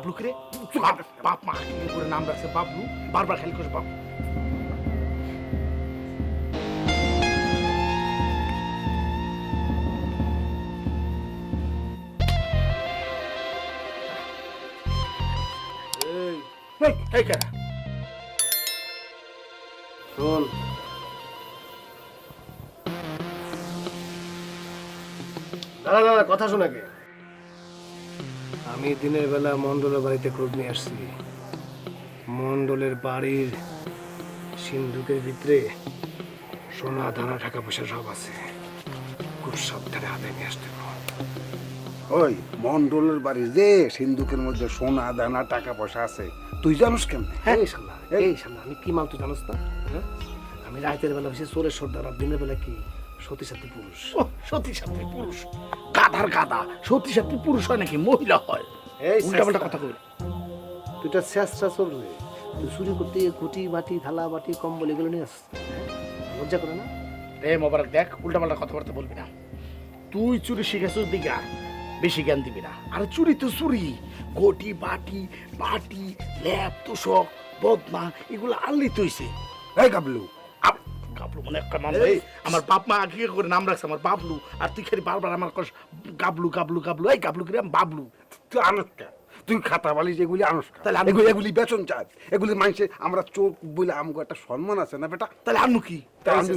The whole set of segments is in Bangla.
বাবলু করে বাপ মা কি করে নাম রাখছে বাবলু, বারবার খালি করে বাবলু। এই কেনা শোন, দাদা দাদা কথা শোনাকে। আমি দিনের বেলা মন্ডলের বাড়িতে খোঁজ নিয়ে আসছি। মন্ডলের বাড়ির সিন্ধুকের ভিতরে সোনা দানা টাকা পয়সা সব আছে। খুব সাবধানে হাতে নিয়ে আসতে হবে। ওই মন্ডলের বাড়ি যে সিন্ধুকের মধ্যে সোনা দানা টাকা পয়সা আছে, তুই জানোস কেমনে? এই শালা, এই শালা, আমি কি মাল তুই জানোস না? হ্যাঁ, আমি রাতের বেলা বেশি চোরের সর্দার, আর দিনের বেলা কি সতী সাথী পুরুষ। ও সতী সাথী পুরুষ, গাধার গাধা। সতী সাথী পুরুষ হয় নাকি মহিলা হয়? এই উল্টাপাল্টা কথা কই। তুইটা চেষ্টা চলবে, তুই চুরি করতে ঘুটি বাটি থালা বাটি কম্বল এগুলো নিয়ে আসছিস, লজ্জা করে না? রে মোবারক দেখ, উল্টাপাল্টা কথাবার্তা বলবি না। তুই চুরি শিখেছিস দিঘা, বেশি জ্ঞান দিবি না। আর চুরি তো চুরি, ঘটি বাটি বাটি ল্যাপ তোষক বদনা এগুলো আনলি তুইছে। এই গাবলু, গাবলু মানে একটা নাম। আমার বাপ মা আগে করে নাম রাখছে আমার বাবলু, আর তুই খালি বারবার আমার গাবলু গাবলু গাবলু। এই গাবলু করে বাবলু। তুই আনস কে? তুই খাতা বালি যেগুলি আনস কে? তাহলে এগুলি এগুলি বেতন চাস, এগুলি মানুষে আমরা চোখ বলে আমগো একটা সম্মান আছে না বেটা? তাহলে আনু কি?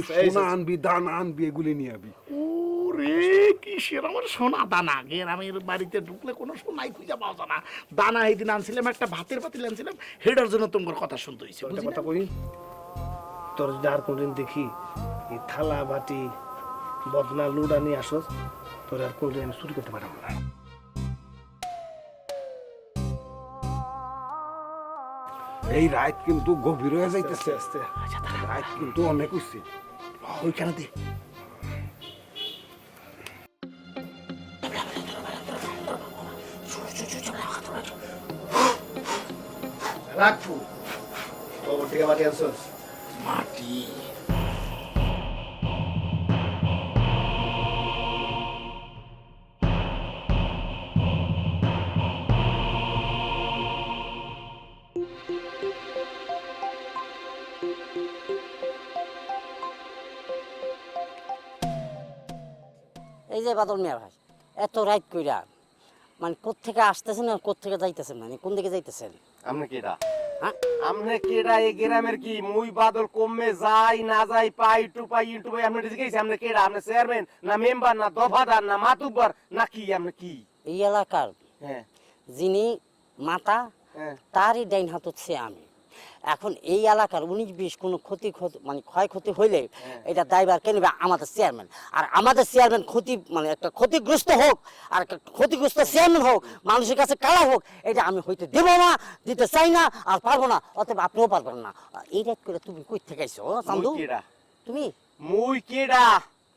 সোনা আনবি, দানা আনবি, এগুলি নিয়ে আবি। ওরে কিসের আমার সোনা দানা? গ্রামের বাড়িতে ঢুকলে কোনো সোনাই খুঁজে পাওয়া যায় না। দানা এইদিন আনছিলাম, একটা ভাতের পাতিল আনছিলাম, হেডার জন্য তোমার কথা শুনতে হয়েছে। একটা কথা কই, তোর যদি আর কোনদিন দেখি এই থালা বাটি বদনা লুডা নিয়ে আসস, তোর আর কোনদিন আমি চুরি করতে পারবো না। এই রাত কিন্তু গভীর হয়ে যাইতেছে। আস্তে আস্তে রাত কিন্তু অনেক হচ্ছে। ওইখানে দে। রাখবো খবর থেকে বাটি আনছস? মাটি এই যে বাদল মিয়া ভাই, এত রাইট কইরা মানে কোত্থেকে আসতেছেন আর কোত্থেকে যাইতেছেন, মানে কোন দিকে যাইতেছেন? আমনে কেডা? হ্যাঁ? আমনে কেডা? এই গ্রামের কি মুই বাদল কমে যাই না যাই পাই টু পাই ইন্টু পাই আমনে জিজ্ঞেস আমনে কেডা? আমনে চেয়ারম্যান না মেম্বার না দফাদার না মাতুব্বার না কি? আমনে কি? এই এলাকার হ্যাঁ যিনি মাতা হ্যাঁ তারই ডাইন হাত হচ্ছে আমি। এখন এই এলাকার 19-20 কোনো মানে ক্ষয়ক্ষতি হইলে এটা দায়ভার কে নেবে? আমাদের চেয়ারম্যান। আর আমাদের চেয়ারম্যান মানে একটা ক্ষতিগ্রস্ত হোক আর একটা ক্ষতিগ্রস্ত চেয়ারম্যান হোক, মানুষের কাছে কালা হোক, এটা আমি হইতে দেব না, দিতে চাই না, আর পারবো না। অতএব আপনিও পারবেন না। এই রাত করে তুমি কই থেকে আইছো চান্দু? মুই কেডা? তুমি মুই কেডা?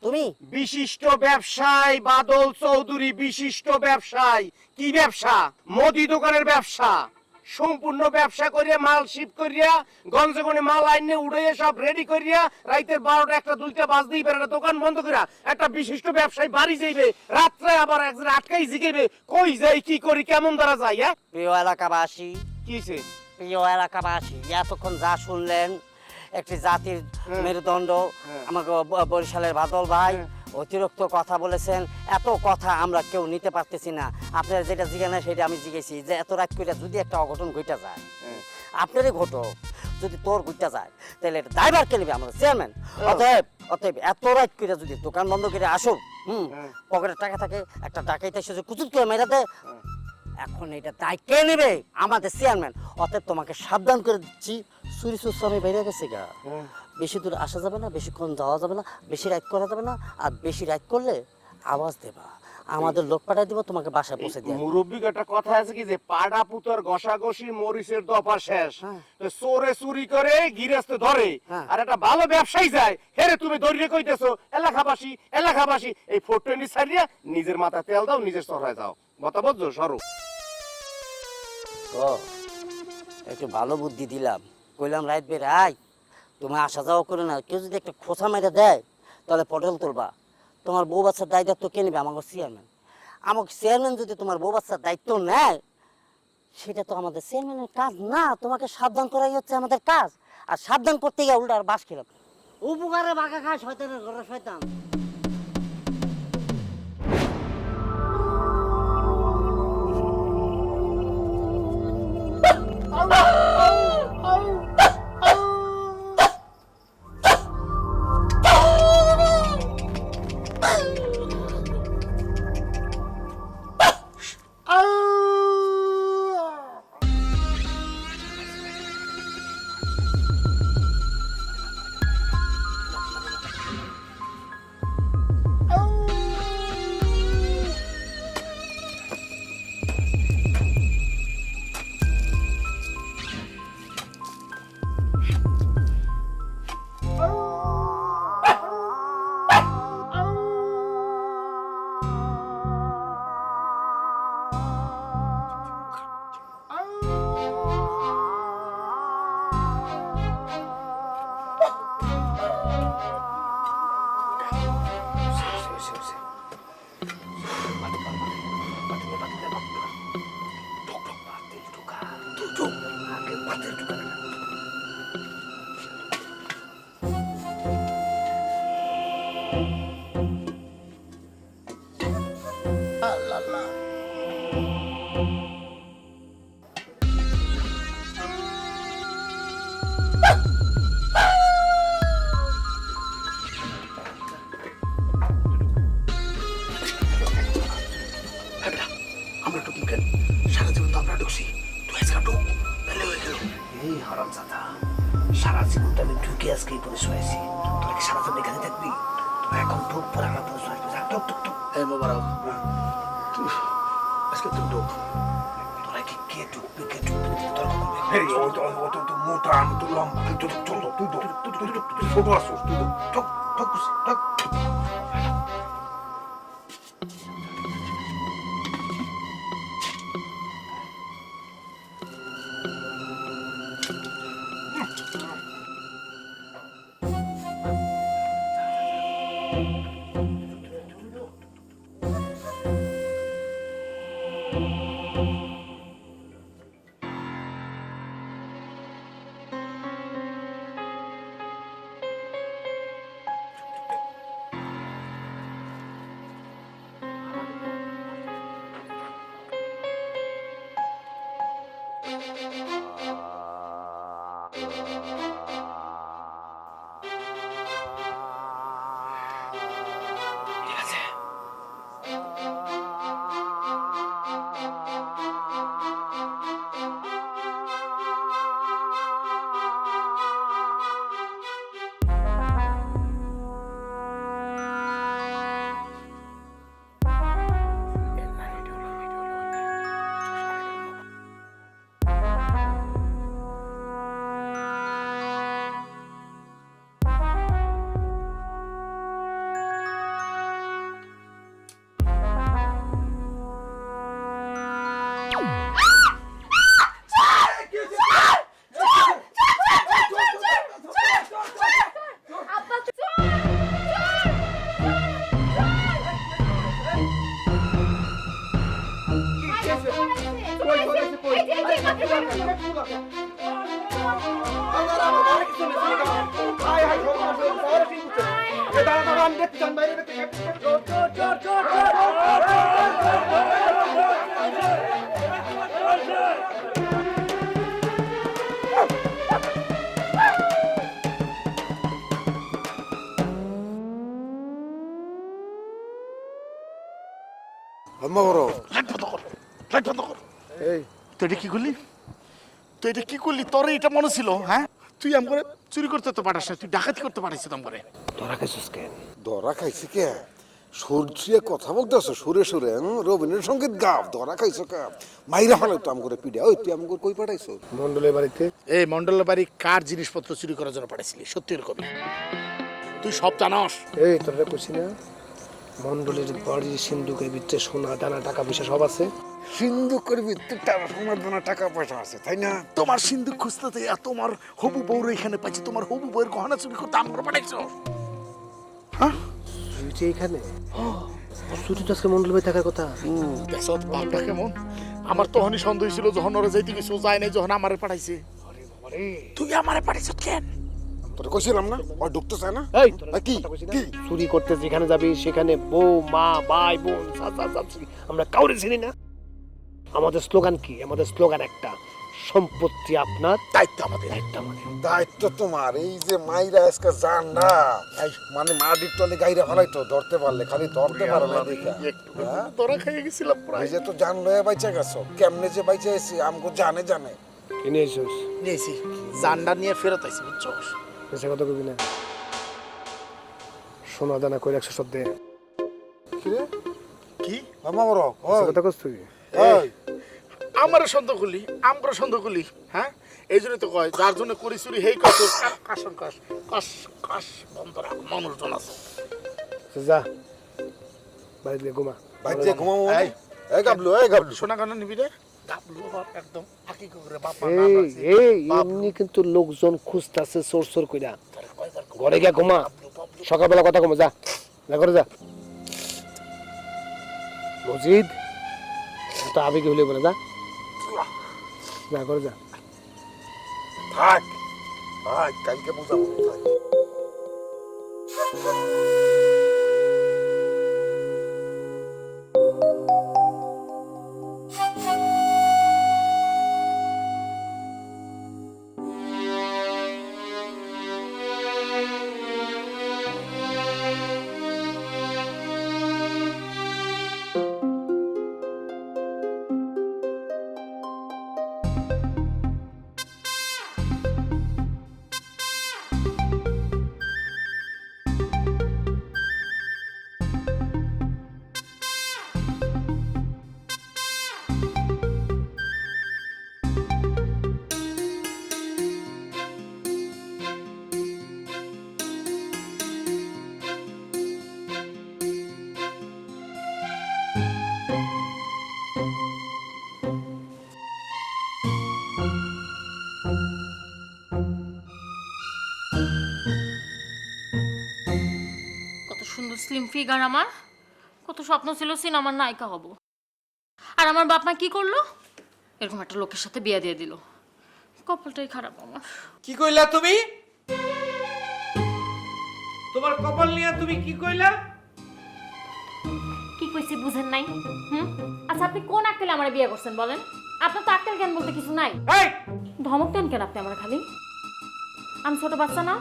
তুমি বিশিষ্ট ব্যবসায়ী বাদল চৌধুরী, বিশিষ্ট ব্যবসায়ী। কি ব্যবসা? মুদি দোকানের ব্যবসা। সম্পূর্ণ ব্যবসা করিয়া মাল শিপ করিয়া গঞ্জে গনে মাল আইনে উড়াইয়া সব রেডি করিয়া রাইতের 12টা 1টা 2টা বাজতেই পারে না দোকান বন্ধ করিয়া একটা বিশিষ্ট ব্যবসায়ী বাড়ি যাইবে, রাত্রে আবার একজন আটকাই জিগাইবে কই যাই কি করি কেমন দ্বারা যাই। হ্যাঁ প্রিয় এলাকাবাসী, কিছে প্রিয় এলাকাবাসী, এতক্ষণ যা শুনলেন একটি জাতির মেরুদণ্ড আমাকে বরিশালের বাদল ভাই অতিরিক্ত কথা বলেছেন। এত কথা আমরা কেউ নিতে পারতেছি না। আপনারা যেটা জিজ্ঞাসা সেটা আমি জিজ্ঞেসি যে এত রাত করে যদি একটা অঘটন ঘটে যায়, আপনারই ঘটক, যদি তোর ঘটে যায় তাহলে এটা দায়ভার কে নেবে? আমাদের চেয়ারম্যান। অতএব এত রাত করে যদি দোকান বন্ধ করে আসো, পকেটে টাকা থাকে, একটা ডাকাইতে এসে কুচুত করে মেরে দেয়, এখন এটা দায় কে নেবে? আমাদের চেয়ারম্যান। অতএব তোমাকে সাবধান করে দিচ্ছি, চুরি চুরি বেড়ে গেছে গা, বেশি দূর আসা যাবে না, বেশিক্ষণ যাওয়া যাবে না, বেশি রাইড করা যাবে না। আর বেশি রাইড করলে আওয়াজ দেবা, আমাদের লোক পাঠাই দিব, তোমাকে বাসায় পৌঁছে দিয়ে। মুরব্বী একটা কথা আছে কি যে পাড়া পুতর ঘষাঘষি মরিচের দফা শেষ। তো চোরে চুরি করে গিরস্ত ধরে, আর একটা ভালো ব্যবসায়ী যায় হেরে তুমি ধরিয়ে কইতেছো এলাকাবাসী এই 420 সারিয়া নিজের মাথা তেল দাও, নিজের চড়ায় যাও। কথা বুঝছো? সরু একটু ভালো বুদ্ধি দিলাম, কইলাম রাইত বের আই, তুমি আসা যাওয়া করে না, কেউ যদি একটা খোঁচা মেরে দেয় তাহলে পটল তুলবা। তোমার বউ বাচ্চার দায়িত্ব কে নেবে? আমাকে চেয়ারম্যান। আমাকে চেয়ারম্যান যদি তোমার বউ বাচ্চার দায়িত্ব নেয়, সেটা তো আমাদের চেয়ারম্যানের কাজ না, তোমাকে সাবধান করাই হচ্ছে আমাদের কাজ। আর সাবধান করতে গিয়ে উল্টা আর বাস খেলাম। উপকারে বাঁকা খায় শয়তানের ঘরে শয়তান। আমরা ঢুকি কেন? সারা জীবন তো আমরা ঢুকছি, তুই আজকে ঢুক, তাহলে হয়ে গেল। এই হারামজাদা, সারা জীবনটা আমি ঢুকে আজকেই পরে শুয়েছি, তোরা কি সারা জীবন এখানে থাকবি? তোরা এখন ঢুক, পরে আমার পরে শুয়েছি। ঢুক ঢুক ঢুক। এই মোবারক, তুই আজকে তুই ঢুক। তোরা কি কে ঢুকবে কে ঢুকবে না তর্ক করবি? এই ও তো মোটা, আমি তো লম্বা, তুই ছোট আসছিস, তুই ঢুক ঢুক ঢুক। এই তুই এটা কি করলি? তুই এটা কি করলি? তোর এটা মনে ছিল? হ্যাঁ, তুই আমরে চুরি করতে তো পারিস না, তুই ডাকাতি করতে পারিস তো আমরে। তোরা খাইছিস কেন? ধরা খাইছি কে? সুরে কথা বলতেছ, সুরে সুরে রবীন্দ্রসঙ্গীত গাও। ধরা খাইছো কে? মাইরা হলে তো আম করে পিড়া। ওই তুই আম করে কই পাঠাইছো? মন্ডলের বাড়িতে। এই মন্ডলের বাড়ি কার জিনিসপত্র চুরি করার জন্য পাঠাইছিলি? সত্যি এরকম তুই সব জানাস? এই তোরা কইছি না মন্ডলের বাড়ির সিন্ধুকের ভিতরে সোনা দানা টাকা পয়সা সব আছে। সিন্ধুকের ভিতরে সোনার দানা টাকা পয়সা আছে, তাই না? তোমার সিন্ধুক খুঁজতে তোমার হবু বউর এখানে পাইছি, তোমার হবু বউয়ের গহনা চুরি করতে আমরা পাঠাইছো? হ্যাঁ তুই যে এখানে ছুটি তো আজকে মন্ডল ভাই থাকার কথা। দেখছ বাপটা কেমন? আমার তখনই সন্দেহ ছিল যখন ওরা যাইতে কিছু যায় নাই, যখন আমারে পাঠাইছে। তুই আমারে পাঠাইছ কেন? তোরে কইছিলাম না ও ঢুকতে চায় না। এই কি কি চুরি করতে যেখানে যাবি সেখানে বউ মা ভাই বোন চাচা চাচি আমরা কাউরে চিনি না। আমাদের স্লোগান কি? আমাদের স্লোগান একটা, সম্পত্তি আপনার, দায়িত্ব আমাদের। দায়িত্ব আমাদের। দায়িত্ব তোমার। এই যে মাইরা আজকে জান না, মানে মাটির তলে গাইরা ফেলাইতো, ধরতে পারলে খালি ধরতে পারো না দেখা। একটু ধরা খাইয়ে গেছিলাম প্রায়। এই যে তো জান লয়ে বাইচা গেছো, কেমনে যে বাইচা এসি আমগো জানে জানে। কি নিয়েছিস? নিয়েছি, জান্ডা নিয়ে ফেরত আইছি, বুঝছস? বেশি কথা কবি না, সোনা দানা কই রাখছো সব দে। কি রে কি মামা বড় বেশি কথা কস তুই? এই আমারও সন্দেহ করলি, আমগরও সন্দেহ করলি, হ্যাঁ? এই জন্যই তো কয় যার জন্য করি চুরি হেই কত কাশন কাশ কাশ কাশ বন্ধ রাখ, মানুষজন আছে। যা বাড়ি দিয়ে ঘুমা। বাইচে ঘুমামো। এই, এই গাবলু সোনা কানা নিবি রে? গাবলু আবার একদম আকি করে বাপা এই এই এমনি কিন্তু লোকজন খুঁজতাছে চোর চোর কইরা। ঘরে গিয়া ঘুমা, সকালবেলা কথা কমো। যা যা করে যা। মজিদ তো আবেগে হলে বলে যা, যা করে যা। থাক থাক, কালকে বুঝাবো থাক। কত সুন্দর স্লিম ফিগার আমার, কত স্বপ্ন ছিল সিনেমার নায়িকা হব। আর আমার বাপ মা কি করলো? এরকম একটা লোকের সাথে বিয়ে দিয়ে দিল। কপালটাই খারাপ আমার। কি কইলা তুমি? তোমার কপাল নিয়ে তুমি কি কইলা? কি কইছি বুঝেন নাই? আচ্ছা আপনি কোন আক্কেলে আমার বিয়ে করছেন বলেন? আপনার তো আক্কেল জ্ঞান বলতে কিছু নাই। এই ধমক দেন কেন আপনি আমার খালি? আমি ছোট বাচ্চা না?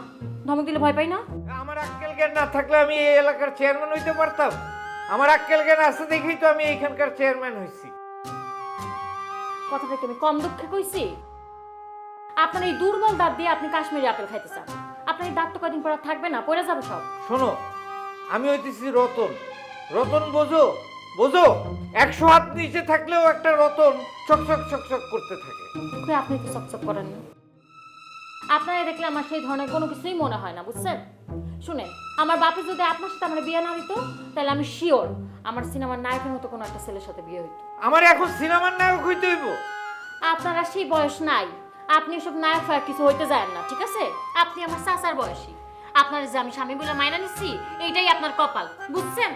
ধমক দিলে ভয় পাই না? আমার আক্কেল জ্ঞান না থাকলে আমি এই এলাকার চেয়ারম্যান হইতে পারতাম? আমার আক্কেল জ্ঞান আছে দেখেই তো আমি এইখানকার চেয়ারম্যান হইছি। কথাটা কি আমি কম দুঃখে কইছি? আপনার এই দুর্বল দাঁত দিয়ে আপনি কাশ্মীরি আপেল খাইতে চান। আপনার এই দাঁত তো কদিন পর আর থাকবে না, পড়ে যাবে সব। শোনো, আমি হইতেছি রতন। রতন বোঝো? বোঝো? 100 হাত নিচে থাকলেও একটা রতন চকচক চকচক করতে থাকে। কই আপনি তো চকচক করেন না। আপনারা দেখলে আমার সেই ধরনের কোনো কিছুই মনে হয় না, বুঝছেন? শুনেন, আমার বাপে যদি আপনার সাথে আমার বিয়ে না দিত, তাহলে আমি শিওর আমার সিনেমার নায়কের মতো কোনো একটা ছেলের সাথে বিয়ে হইতো। আমার এখন সিনেমার নায়ক হইতে হইব? আপনারা সেই বয়স নাই। আপনি এসব নায়ক ফায়ক কিছু হইতে যায় না, ঠিক আছে? আপনি আমার চাচার বয়সী। আপনার যে আমি স্বামী বলে মাইনা নিচ্ছি, এইটাই আপনার কপাল, বুঝছেন?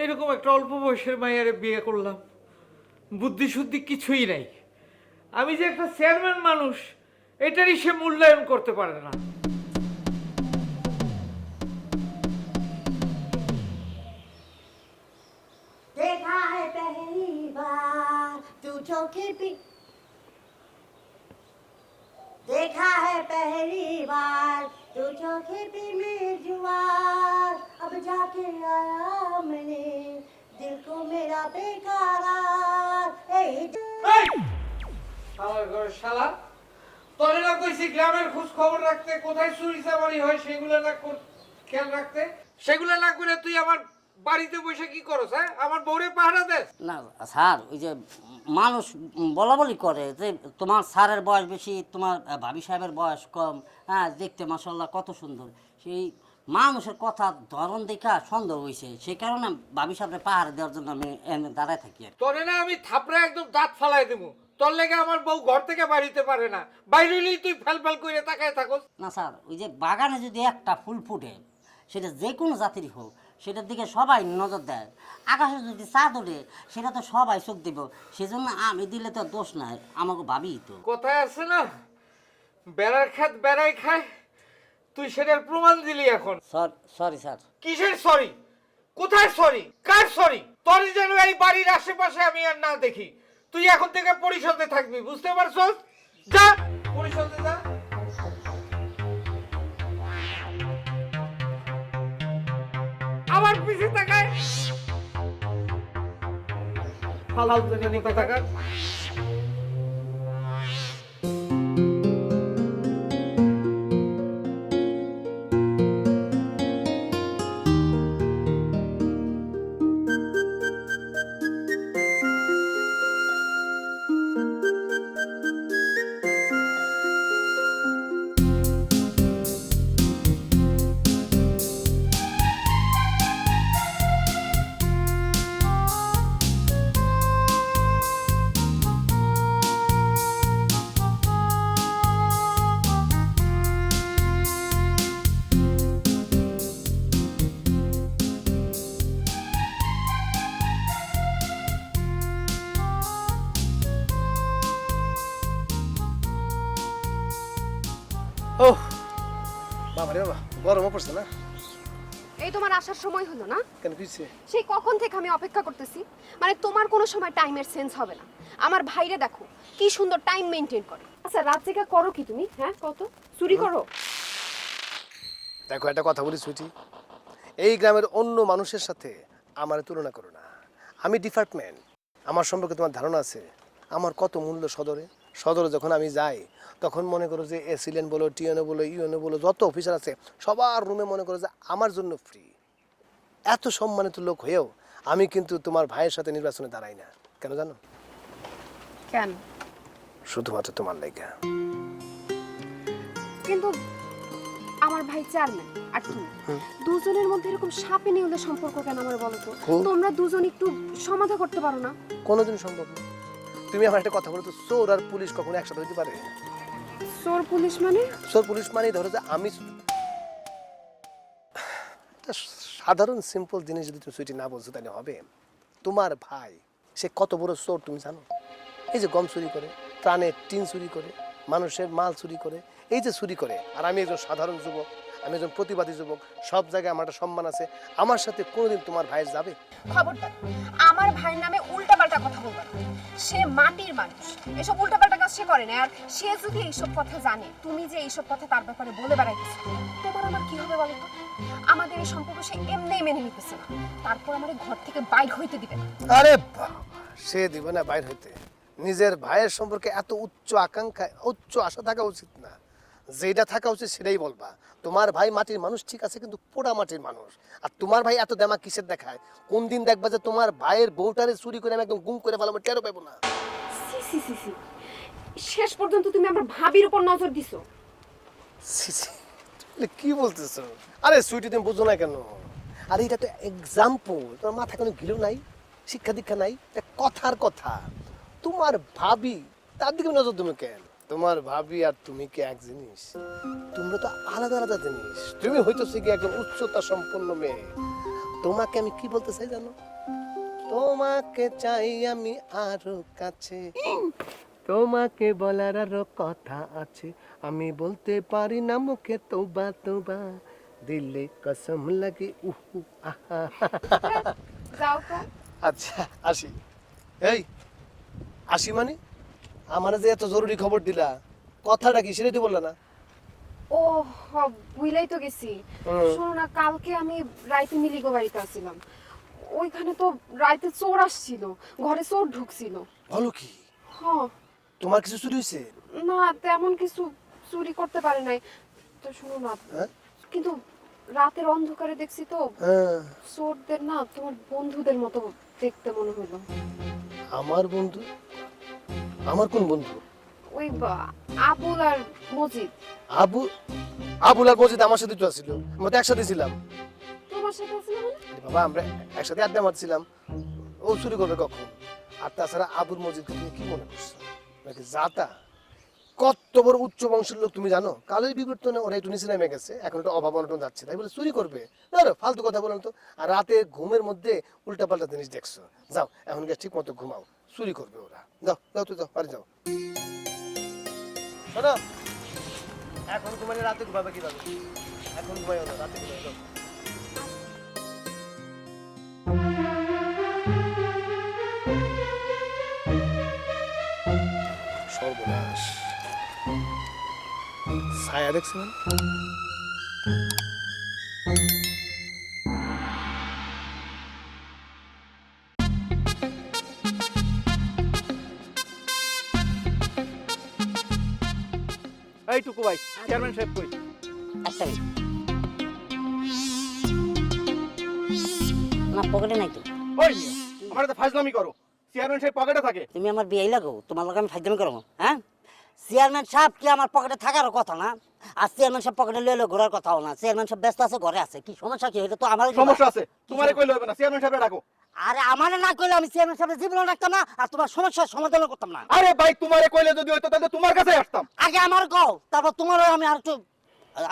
এরকম একটা অল্প বয়সের মাইয়ারে বিয়ে করলাম, বুদ্ধি শুদ্ধি কিছুই নাই। আমি যে একটা চেয়ারম্যান মানুষ, এটারই সে মূল্যায়ন করতে পারে না। देखा है पहली बार तू चौकी पी देखा है पहली बार तू चौकी पी में जुआर अब जाके आया मैंने दिल को मेरा बेकरार এই! শালার ঘরে শালা, তোরে না কইছি গ্রামের খোঁজ খবর রাখতে, কোথায় চুরি চামারি হয় সেগুলো না খেয়াল রাখতে। সেগুলো না করে তুই আমার বাড়িতে বসে কি করছ? হ্যাঁ, আমার বউরে পাহারা দেস? না স্যার, ওই যে মানুষ বলা বলি করে যে তোমার স্যারের বয়স বেশি, তোমার ভাবি সাহেবের বয়স কম, হ্যাঁ দেখতে মাশাআল্লাহ কত সুন্দর। সেই মানুষের কথা ধরন দেখা সন্দেহ হয়েছে, সেই কারণে ভাবি সাহেবের পাহাড় দেওয়ার জন্য আমি এনে দাঁড়ায় থাকি আর কি। তোরে না আমি থাপড়ে একদম দাঁত ফালাই দেবো। তোর লেগে আমার বউ ঘর থেকে বাড়িতে পারে না, বাইরে হইলেই তুই ফেল ফেল করে তাকায় থাকস। না স্যার, ওই যে বাগানে যদি একটা ফুল ফুটে সেটা যে কোনো জাতিরই হোক, সেটার দিকে সবাই নজর দেয়। আকাশে যদি চাঁদ ওঠে সেটা তো সবাই চোখ দিব, সেজন্য আমি দিলে তো দোষ নাই, আমাকে ভাবি তো। কোথায় আছে না, বেড়ার খাত বেড়াই খায়, তুই সেটার প্রমাণ দিলি এখন। Sorry sir. কিসের সরি? কোথায় সরি? কার সরি? তোর যেন এই বাড়ির আশেপাশে আমি আর না দেখি। তুই এখন থেকে পরিষদে থাকবি, বুঝতে পারছস? যা পরিষদে যা। আমার পিছে তাকায় ফালতু জানি কোথাকার। ও বাবা রে বাবা, গরমও পড়ছে না? এই তোমার আসার সময় হলো না? কেন পিছিয়ে? সেই কখন থেকে আমি অপেক্ষা করতেছি। মানে তোমার কোনো সময় টাইমের সেন্স হবে না। আমার ভাইরে দেখো কি সুন্দর টাইম মেনটেন করে। আচ্ছা রাত জেগে করো কি তুমি? হ্যাঁ কত চুরি করো? দেখো একটা কথা বলি সুইটি, এই গ্রামের অন্য মানুষের সাথে আমার তুলনা করো না। আমি ডিপার্টমেন্ট, আমার সম্পর্কে তোমার ধারণা আছে আমার কত মূল্য সদরে। সদরে যখন আমি যাই তখন মনে করো যে এসিলেন বলো, টিএনও বলো, ইউএনও বলো, যত অফিসার আছে সবার রুমে মনে করো যে আমার জন্য ফ্রি। এত সম্মানিত লোক হয়েও আমি কিন্তু তোমার ভাইয়ের সাথে নির্বাচনে দাঁড়াই না। কেন জানো? কেন? শুধুমাত্র তোমার লেগা। কিন্তু আমার ভাই চেয়ারম্যান আর তুমি দুজনের মধ্যে এরকম সাপে নিউলের সম্পর্ক কেন আমার বলো তো? তোমরা দুজন একটু সমাধা করতে পারো না? কোনোদিন সম্ভব না। তুমি আমার একটা কথা বলো তো, চোর আর পুলিশ কখনো একসাথে হতে পারে? চোর পুলিশ মানে? চোর পুলিশ মানে ধরো যে আমি একটা সাধারণ সিম্পল জিনিস যদি তুমি সুইটি না বলছো তাহলে হবে? তোমার ভাই সে কত বড় চোর তুমি জানো? এই যে গম চুরি করে, প্রাণের টিন চুরি করে, মানুষের মাল চুরি করে, এই যে চুরি করে। আর আমি একজন সাধারণ যুবক, আমি একজন প্রতিবাদী যুবক, সব জায়গায় আমার একটা সম্মান আছে। আমার সাথে কোনোদিন তোমার ভাইয়ের যাবে? খবরদার আমার ভাইয়ের নামে উল্টাপাল্টা কথা বলবে না। সে মাটির মানুষ, এসব উল্টাপাল্টা কাজ সে করে না। আর সে যদি এইসব কথা জানে, তুমি যে এইসব কথা তার ব্যাপারে বলে বেড়াইতেছো, তোমার আমার কি হবে বলো তো? আমাদের এই সম্পর্ক সে এমনিই মেনে নিতেছে না, তারপর আমার ঘর থেকে বাইর হইতে দিবে না। আরে বাবা, সে দিবে না বাইর হইতে? নিজের ভাইয়ের সম্পর্কে এত উচ্চ আকাঙ্ক্ষা, উচ্চ আশা থাকা উচিত না। যেটা থাকা উচিত সেটাই বলবা। তোমার ভাই মাটির মানুষ ঠিক আছে, কিন্তু পোড়া মাটির মানুষ। আর তোমার ভাই এত দেমা কিসের দেখায়? কোন দিন দেখবা যে তোমার ভাইয়ের বউটারে চুরি করে আমি একদম গুম করে ফেলাম, টেরও পাবো না। সি সি সি সি, শেষ পর্যন্ত তুমি আমার ভাবির উপর নজর দিছো। ছি ছি, তুমি কি বলতেছো? আরে সুইটি তুমি বুঝো না কেন? আরে এটা তো এক্সাম্পল, তোমার মাথা কোনো গিলো নাই, শিক্ষা দীক্ষা নাই। কথার কথা, তোমার ভাবি তার দিকে নজর তুমি কেন? তোমার ভাবি আর তুমি কি এক জিনিস? তোমরা তো আলাদা আলাদা জিনিস। তুমি হইতেছে কি একজন উচ্চতা সম্পন্ন মেয়ে। তোমাকে আমি কি বলতে চাই জানো? তোমাকে চাই আমি আরো কাছে, তোমাকে বলার আরো কথা আছে, আমি বলতে পারি না মুখে তোবা তোবা, দিলে কসম লাগে উহু আহা। যাও তো। আচ্ছা আসি। এই আসি মানে? আমার যে এত জরুরি খবর দিলা, কথাটা কি সেটা তো বললা না? ও বুঝলাই তো গেছি। শোনো না, কালকে আমি রাইতে মিলিগো বাড়িতে আসছিলাম। ওইখানে তো রাইতে চোর আসছিল, ঘরে চোর ঢুকছিল। বলো কি? হ্যাঁ। তোমার কিছু চুরি হয়েছে? না তেমন কিছু চুরি করতে পারে নাই তো। শোনো না, হ্যাঁ? কিন্তু রাতের অন্ধকারে দেখছি তো হ্যাঁ। চোরদের না তোমার বন্ধুদের মতো দেখতে মনে হলো। আমার বন্ধু? আমার কোন বন্ধু? ওই আবুল আর মজিদ। আবুল আর মজিদ আমার সাথে তো ছিল, আমরা তো একসাথে ছিলাম। তোমার সাথে আছে না? আরে বাবা, আমরা একসাথে আড্ডা মারছিলাম। ও চুরি করবে কখন? আর তাছাড়া আবুল মজিদ তুমি কি মনে করছো নাকি জাতা? কত বড় উচ্চ বংশের লোক তুমি জানো? কালের বিবর্তনে ওরা একটু নিচে নেমে গেছে, এখন একটু অভাব অনটন যাচ্ছে, তাই বলে চুরি করবে? না, ফালতু কথা বলেন তো। আর রাতে ঘুমের মধ্যে উল্টাপাল্টা জিনিস দেখছো, যাও এখন গিয়ে ঠিক মতো ঘুমাও, চুরি করবে ওরা। যাও যাও, তুই যাও, বাড়ি যাও। শোনো, এখন ঘুমালে রাতে ঘুমাবে কিভাবে? এখন ঘুমাইও না, রাতে ঘুমাইও। সর্বনাশ, ছায়া দেখছেন? এই টুকু ভাই, চেয়ারম্যান সাহেব কই? একটা মিনিট। না পকেটে নাই তো। ওই মিয়া, আমার তো ফাজলামি করো। চেয়ারম্যান সাহেব পকেটে থাকে। তুমি আমার বিয়ে লাগো, তোমার লগে আমি ফাইজলামি করবো? হ্যাঁ, চেয়ারম্যান সাহেব কি আমার পকেটে থাকার কথা না? আর চেয়ারম্যান সাহেব পকেটে লইলে ঘোরার কথাও না। চেয়ারম্যান সাহেব ব্যস্ত আছে, ঘরে আছে। কি সমস্যা কি? এটা তো আমার সমস্যা আছে। তোমারে কইলে হবে না, চেয়ারম্যান সাহেব ডাকো। আরে আমারে না কইলে আমি চেয়ারম্যান সাহেবের জীবন রাখতাম না, আর তোমার সমস্যার সমাধান করতাম না। আরে ভাই, তোমারে কইলে যদি হইতো তাহলে তোমার কাছে আসতাম। আগে আমার কও, তারপর তোমারও আমি আর একটু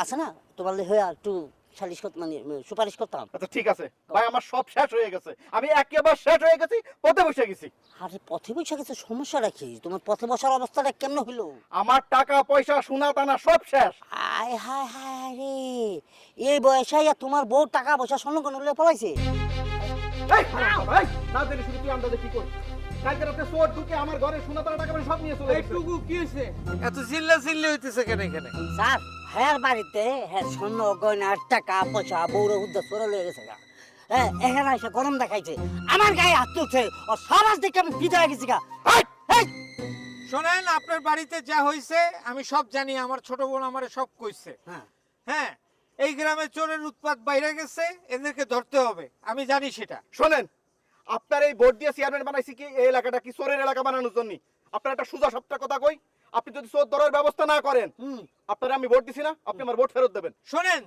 আছে না, তোমার হয়ে আর একটু সালিশ করতে, মানে সুপারিশ করতাম। আচ্ছা ঠিক আছে ভাই, আমার সব শেষ হয়ে গেছে। আমি একেবারে শেষ হয়ে গেছি, পথে বসে গেছি। আরে পথে বসে গেছে, সমস্যা রাখি? তোমার পথে বসার অবস্থাটা কেমন হইলো? আমার টাকা পয়সা সোনা দানা সব শেষ। আয় হায় হায় রে, এই বয়সে আইয়া তোমার বউ টাকা পয়সা স্বর্ণ কোন পলাইছে? এই ভাই, না জানি শুধু তুই আন্দাজে কি করছিস? কালকে রাতে চোর ঢুকে আমার ঘরে সোনা দানা টাকা পয়সা সব নিয়ে চলে গেছে। টুকু কি হয়েছে? এত চিল্লা হইতেছে কেন এখানে? স্যার, হ্যাঁ বাড়িতে হ্যাঁ স্বর্ণ গয়না টাকা পয়সা বউরে উদ্দা চোরা লয়ে গেছে গা। হ্যাঁ, এখানে এসে গরম দেখাইছে, আমার গায়ে হাত তুলছে, ও সমাজ দেখে আমি বিদায় গেছি গা। শোনেন, আপনার বাড়িতে যা হয়েছে আমি সব জানি। আমার ছোট বোন আমারে সব কইছে। হ্যাঁ, হ্যাঁ, এই গ্রামে চোরের উৎপাত বাইরে গেছে, এদেরকে ধরতে হবে, আমি জানি সেটা। শোনেন, আপনার এই ভোট দিয়ে চেয়ারম্যান বানাইছি কি এই এলাকাটা কি চোরের এলাকা বানানোর জন্য? আপনার একটা সোজা সপ্তাহ কথা কই, আপনি যদি চোর ধরার ব্যবস্থা না করেন, আপনারা আমি ভোট দিছি না, আপনি আমার ভোট ফেরত দেবেন। শোনেন,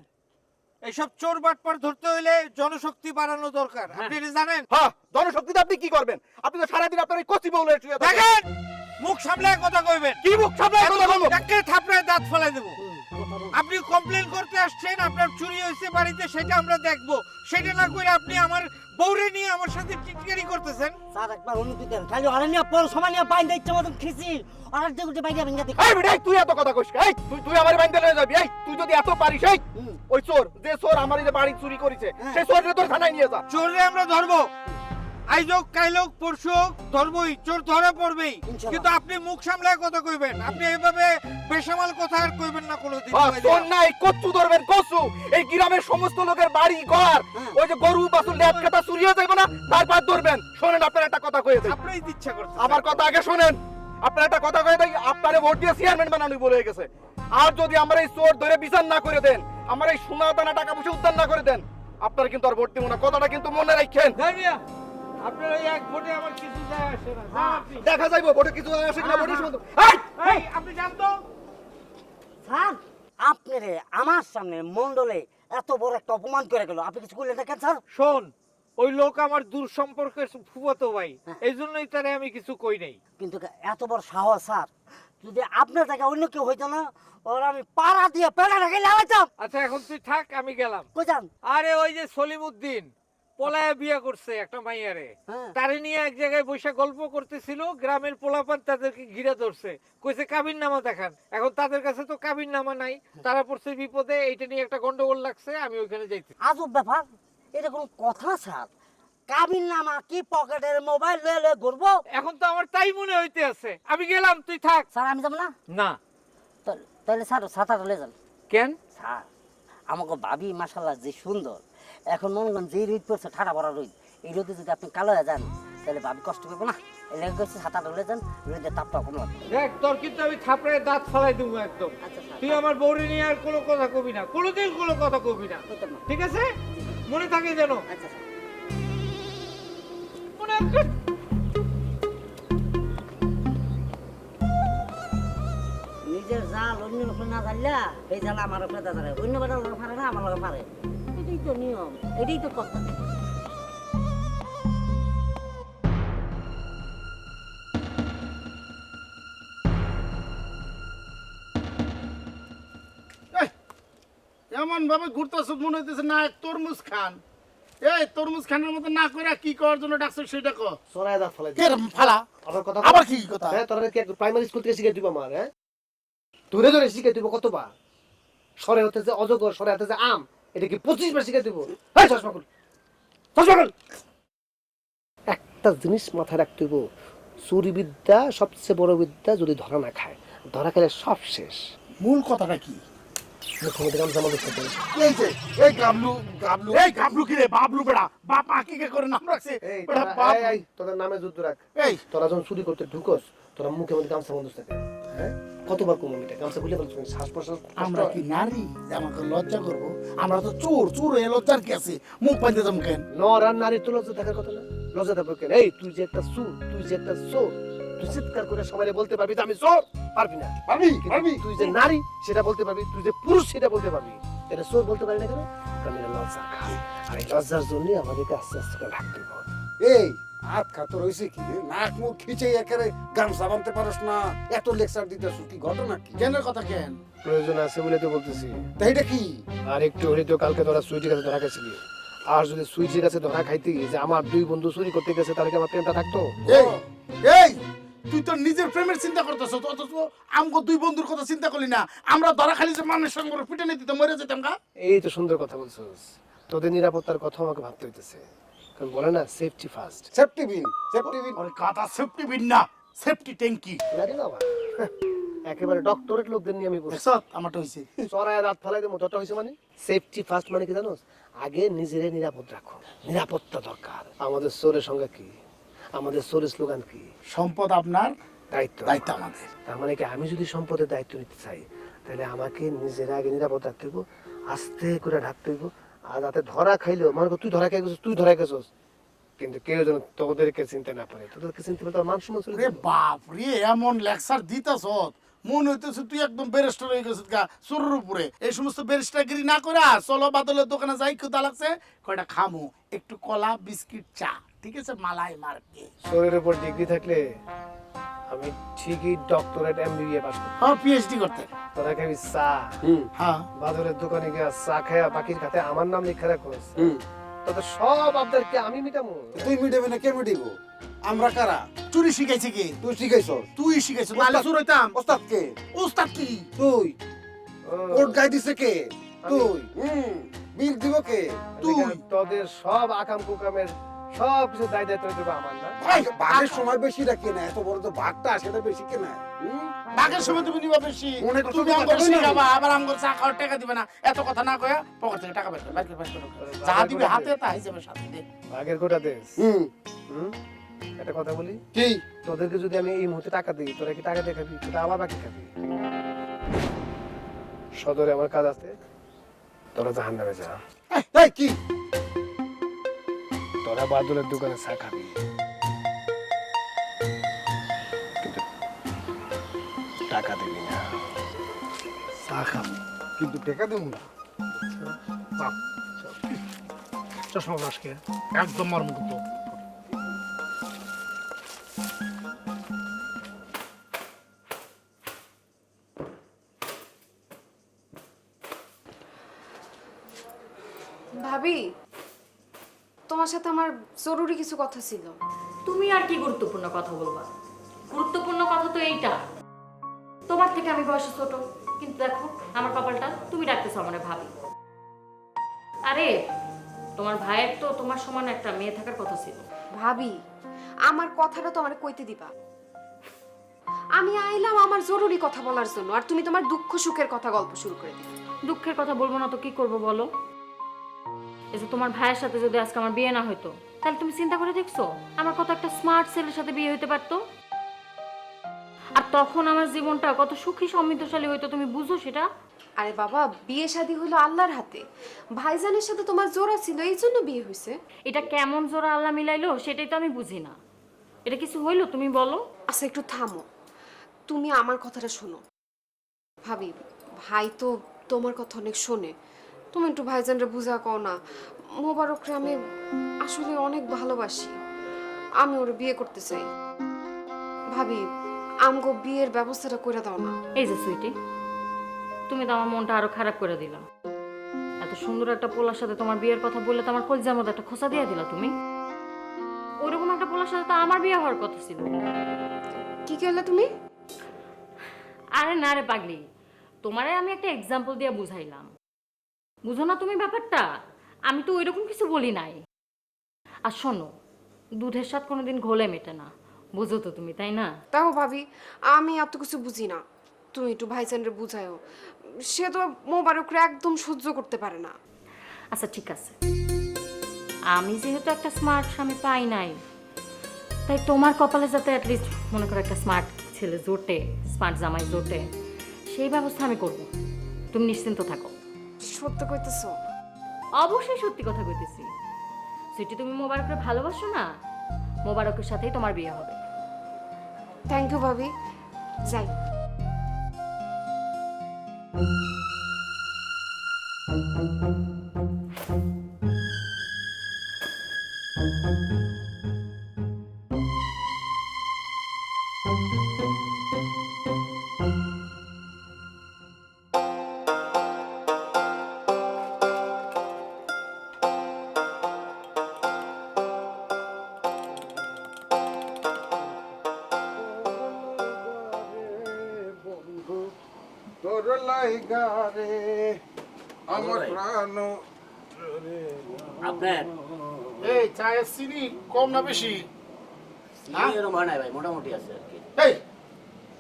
এইসব চোর বাটপার ধরতে হইলে জনশক্তি বাড়ানো দরকার, আপনি এটা জানেন? হ্যাঁ, জনশক্তিতে আপনি কি করবেন? আপনি তো সারাদিন আপনার এই কচি বউলে শুয়ে থাকেন। দেখেন, মুখ সামলায় কথা কইবেন। কি মুখ সামলায় কথা বলবো? একে থাপড়ায় দাঁত ফেলাই দেবো। আপনি কমপ্লেন করতে আসছেন আপনার চুরি হয়েছে বাড়িতে, সেটা আমরা দেখবো। সেটা না করে আপনি আমার বউরে নিয়ে আমার সাথে টিটকারি করতেছেন। স্যার একবার অনুমতি দেন, খালি অনেক নিয়ে পর সময় নিয়ে বাইন্দা ইচ্ছা মতন খিচি আর দেখুন বাইরে ভেঙে দেখি। এই বেটা, তুই এত কথা কইস? এই তুই আমার বাইন্দা লয়ে যাবি? এই তুই যদি এত পারিস, এই ওই চোর যে চোর আমার এই যে বাড়ি চুরি করেছে সেই চোররে তোর থানায় নিয়ে যা। চোররে আমরা ধরবো, আইজ হোক কাইল হোক পরশু হোক ধরবই, চোর ধরা পড়বেই। কিন্তু আপনি মুখ সামলায় কথা কইবেন, আপনি এইভাবে বেসামাল কথা আর কইবেন না কোনোদিন। চোর নাই, কচু ধরবেন, কচু। এই গ্রামের সমস্ত লোকের বাড়ি ঘর, ওই যে গরু বাছুর লেট কাটা চুরি হয়ে যাবে না, তারপর ধরবেন। শোনেন, আপনার একটা কথা কয়ে দেই। আপনারই ইচ্ছা করছে। আমার কথা আগে শোনেন, আপনার একটা কথা কয়ে দেই। আপনারে ভোট দিয়ে চেয়ারম্যান বানানো বলে গেছে। আর যদি আমরা এই চোর ধরে বিচার না করে দেন, আমার এই সোনা দানা টাকা পয়সা উদ্ধার না করে দেন, আপনারা কিন্তু আর ভোট দিব না। কথাটা কিন্তু মনে রাখেন। ধর্মিয়া, আপনার ওই এক ভোটে আমার কিছু যায় আসে না। যান আপনি। দেখা যাইবো ভোটে কিছু আসে কিনা। ভোটের সময় এই, আপনি জানতো? স্যার, আপনারে আমার সামনে মন্ডলে এত বড় একটা অপমান করে গেল, আপনি কিছু করলেন দেখেন স্যার? শোন, ওই লোক আমার দূর সম্পর্কের ফুফাতো ভাই, এই জন্যই তারে আমি কিছু কই নাই। কিন্তু এত বড় সাহস স্যার, যদি আপনার জায়গায় অন্য কেউ হইতো না, ওর আমি পাড়া দিয়ে পেড়া রেখে লাগাইতাম। আচ্ছা এখন তুই থাক, আমি গেলাম। কই যান? আরে ওই যে সলিমউদ্দিন পলায়া বিয়ে করছে একটা মাইয়ারে, হ্যাঁ। তারে নিয়ে এক জায়গায় বসে গল্প করতেছিল, গ্রামের পোলাপান তাদেরকে ঘিরে ধরছে, কইছে কাবিন নামা দেখান। এখন তাদের কাছে তো কাবিন নামা নাই, তারা পড়ছে বিপদে, এইটা নিয়ে একটা গন্ডগোল লাগছে, আমি ওইখানে যাইতে। আজব ব্যাপার, এটা কোনো কথা স্যার? কাবিন নামা কি পকেটের মোবাইল লয়ে লয়ে ঘুরবো? এখন তো আমার তাই মনে হইতে আছে, আমি গেলাম, তুই থাক। স্যার আমি যাবো না? না। তাহলে স্যার ছাতাটা লয়ে যান। কেন? স্যার, আমাকে ভাবি মাশাআল্লাহ যে সুন্দর, এখন মনে করেন যে রোদ পড়ছে, ঠাড়া ভরা রোদ, এই রোদে যদি আপনি কালো হয়ে যান তাহলে ভাবি কষ্ট করবো না। এই লেগে করছে ছাতাটা লয়ে যান, রোদের তাপটা কম লাগবে। দেখ, তোর কিন্তু আমি থাপড়ায় দাঁত ফেলাই দেবো একদম। আচ্ছা স্যার, তুই আমার বউরে নিয়ে আর কোনো কথা কবি না, কোনোদিন কোনো কথা কবি না, কইতাম না। ঠিক আছে? মনে থাকে যেন। আচ্ছা স্যার। মনে আছে? নিজের জাল অন্য উপরে না জানলা, এই জাল আমার উপরে দাঁড়ায়, অন্য বেটার লোক পারে না, আমার লোক পারে। এটাই তো নিয়ম, এটাই তো কথা। এমন ভাবে ঘুরতেছ মনে হইতেছে না তরমুজ খান। এই তরমুজ খানের মতো না করে কি করার জন্য ডাকছো সেটা কো। সরাই দাঁত ফলাই কে রে ফালা? আবার কথা আবার কি কথা? হ্যাঁ তোরা কি প্রাইমারি স্কুল থেকে শিখাই দিব আমার হ্যাঁ ধরে ধরে শিখাই দিব কতবার সরে হতেছে অজগর সরে হতেছে আম এটা কি 25 বার শিখাই দিব এই চশমা খুল একটা জিনিস মাথায় রাখতে হইব চুরি বিদ্যা সবচেয়ে বড় বিদ্যা যদি ধরা না খায় ধরা খেলে সব শেষ মূল কথাটা কি? মুখ্যমন্ত্রী গামছা আমাদের সাথে এই যে এই গাবলু কি রে বাবলু বেড়া বাপ আকিকে করে নাম রাখছে এই বেড়া বাপ। এই তোদের নামে যুদ্ধ রাখ এই তোরা যখন চুরি করতে ঢুকোস তোরা মুখে মধ্যে গামছা বন্ধ থাকে হ্যাঁ কতবার কমিটা গামছা খুলে বলছো শ্বাস প্রশ্বাস আমরা কি নারী যে আমাকে লজ্জা করব? আমরা তো চোর এ লজ্জার কি আছে? মুখ পাইতে যাম কেন? নর আর নারী তো লজ্জা থাকার কথা না লজ্জা থাকবে কেন এই তুই যে একটা চোর তুই যে একটা চোর তুই চিৎকার করে সবাই বলতে পারবি যে আমি চোর পারবি না পারবি কিন্তু তুই যে নারী সেটা বলতে পারবি তুই যে পুরুষ সেটা বলতে পারবি এটা চোর বলতে পারি না কেন কারণ এটা লজ্জা খাস আর এই লজ্জার জন্য আমাদেরকে আস্তে আস্তে করে ঢাকতে হবে এই হাত খাতো রয়েছে কি রে? নাক মুখ খিচে একেবারে গামছা বানতে পারস না, এত লেকচার দিতেছ, কি ঘটনা কি? কেনের কথা কেন? প্রয়োজন আছে বলে তো বলতেছি তাই এটা কি? আর একটু হলে তো কালকে তোরা সুইটির কাছে ধরা খাইছিলি আর যদি সুইটির কাছে ধরা খাইতে যে আমার দুই বন্ধু চুরি করতে গেছে তাহলে কি আমার প্রেমটা থাকতো এই এই তুই তো নিজের প্রেমের চিন্তা করতেছ অথচ আমগো দুই বন্ধুর কথা চিন্তা করলি না। আমরা ধরা খালি যে মানুষের সঙ্গে পিটে নিতে মরে যেতাম গা। এই তো সুন্দর কথা বলছিস তোদের নিরাপত্তার কথা আমাকে ভাবতে হইতেছে কারণ বলে না সেফটি ফার্স্ট সেফটি বিন, সেফটি বিন। ওরে কাটা সেফটি বিন না, সেফটি ট্যাঙ্কি। লাগে না বাবা একেবারে ডক্টরেট লোকদের নিয়ে আমি বলছি দেখছ আমারটা হইছে। চড়ায় রাত ফেলাই দিয়ে মোটরটা হয়েছে মানে সেফটি ফার্স্ট মানে কি জানোস আগে নিজেরে নিরাপদ রাখো নিরাপত্তা দরকার আমাদের চোরের সঙ্গে কি আমাদের চোরের স্লোগান কি সম্পদ আপনার, দায়িত্ব দায়িত্ব আমাদের। তার মানে কি আমি যদি সম্পদের দায়িত্ব নিতে চাই তাহলে আমাকে নিজের আগে নিরাপদ রাখতে হইব আস্তে করে ঢাকতে হইব আর যাতে ধরা খাইলেও মনে কর তুই ধরা খাই গেছিস তুই ধরা গেছিস কিন্তু কেউ যেন তোদেরকে চিনতে না পারে তোদেরকে চিনতে পারে তোর মান সম্মান চলে রে যাবে। বাপ রে এমন লেকচার দিতাছ মনে হইতেছে তুই একদম ব্যারিস্টার হয়ে গেছিস গা চোরের উপরে। এই সমস্ত ব্যারিস্টারগিরি না করে চলো বাদলের দোকানে যাই ক্ষুদা লাগছে কয়টা খামু একটু কলা বিস্কিট চা ঠিক আছে মালাই মারকে। শরীরের উপর ডিগ্রি থাকলে আমি ঠিকই ডক্টরেট এমবিবিএ পাস করতাম হ্যাঁ পিএইচডি করতে। তোরা খাবি চা হ্যাঁ বাদরের দোকানে গিয়ে চা খায়া বাকির খাতে আমার নাম লিখে রাখোস হুম। তোদের সব আপনাদেরকে আমি মিটামু তুই মিটাবি না কে মিটাইব? আমরা কারা? চুরি শিখাইছে কি? তুই শিখাইছস? তুই শিখাইছ নালে চুর হইতাম। ওস্তাদ কে? উস্তাদ কি? তুই। ও, কোর্ট গাই দিছে কে? তুই। বিল দিব কে? তুই। তোদের সব আকাম কুকামের সব কিছু দায় দায়িত্ব দেবো আমার না ভাগের সময় বেশি রাখি না, এত বড় তো ভাগটা সেটা বেশি কেনা। বাঘের সময় তুমি নিবা বেশি। মনে করছো তুমি তো আমগো টাকা দিবে না? শিখাবা আবার আমগো চা খাওয়ার টাকা দিবে না। এত কথা না কয়া পকেট থেকে টাকা বের করে যা দিবে হাতে তা হিসেবে সাথে দে। ভাগের কোটা দেশ হুম। একটা কথা বলি কি? তোদেরকে যদি আমি এই মুহূর্তে টাকা দিই তোরা কি টাকা দিয়ে খাবি তোরা আবার বাকি খাবি সদরে আমার কাজ আছে তোরা জাহান্নামে যা এই কি? তোরা বাদলের দোকানে চা খাবি কিন্তু টাকা দিবি না চা খাবো কিন্তু টাকা দেব না। চশমা বাসকে একদম মর্মগুত। ভাবি তোমার সাথে আমার জরুরি কিছু কথা ছিল। তুমি আর কি গুরুত্বপূর্ণ কথা বলবা? গুরুত্বপূর্ণ কথা তো এইটা, তোমার থেকে আমি বয়সে ছোট কিন্তু দেখো আমার কপালটা তুমি ডাকতেছো আমার ভাবি। আরে তোমার ভাইয়ের তো তোমার সমান একটা মেয়ে থাকার কথা ছিল। ভাবি আমার কথাটা তো আমার কইতে দিবা। আমি আইলাম আমার জরুরি কথা বলার জন্য আর তুমি তোমার দুঃখ সুখের কথা গল্প শুরু করে দিলে। দুঃখের কথা বলবো না তো কি করবো বলো? এই যে তোমার ভাইয়ের সাথে যদি আজকে আমার বিয়ে না হইতো তাহলে তুমি চিন্তা করে দেখছো আমার কত একটা স্মার্ট ছেলের সাথে বিয়ে হইতে পারতো আর তখন আমার জীবনটা কত সুখী সমৃদ্ধশালী হইতো তুমি বুঝো সেটা? আরে বাবা বিয়ে শাদী হলো আল্লাহর হাতে। ভাইজানের সাথে তোমার জোড়া ছিল এই জন্য বিয়ে হয়েছে। এটা কেমন জোড়া আল্লাহ মিলাইলো সেটাই তো আমি বুঝি না। এটা কিছু হইলো তুমি বলো? আচ্ছা একটু থামো, তুমি আমার কথাটা শোনো। ভাবি ভাই তো তোমার কথা অনেক শোনে, তুমি একটু ভাইজানরে বুঝা কও না। মোবারকরে আমি আসলে অনেক ভালোবাসি, আমি ওর বিয়ে করতে চাই। ভাবি আমগো বিয়ের ব্যবস্থাটা করে দাও না। এই যে সুইটি, তুমি তো আমার মনটা আরো খারাপ করে দিলা। সুন্দর একটা পোলার সাথে তোমার বিয়ের কথা বললে তো আমার কলজার মধ্যে একটা খোসা দিয়ে দিলা তুমি। ওইরকম একটা পোলার সাথে তো আমার বিয়ে হওয়ার কথা ছিল। কি করলে তুমি? আরে না রে পাগলি, তোমারে আমি একটা এক্সাম্পল দিয়ে বুঝাইলাম, বুঝো না তুমি ব্যাপারটা? আমি তো ওইরকম কিছু বলি নাই। আর শোনো, দুধের স্বাদ কোনোদিন ঘোলে মেটে না, বুঝো তো তুমি, তাই না? তাও ভাবি, আমি এত কিছু বুঝি না, তুমি একটু ভাইজানরে বুঝাইও। সে তো মোবারকরে একদম সহ্য করতে পারে না। আচ্ছা ঠিক আছে, আমি যেহেতু একটা স্মার্ট স্বামী পাই নাই, তাই তোমার কপালে যাতে অ্যাটলিস্ট মনে করো একটা স্মার্ট ছেলে জোটে, স্মার্ট জামাই জোটে, সেই ব্যবস্থা আমি করব। তুমি নিশ্চিন্ত থাকো। সত্য কইতেছো? অবশ্যই সত্যি কথা কইতেছি। সুইটি, তুমি মোবারককে ভালোবাসো না? মোবারকের সাথেই তোমার বিয়ে হবে। থ্যাংক ইউ ভাবি, যাই। তোর লাইগারে আমার প্রাণ আপনার এই চায়ের চিনি কম না বেশি? এরকম হয় নাই ভাই, মোটামুটি আছে আর কি। এই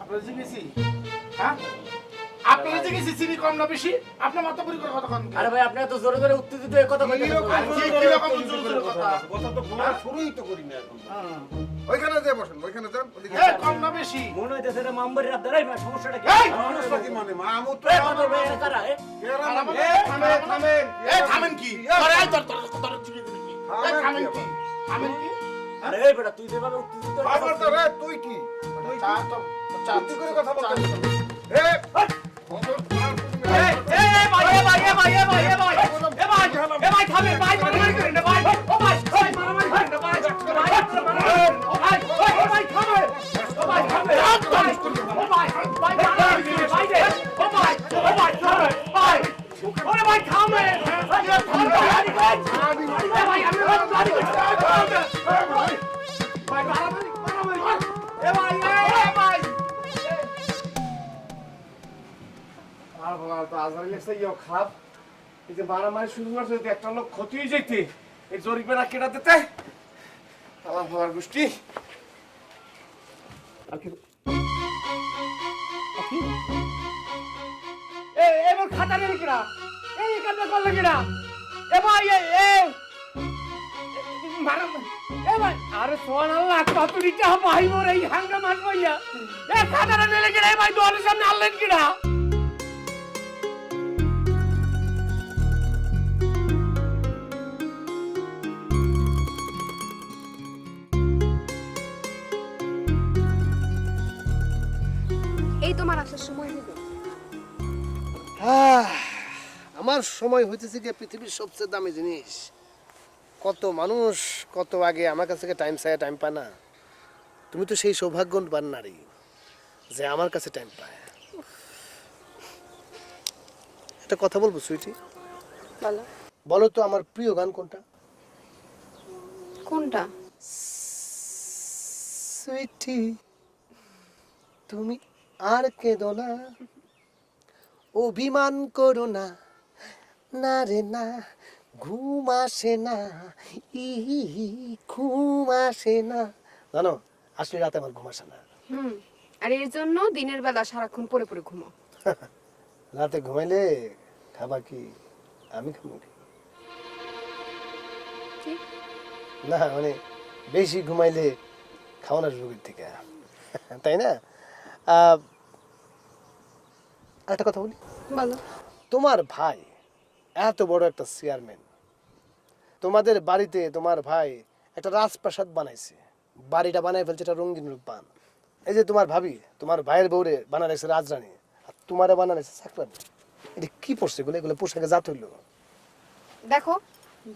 আপনার জিজ্ঞেসি, হ্যাঁ আপনারা জিজ্ঞেসি চিনি কম না বেশি? আপনার মাথা পরি করে কথা কন। আরে ভাই, আপনি এত জোরে জোরে উত্তেজিত হয়ে কথা কইতেছেন। কি রকম জোরে জোরে কথা? কথা তো বলা শুরুই তো করি না এখন। ওইখানে যে বসেন, ওইখানে যান, ওদিকে এই কম না বেশি? মনে হইতেছে এটা মামবাড়ির আপনারাই সমস্যাটা কি? এই সমস্যা কি মানে মামু তো এই বাদল ভাই, এরা কারা? থামেন। এই থামেন কি? আরে এই তোর জিজ্ঞেসি কি? এই থামেন কি? থামেন কি? আরে এই বেটা, তুই যেভাবে উত্তেজিত হয়ে আবার তো রে তুই কি চা তো চা তুই করে কথা বলতে এ খাপ এই যে মারামারি শুরু করছে, যদি একটা লোক ক্ষতি হয়ে যেতে, এই জরিপেরা কেটা দিতে আলাম হওয়ার গোষ্ঠী। এবার খাতা নিয়ে কিনা এই কাজটা করলে কিনা? এ ভাই আরে সোহান আল্লাহ, কতটা ভাই মোর এই হাঙ্গামা কইয়া এ খাতাটা নিলে কিনা? ভাই দলের সামনে আনলেন কিনা? এই তোমার আসার সময় হইল। আমার সময় হইতেছে কি পৃথিবীর সবচেয়ে দামি জিনিস। কত মানুষ কত আগে আমার কাছ থেকে টাইম চায়, টাইম পায় না। তুমি তো সেই সৌভাগ্যবান নারী যে আমার কাছে টাইম পায়। একটা কথা বলবো সুইটি? বলো। বলো তো আমার প্রিয় গান কোনটা? কোনটা? সুইটি তুমি আর কেঁদো না, অভিমান করো না, না রে না, ঘুম আসে না, ঘুম আসে না। জানো, আসলে রাতে আমার ঘুম আসে না। আর এর জন্য দিনের বেলা সারাক্ষণ পড়ে পড়ে ঘুমো। রাতে ঘুমাইলে খাবা কি? আমি খাবো কি? না মানে বেশি ঘুমাইলে খাওয়ানোর রোগের থেকে, তাই না? একটা কথা বলি। বলো। তোমার ভাই এত বড় একটা চেয়ারম্যান, তোমাদের বাড়িতে তোমার ভাই একটা রাজপ্রাসাদ বানাইছে, বাড়িটা বানাই ফেলছে একটা রঙিন রূপবান। এই যে তোমার ভাবি তোমার ভাইয়ের বউরে বানাইছে রাজরানী, আর তোমারে বানাইছে চাকরানী। এটা কি পড়ছে এগুলো? এগুলো পোশাকে জাত হইলো? দেখো,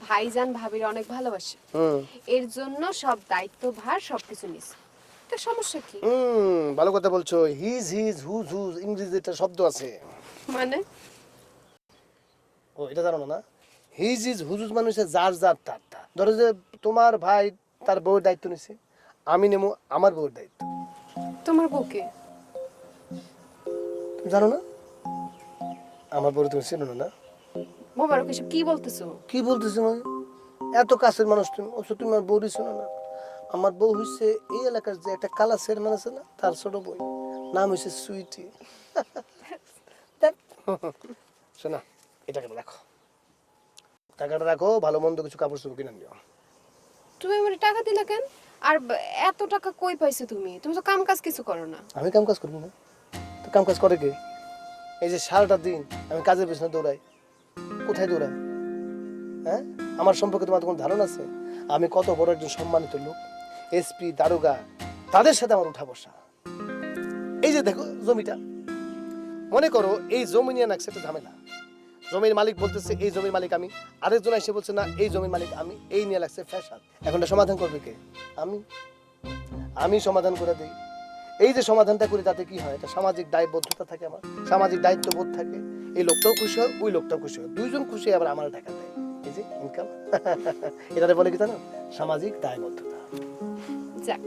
ভাইজান ভাবির অনেক ভালোবাসে, এর জন্য সব দায়িত্ব ভার সবকিছু নিছে। তো সমস্যা কি? ভালো কথা বলছো। হিজ হিজ হুজ হুজ ইংরেজিতে একটা শব্দ আছে, মানে ও এটা জানো না, হিজ ইজ হুজুজ মানুষের যার যার তার তার। ধরো যে তোমার ভাই তার বউয়ের দায়িত্ব নিছে, আমি নেবো আমার বউয়ের দায়িত্ব। তোমার বউকে তুমি জানো না আমার বউ? তুমি চেনো না? মোবারক এসব কি বলতেছো? কি বলতেছো মানে? এত কাছের মানুষ তুমি, অথচ তুমি আমার বউরই শোনো না। আমার বউ হচ্ছে এই এলাকার যে একটা কালা চেয়ারম্যান আছে না, তার ছোট বই, নাম হচ্ছে সুইটি। শোনা, এই টাকাটা রাখো, টাকাটা রাখো, ভালো মন্দ কিছু কাপড় চোপড় কিনে নিও। তুমি আমার টাকা দিলা কেন? আর এত টাকা কই পাইছো তুমি? তুমি তো কাম কাজ কিছু করো না। আমি কাম কাজ করবো না তো? কাম কাজ করে কে? এই যে সারাটা দিন আমি কাজের পেছনে দৌড়াই, কোথায় দৌড়াই? হ্যাঁ, আমার সম্পর্কে তোমার কোনো ধারণা আছে? আমি কত বড় একজন সম্মানিত লোক, এসপি, দারোগা, তাদের সাথে আমার উঠা বসা। এই যে দেখো জমিটা, মনে করো এই জমি নিয়ে নাকছে একটা ঝামেলা। জমির মালিক বলতেছে এই জমির মালিক আমি, আরেকজন এসে বলছে না এই জমির মালিক আমি, এই নিয়ে লাগছে ফ্যাশন। এখন এটা সমাধান করবে কে? আমি সমাধান করে দিই। এই যে সমাধানটা করি তাতে কি হয়? এটা সামাজিক দায়বদ্ধতা থাকে, আমার সামাজিক দায়িত্ববোধ থাকে। এই লোকটাও খুশি হয়, ওই লোকটাও খুশি হয়, দুইজন খুশি আবার আমার টাকা দেয়। এই যে ইনকাম, এটাতে বলে কি জানো? সামাজিক দায়বদ্ধতা। যাক,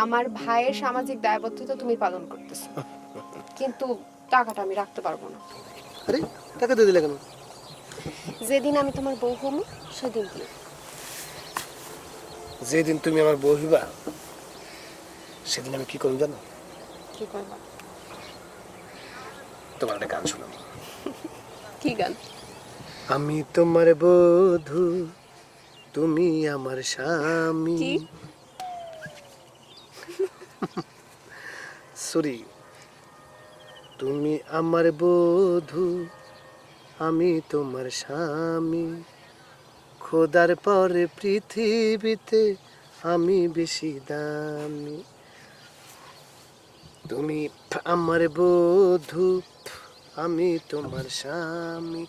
আমার ভাইয়ের সামাজিক দায়বদ্ধতা তুমি পালন করতেছো, কিন্তু টাকাটা আমি রাখতে পারবো না। আরে টাকা দিয়ে দিলে কেন? যেদিন আমি তোমার বউ হবো সেদিন দিও। যেদিন তুমি আমার বউ হইবা সেদিন আমি কি করব জানো? কি করবা? তোমার একটা গান শোনাব। কি গান? আমি তোমার বধূ, তুমি আমার স্বামী। কি? সরি, তুমি আমার বধূ, আমি তোমার স্বামী, খোদার পরে পৃথিবীতে আমি বেশি দামি। তুমি আমার বধূ, আমি তোমার স্বামী,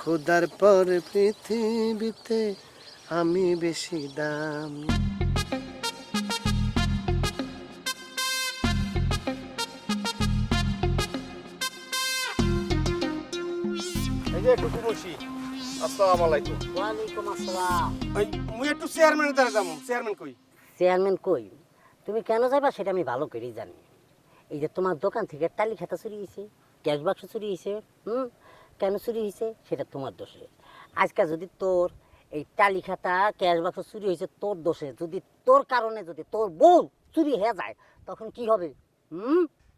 খোদার পরে পৃথিবীতে আমি বেশি দামি। এই যে টুকুমসি, আসসালামু আলাইকুম। ওয়ালাইকুম আসসালাম। ওই মুই একটু চেয়ারম্যানের দ্বারা যাবো। চেয়ারম্যান কই? চেয়ারম্যান কই? তুমি কেন যাইবা সেটা আমি ভালো করেই জানি। এই যে তোমার দোকান থেকে টালি খাতা চুরি হয়েছে, ক্যাশ বাক্স চুরি হয়েছে, কেন চুরি হয়েছে সেটা তোমার দোষে। আজকাল যদি তোর এই টালি খাতা ক্যাশ বাক্স চুরি হয়েছে তোর দোষে, যদি তোর কারণে যদি তোর বউ চুরি হয়ে যায় তখন কি হবে?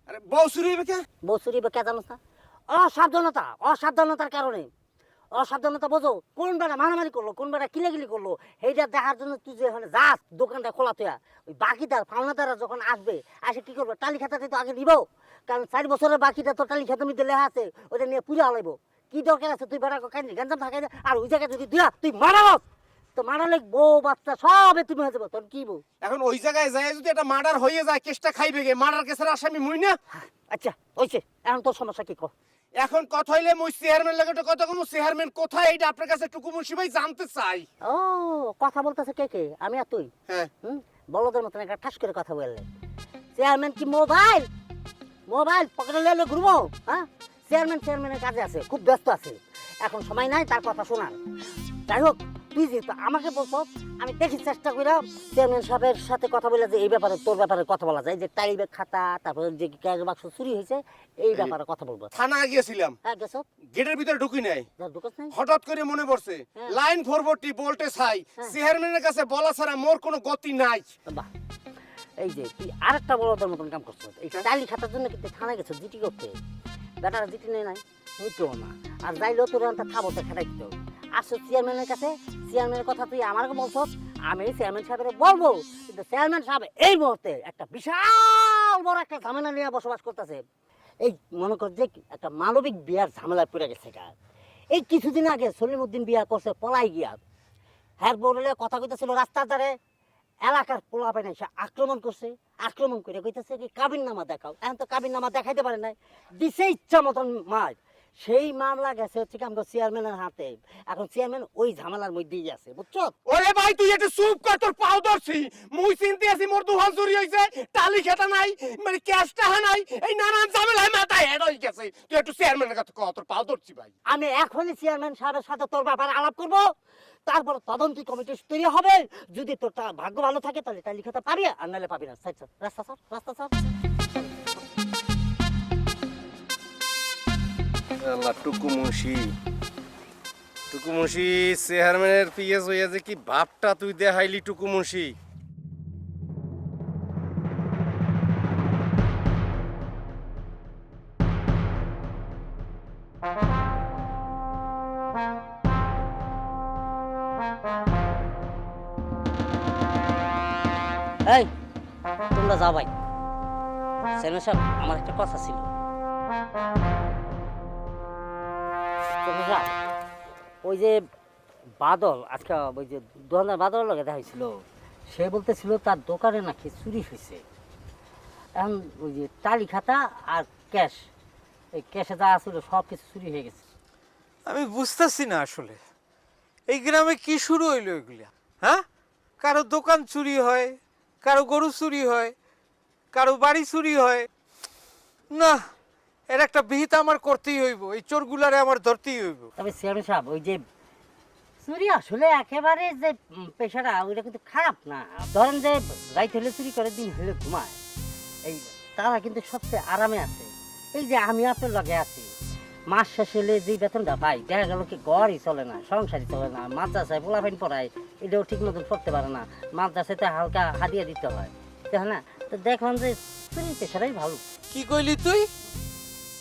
আরে বউ চুরি হইবে কে? বউ চুরি হবে কে জানো না? অসাবধানতা, অসাবধানতার কারণে। অসাবধানতা বোঝো? কোন বেড়া মারামারি করলো, কোন বেড়া কিলাকিলি করলো, সেইটা দেখার জন্য তুই যে ওখানে যাস দোকানটা খোলা তুই, ওই বাকিদার পাওনাদাররা যখন আসবে আসে কি করবো? টালি খাতাটা তো আগে নিব, কারণ 4 বছরের বাকিটা তো টালি খাতা মধ্যে লেখা আছে, ওটা নিয়ে পুজো হালাইবো। কি দরকার আছে তুই বেড়া কাহিনী গাঞ্জাম থাকাই? আর ওই জায়গায় যদি তুই মারাস তো মারালে বউ বাচ্চা সবে তুমি হয়ে যাবো, তোর কি বউ? এখন ওই জায়গায় যায় যদি একটা মার্ডার হয়ে যায়, কেসটা খাইবে গে? মার্ডার কেসের আসামি মুই না? আচ্ছা ওইছে, এখন তোর সমস্যা কি কর? এখন কথা হইলে মুই চেয়ারম্যান লাগে তো কথা কম। চেয়ারম্যান কোথায় এইটা আপনার কাছে টুকুমসি ভাই জানতে চাই। ও কথা বলতেছে কে কে? আমি আর তুই? হ্যাঁ। বলদের মতন একটা ঠাস করে কথা বললে। চেয়ারম্যান কি মোবাইল মোবাইল পকেটে লেলে ঘুরবো? হ্যাঁ, চেয়ারম্যানের কাজে আছে, খুব ব্যস্ত আছে, এখন সময় নাই তার কথা শোনার। যাই হোক, তুই যেহেতু আমাকে বলছ, আমি দেখি চেষ্টা করে চেয়ারম্যান সাহেবের সাথে কথা বলে যে এই ব্যাপারে তোর ব্যাপারে কথা বলা যায়, যে টাইল ব্যাগ খাতা তারপরে যে ক্যাশ বাক্স চুরি হয়েছে এই ব্যাপারে কথা বলবো। থানা গিয়েছিলাম, হ্যাঁ গেছো? গেটের ভিতরে ঢুকি নাই, ঢুকাস নাই? হঠাৎ করে মনে পড়ছে হ্যাঁ। লাইন 440 বলতে চাই, হ্যাঁ। চেয়ারম্যানের কাছে বলা ছাড়া মোর কোনো গতি নাই। বাহ, এই যে তুই আরেকটা বলদের মতন কাম করছো। এই টাইলি খাতার জন্য কিন্তু থানা গেছো জিটি করতে, বেটারা জিটি নেই নাই, নিতেও না, আর যাইলেও তোর খাবতে খাটাই দিতে হবে। আসছো চেয়ারম্যানের কাছে, চেয়ারম্যানের কথা তুই আমাকে বলছো, আমি চেয়ারম্যান সাহেবের বলবো, কিন্তু চেয়ারম্যান সাহেব এই মুহূর্তে একটা বিশাল বড় একটা ঝামেলা নিয়ে বসবাস করতেছে। এই মনে কর যে একটা মানবিক বিয়ার ঝামেলায় পড়ে গেছে। এই কিছুদিন আগে সলিমউদ্দিন বিয়া করছে পলাই গিয়া, হ্যাঁ বললে কথা কইতেছিল রাস্তার ধারে, এলাকার পোলা পাই সে আক্রমণ করছে, আক্রমণ করে কইতেছে কি কাবিন নামা দেখাও। এখন তো কাবিন নামা দেখাইতে পারে নাই, দিছে ইচ্ছা মতন মার। সেই মামলা গেছে হচ্ছে কি আমাদের চেয়ারম্যানের হাতে। এখন চেয়ারম্যান ওই ঝামেলার মধ্যেই আছে, বুঝছো? ওরে ভাই তুই একটু চুপ কর, তোর পাও ধরছি। মুই চিনতে আছি মোর দুহান চুরি হইছে, টালি খেতা নাই, মানে ক্যাশ টাকা নাই, এই নানান ঝামেলায় মাথায় হেড হয়ে গেছে। তুই একটু চেয়ারম্যানের কাছে কও, তোর পাও ধরছি ভাই। আমি এখনই চেয়ারম্যান সাহেবের সাথে তোর ব্যাপারে আলাপ করবো, তারপর তদন্তি কমিটি তৈরি হবে। যদি তোর ভাগ্য ভালো থাকে তাহলে টালি খেতে পাবি, আর নাহলে পাবি না। সাইড স্যার, রাস্তা স্যার, রাস্তা স্যার। আল্লাহ, টুকুমুশি টুকুমুশি চেয়ারম্যানের পিএস হইয়া যে কি ভাবটা তুই দেখাইলি টুকুমুশি। এই তোমরা যাও ভাই। চেয়ারম্যান সাহেব, আমার একটা কথা ছিল। ওই যে বাদল আজকে ওই যে দোকানদার বাদল লগে দেখা হয়েছিল, সে বলতেছিল তার দোকানে নাকি চুরি হয়েছে। এখন ওই যে টালি খাতা আর ক্যাশ, এই ক্যাশে যা ছিল সব কিছু চুরি হয়ে গেছে। আমি বুঝতেছি না আসলে এই গ্রামে কি শুরু হইলো এগুলা। হ্যাঁ, কারো দোকান চুরি হয়, কারো গরু চুরি হয়, কারো বাড়ি চুরি হয়। না, এর একটা বিহিত আমার করতেই হইব, এই চোরগুলারে আমার ধরতেই হইব। তবে চেয়ারম্যান সাহেব, ওই যে চুরি আসলে একেবারে যে পেশাটা ওইটা কিন্তু খারাপ না। ধরেন যে রাইত হলে চুরি করে, দিন হলে ঘুমায়, এই তারা কিন্তু সবচেয়ে আরামে আছে। এই যে আমি আপনার লগে আছি, মাস শেষ হলে যে বেতনটা পাই, দেখা গেল কি ঘরই চলে না, সংসারই চলে না, মাদ্রাসায় পোলাপাইন পড়ায়, এটাও ঠিক মতন পড়তে পারে না, মাদ্রাসাতে হালকা হাদিয়া দিতে হয়, তাই না? তো দেখলাম যে চুরি পেশাটাই ভালো। কি কইলি তুই?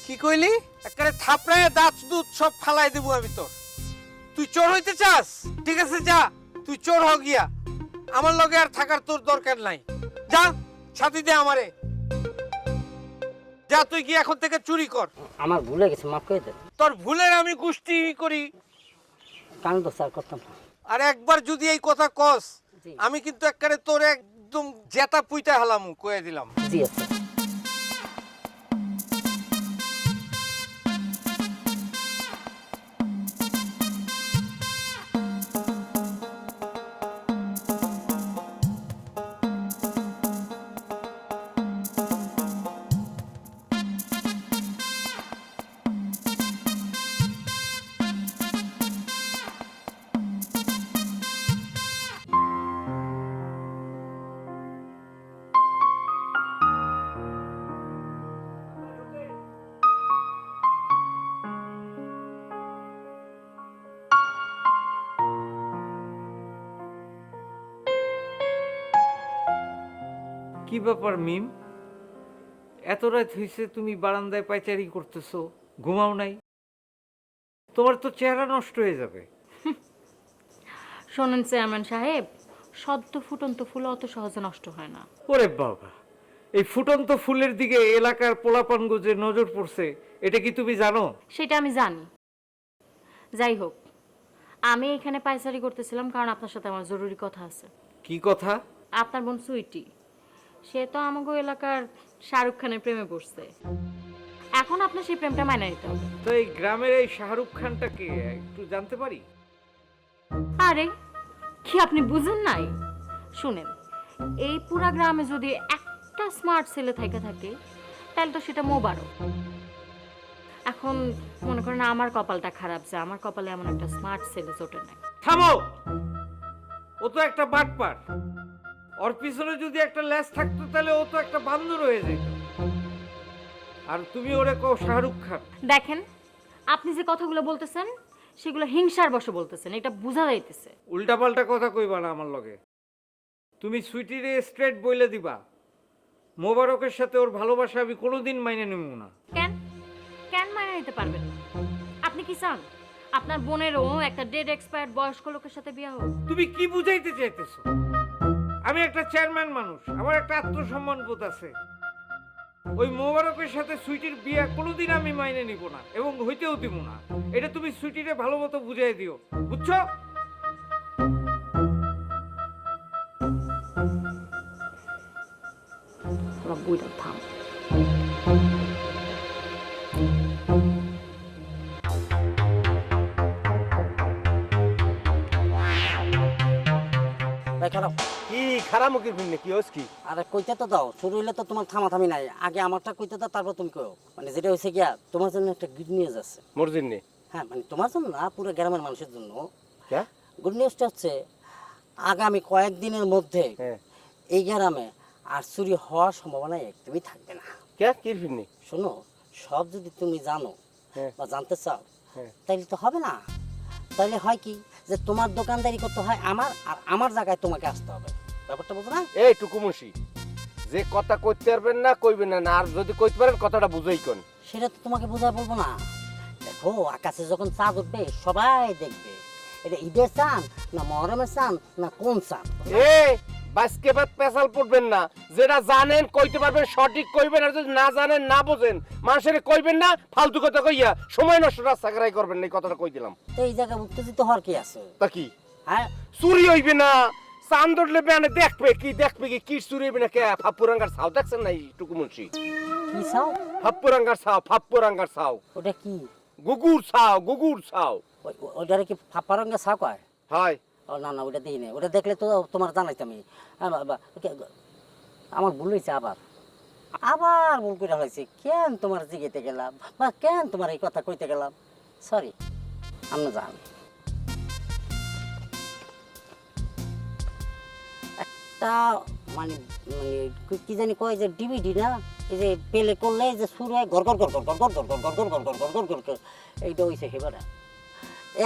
কি কইলি? একেবারে থাপড়ায় দাঁত দুধ সব ফালাই দেবো আমি তোর। তুই চোর হইতে চাস? ঠিক আছে, যা, তুই চোর হ গিয়া। আমার লগে আর থাকার তোর দরকার নাই। যা, সাথী দে আমারে। যা, তুই কি এখন থেকে চুরি কর। আমার ভুলে গেছে, মাফ করে দেন। তোর ভুলের আমি গুষ্টি করি। কান তো স্যার করতাম না। আর একবার যদি এই কথা কস, জি। আমি কিন্তু একেবারে তোর একদম জেতা পুইতা হালাম, কয়ে দিলাম। জি আচ্ছা। কি ব্যাপার মিম, এত রাত হয়েছে তুমি বারান্দায় পায়চারি করতেছো, ঘুমাও নাই? তোমার তো চেহারা নষ্ট হয়ে যাবে। শোনেন চেয়ারম্যান সাহেব, সদ্য ফুটন্ত ফুল অত সহজে নষ্ট হয় না। ওরে বাবা, এই ফুটন্ত ফুলের দিকে এলাকার পোলাপানগো যে নজর পড়ছে, এটা কি তুমি জানো? সেটা আমি জানি। যাই হোক, আমি এখানে পায়চারি করতেছিলাম কারণ আপনার সাথে আমার জরুরি কথা আছে। কি কথা? আপনার বোন সুইটি, সে তো আমাগো এলাকার শাহরুখ খানের প্রেমে পড়ছে। এখন আপনার সেই প্রেমটা মাইনা নিতে হবে। তো এই গ্রামের এই শাহরুখ খানটাকে একটু জানতে পারি? আরে কি আপনি বুঝেন নাই? শুনেন, এই পুরা গ্রামে যদি একটা স্মার্ট ছেলে থেকে থাকে তাহলে তো সেটা মোবারক। এখন মনে করেন আমার কপালটা খারাপ যে আমার কপালে এমন একটা স্মার্ট ছেলে জোটে নাই। থামো, ও তো একটা বাটপার। ওর পিছনে যদি একটা ল্যাস থাকতো তাহলে ও তো একটা বান্দর হয়ে যেত। আর তুমি ওরে কও শাহরুখ খান। দেখেন, আপনি যে কথাগুলো বলতেছেন সেগুলো হিংসার বশে বলতেছেন, এটা বোঝা যাইতেছে। উল্টাপাল্টা কথা কইবা না আমার লগে। তুমি সুইটিরে স্ট্রেট বইলে দিবা, মোবারকের সাথে ওর ভালোবাসা আমি কোনোদিন মাইনে নেব না। কেন কেন মাইনে নিতে পারবেন না? আপনি কি চান আপনার বোনেরও একটা ডেড এক্সপায়ার্ড বয়স্ক লোকের সাথে বিয়ে হোক? তুমি কি বুঝাইতে চাইতেছো? আমি একটা চেয়ারম্যান মানুষ, আমার একটা আত্মসম্মান বোধ আছে। ওই মোবারকের সাথে সুইটির বিয়ে কোনোদিন আমি মাইনে নিব না এবং হইতেও দিব না। এটা তুমি সুইটিরে ভালো মতো বুঝাই দিও, বুঝছো? বইটা থাম। এই খারাপ কি খারামুখির ফিরনি কি হস কি? আরে কইতে তো দাও, শুরু হইলে তো তোমার থামাথামি নাই। আগে আমারটা কইতে দাও, তারপর তুমি কও। মানে যেটা হয়েছে গিয়া, তোমার জন্য একটা গুড নিউজ আছে। মোর জন্যে? হ্যাঁ, মানে তোমার জন্য না, পুরো গ্রামের মানুষের জন্য। কে? গুড নিউজটা হচ্ছে আগামী কয়েকদিনের মধ্যে হ্যাঁ। এই গ্রামে আর চুরি হওয়ার সম্ভাবনা একদমই থাকবে না। কে কি ফিরনি? শোনো, সব যদি তুমি জানো হ্যাঁ। বা জানতে চাও, হ্যাঁ। তাইলে তো হবে না। তাইলে হয় কি, যে তোমার দোকানদারি করতে হয় আমার, আর আমার জায়গায় তোমাকে আসতে হবে। ব্যাপারটা বুঝো না? এই টুকুমুসি, যে কথা কইতে পারবেন না কইবেন না, আর যদি কইতে পারেন কথাটা বুঝাই কোন। সেটা তো তোমাকে বোঝায় বলবো না। দেখো, আকাশে যখন চাঁদ উঠবে সবাই দেখবে। এটা ঈদের চাঁদ না মহরমের চাঁদ না কোন চাঁদ? এ বাসকে বাদ পেশাল পড়বেন না, যেটা জানেন কইতে পারবেন সঠিক কইবেন, আর যদি না জানেন না বোঝেন মানুষের কইবেন না, ফালতু কথা কইয়া সময় নষ্ট রাস্তা করাই করবেন না, এই কথাটা কই দিলাম। তো এই জায়গায় উত্তেজিত হওয়ার কি আছে? তা কি হ্যাঁ, চুরি হইবে না? চাঁদ উঠলে বেনে দেখবে কি কি চুরি হইবে না? কে ফাপ্পুরাঙ্গার ছাও দেখছেন না টুকুমুন্সি? কি চাও? ফাপ্পুরাঙ্গার ছাও ওটা কি? গুগুর ছাও। ওটারে কি ফাপ্পারঙ্গে ছাও কয়? হয়। ও না না, ওটা দেখি না। ওটা দেখলে তো তোমার জানাইতামই। আমার ভুল হয়েছে, আবার ভুল করে হয়েছে। কেন তোমার জিগেতে গেলাম বা কেন তোমার এই কথা কইতে গেলাম? সরি, আমরা জান। একটা মানে মানে কি জানি কয় যে ডিভিডি না, এই যে পেলে করলে যে শুরু হয় গড় গড় গড় গড় গড় গড় গড় গড় গড় গড় গড় গড় গড় গড়, এইটা হয়েছে সেবারে।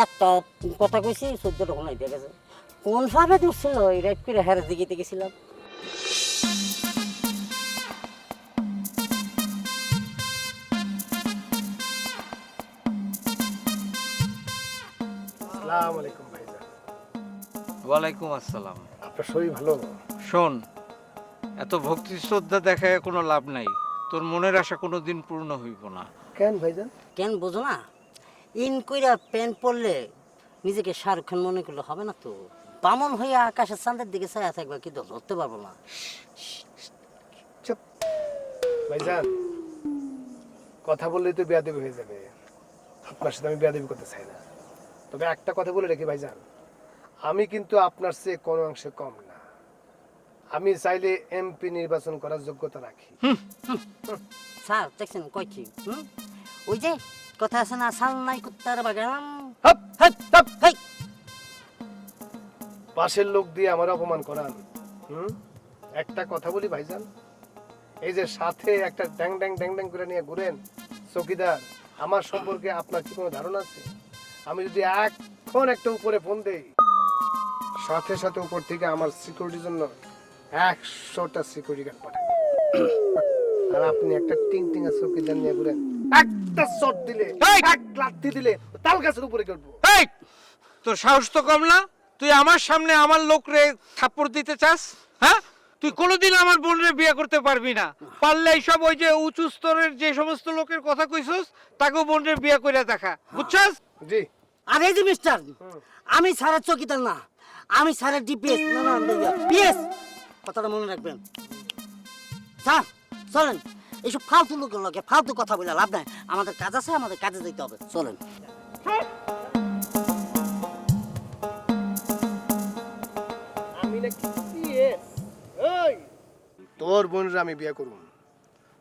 একটা কথা কইছি 14টা ঘন্টায় দিয়ে গেছে। কোন ভাবে ঢুকছিল এই রাইট করে হেরে দিকে গেছিলাম। আসসালামু আলাইকুম ভাইজান। ওয়ালাইকুম আসসালাম। আপনার শরীর ভালো? শোন, এত ভক্তি শ্রদ্ধা দেখায় কোনো লাভ নাই। তোর মনের আশা কোনো দিন পূর্ণ হইব না। কেন ভাইজান? কেন বোঝো না? ইন কইরা প্যান্ট পরলে নিজেকে শাহরুখ খান মনে করলে হবে না তো। বামন হয়ে আকাশের চাঁদের দিকে ছায়া থাকবে, কিন্তু ধরতে পারবো না। চুপ ভাইজান, কথা বললেই তো বেয়াদবি হয়ে যাবে। আপনার সাথে আমি বেয়াদবি করতে চাই না। তবে একটা কথা বলে রেখে ভাইজান, আমি কিন্তু আপনার চেয়ে কোনো অংশে কম না। আমি চাইলে এমপি নির্বাচন করার যোগ্যতা রাখি। স্যার দেখছেন কইছি? ওই যে কথা আছে না, সাল নাই কুত্তার বাগান। হাপ, হাপ, হাপ। হেই, পাশের লোক দিয়ে আমার অপমান করান। একটা কথা বলি ভাইজান, এই যে সাথে একটা ড্যাং ড্যাং ড্যাং ড্যাং করে নিয়ে ঘুরেন চৌকিদার, আমার সম্পর্কে আপনার কি কোনো ধারণা আছে? আমি যদি এখন একটা উপরে ফোন দেই, সাথে সাথে উপর থেকে আমার সিকিউরিটির জন্য 100টা সিকিউরিটি গার্ড পাঠাই। আর আপনি একটা টিং টিং আর চৌকিদার নিয়ে ঘুরেন, একটা শট দিলে, এক লাথি দিলে তাল গাছের উপরে উঠবো। এই, তোর সাহস তো কম না? তুই আমার সামনে আমার লোকরে থাপ্পড় দিতে চাস? হ্যাঁ, তুই কোনোদিন আমার বোনরে বিয়ে করতে পারবি না। পারলে এইসব ওই যে উঁচু স্তরের যে সমস্ত লোকের কথা কইছস, তাকেও বোনরে বিয়ে করে দেখা, বুঝছস? জি। আর এই যে মিস্টার, আমি স্যারের চৌকিদার না, আমি স্যারের ডিপিএস না না পিএস। কথাটা মনে রাখবেন। স্যার চলেন, এইসব ফালতু লোকের লোকে ফালতু কথা বলে লাভ নাই। আমাদের কাজ আছে, আমাদের কাজে যেতে হবে। চলেন। আমি নাকি পিএস? এই, তোর বোনরে আমি বিয়ে করুম,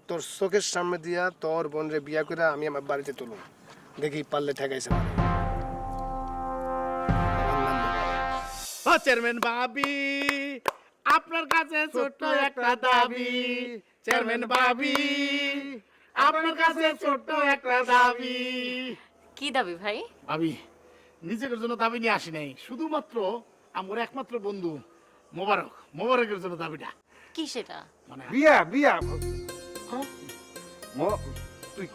তোর চোখের সামনে দিয়া তোর বোনরে বিয়ে করে আমি আমার বাড়িতে তুলুম। দেখি পারলে ঠেকাইছে না। চেয়ারম্যান ভাবি, আপনার কাছে ছোট্ট একটা দাবি। চেয়ারম্যান ভাবি, আপনার কাছে ছোট্ট একটা দাবি। কি দাবি ভাই? ভাবি, নিজের জন্য দাবি নিয়ে আসি নাই, শুধুমাত্র আমার একমাত্র বন্ধু মোবারকের জন্য দাবিটা। কি সেটা? মানে বিয়া বিয়া তুই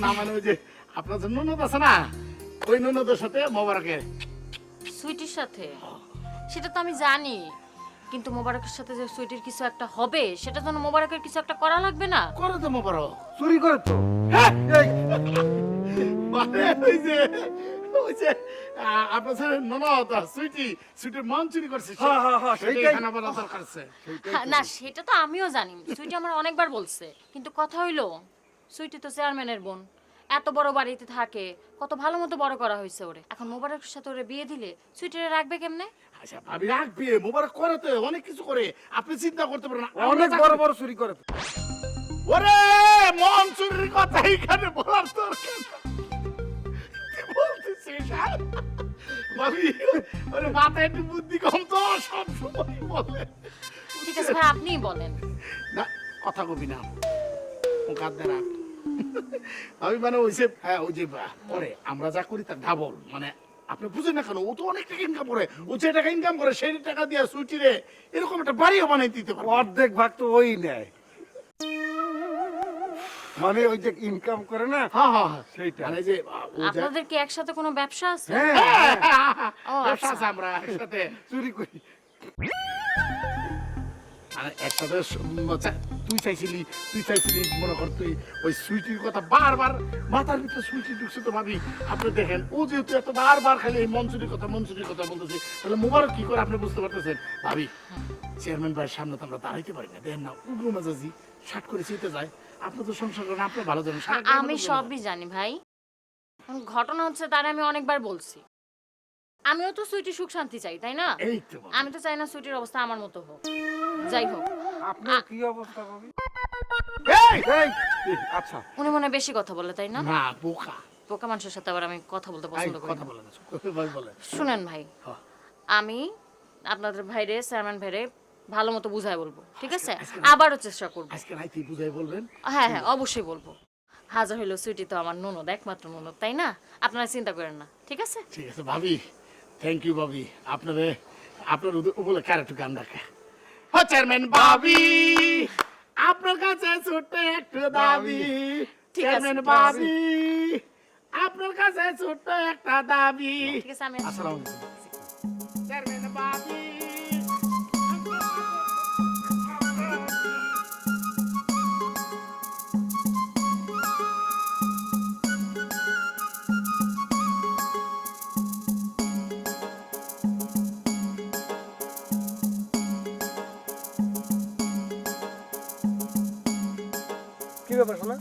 না, মানে ওই যে আপনার জন্য ননদ আছে না, ওই ননদের সাথে মোবারকের। সুইটির সাথে? সেটা তো আমি জানি, কিন্তু মোবারকের সাথে যে সুইটির কিছু একটা হবে, সেটা জন্য মোবারকের কিছু একটা করা লাগবে না? করে তো মোবারক চুরি করে তো। মানে ওই যে আপনার ছেলে ননদ সুইটির মন চুরি করছে, সেটাই খানা বলা দরকার আছে। না, সেটা তো আমিও জানি, সুইটি আমার অনেকবার বলছে, কিন্তু কথা হইলো সুইটি তো চেয়ারম্যানের বোন, এত বড় বাড়িতে থাকে, কত ভালো মতো বড় করা হয়েছে ওরে। এখন মোবারকের সাথে ওরে বিয়ে দিলে সুইটিরে রাখবে কেমনে? আচ্ছা ভাবি রাখবে, মোবারক করে তো অনেক কিছু করে, আপনি চিন্তা করতে পারেন না। অনেক বড় বড় চুরি করে। ওরে মন চুরির কথা এখানে বলার দরকার বলতেছিস ভাবি, ওরে মাথায় একটু বুদ্ধি কম তো, সব সময় বলে। ঠিক আছে ভাই, আপনিই বলেন। না কথা কবি না, মুখ হাত দে রাখ। আমি মানে ওইসে হ্যাঁ ওই যে পরে আমরা যা করি তার ডাবল, মানে আপনি বুঝেন না কেন, ও তো অনেক টাকা ইনকাম করে, ও যে টাকা ইনকাম করে সেই টাকা দিয়ে সুইটিরে এরকম একটা বাড়িও বানাই দিতে পারে। অর্ধেক ভাগ তো ওই নেয়, মানে ওই যে ইনকাম করে না। হ্যাঁ হ্যাঁ হ্যাঁ, সেইটা। মানে যে ও যা আপনাদের কি একসাথে কোনো ব্যবসা আছে? ও, ব্যবসা আচ্ছা। আছে, আমরা একসাথে চুরি করি। আর একসাথে তুই চাইছিলি মনে কর তুই ওই সুইটির কথা বারবার মাথার ভিতরে সুইটি ঢুকছে তো ভাবি। আপনি দেখেন ও যেহেতু এত বারবার খালি এই মনসুরির কথা বলতেছে, তাহলে মোবারক কি করে আপনি বুঝতে পারতেছেন ভাবি। চেয়ারম্যান ভাইয়ের সামনে তো আমরা দাঁড়াইতে পারি না, দেখেন না উগ্র মেজাজি শার্ট করে চিনতে যায়। আপনি তো সংসার করেন, আপনি ভালো জানেন। আমি সবই জানি ভাই। এখন ঘটনা হচ্ছে, তার আমি অনেকবার বলছি, আমিও তো সুইটি সুখ শান্তি চাই, তাই না? এই তো আমি তো চাই না সুইটির অবস্থা আমার মতো হোক। যাই হোক, আপনার কি অবস্থা ভাবি? এই! এই, আচ্ছা উনি মনে হয় বেশি কথা বলে, তাই না? না বোকা, পোকা মানুষের সাথে আবার আমি কথা বলতে এই পছন্দ করি কথা না। বলে না, ভাই বলে। শুনেন ভাই, হ্যাঁ। আমি আপনাদের ভাইরে, চেয়ারম্যান ভাইরে ভালো মতো বুঝাই বলবো, ঠিক আছে? আবারও চেষ্টা করবো। আজকে রাইতে বুঝাই বলবেন। হ্যাঁ হ্যাঁ, অবশ্যই বলবো। হাজার হইলো সুইটি তো আমার ননদ, একমাত্র ননদ, তাই না? আপনারা চিন্তা করেন না, ঠিক আছে? ঠিক আছে ভাবি, থ্যাংক ইউ ভাবি। আপনার উপলক্ষে আর একটু গান রাখে। চেয়ারম্যান ভাবি আপনার কাছে ছোট্ট একটু দাবি, ঠিক আছে, চেয়ারম্যান ঠিক আছে। ভাবি আপনার কাছে ছোট্ট একটা দাবি। ঠিক আছে, আমি আসসালামু আলাইকুম। চেয়ারম্যান ভাবি কি ব্যাপার শোনা,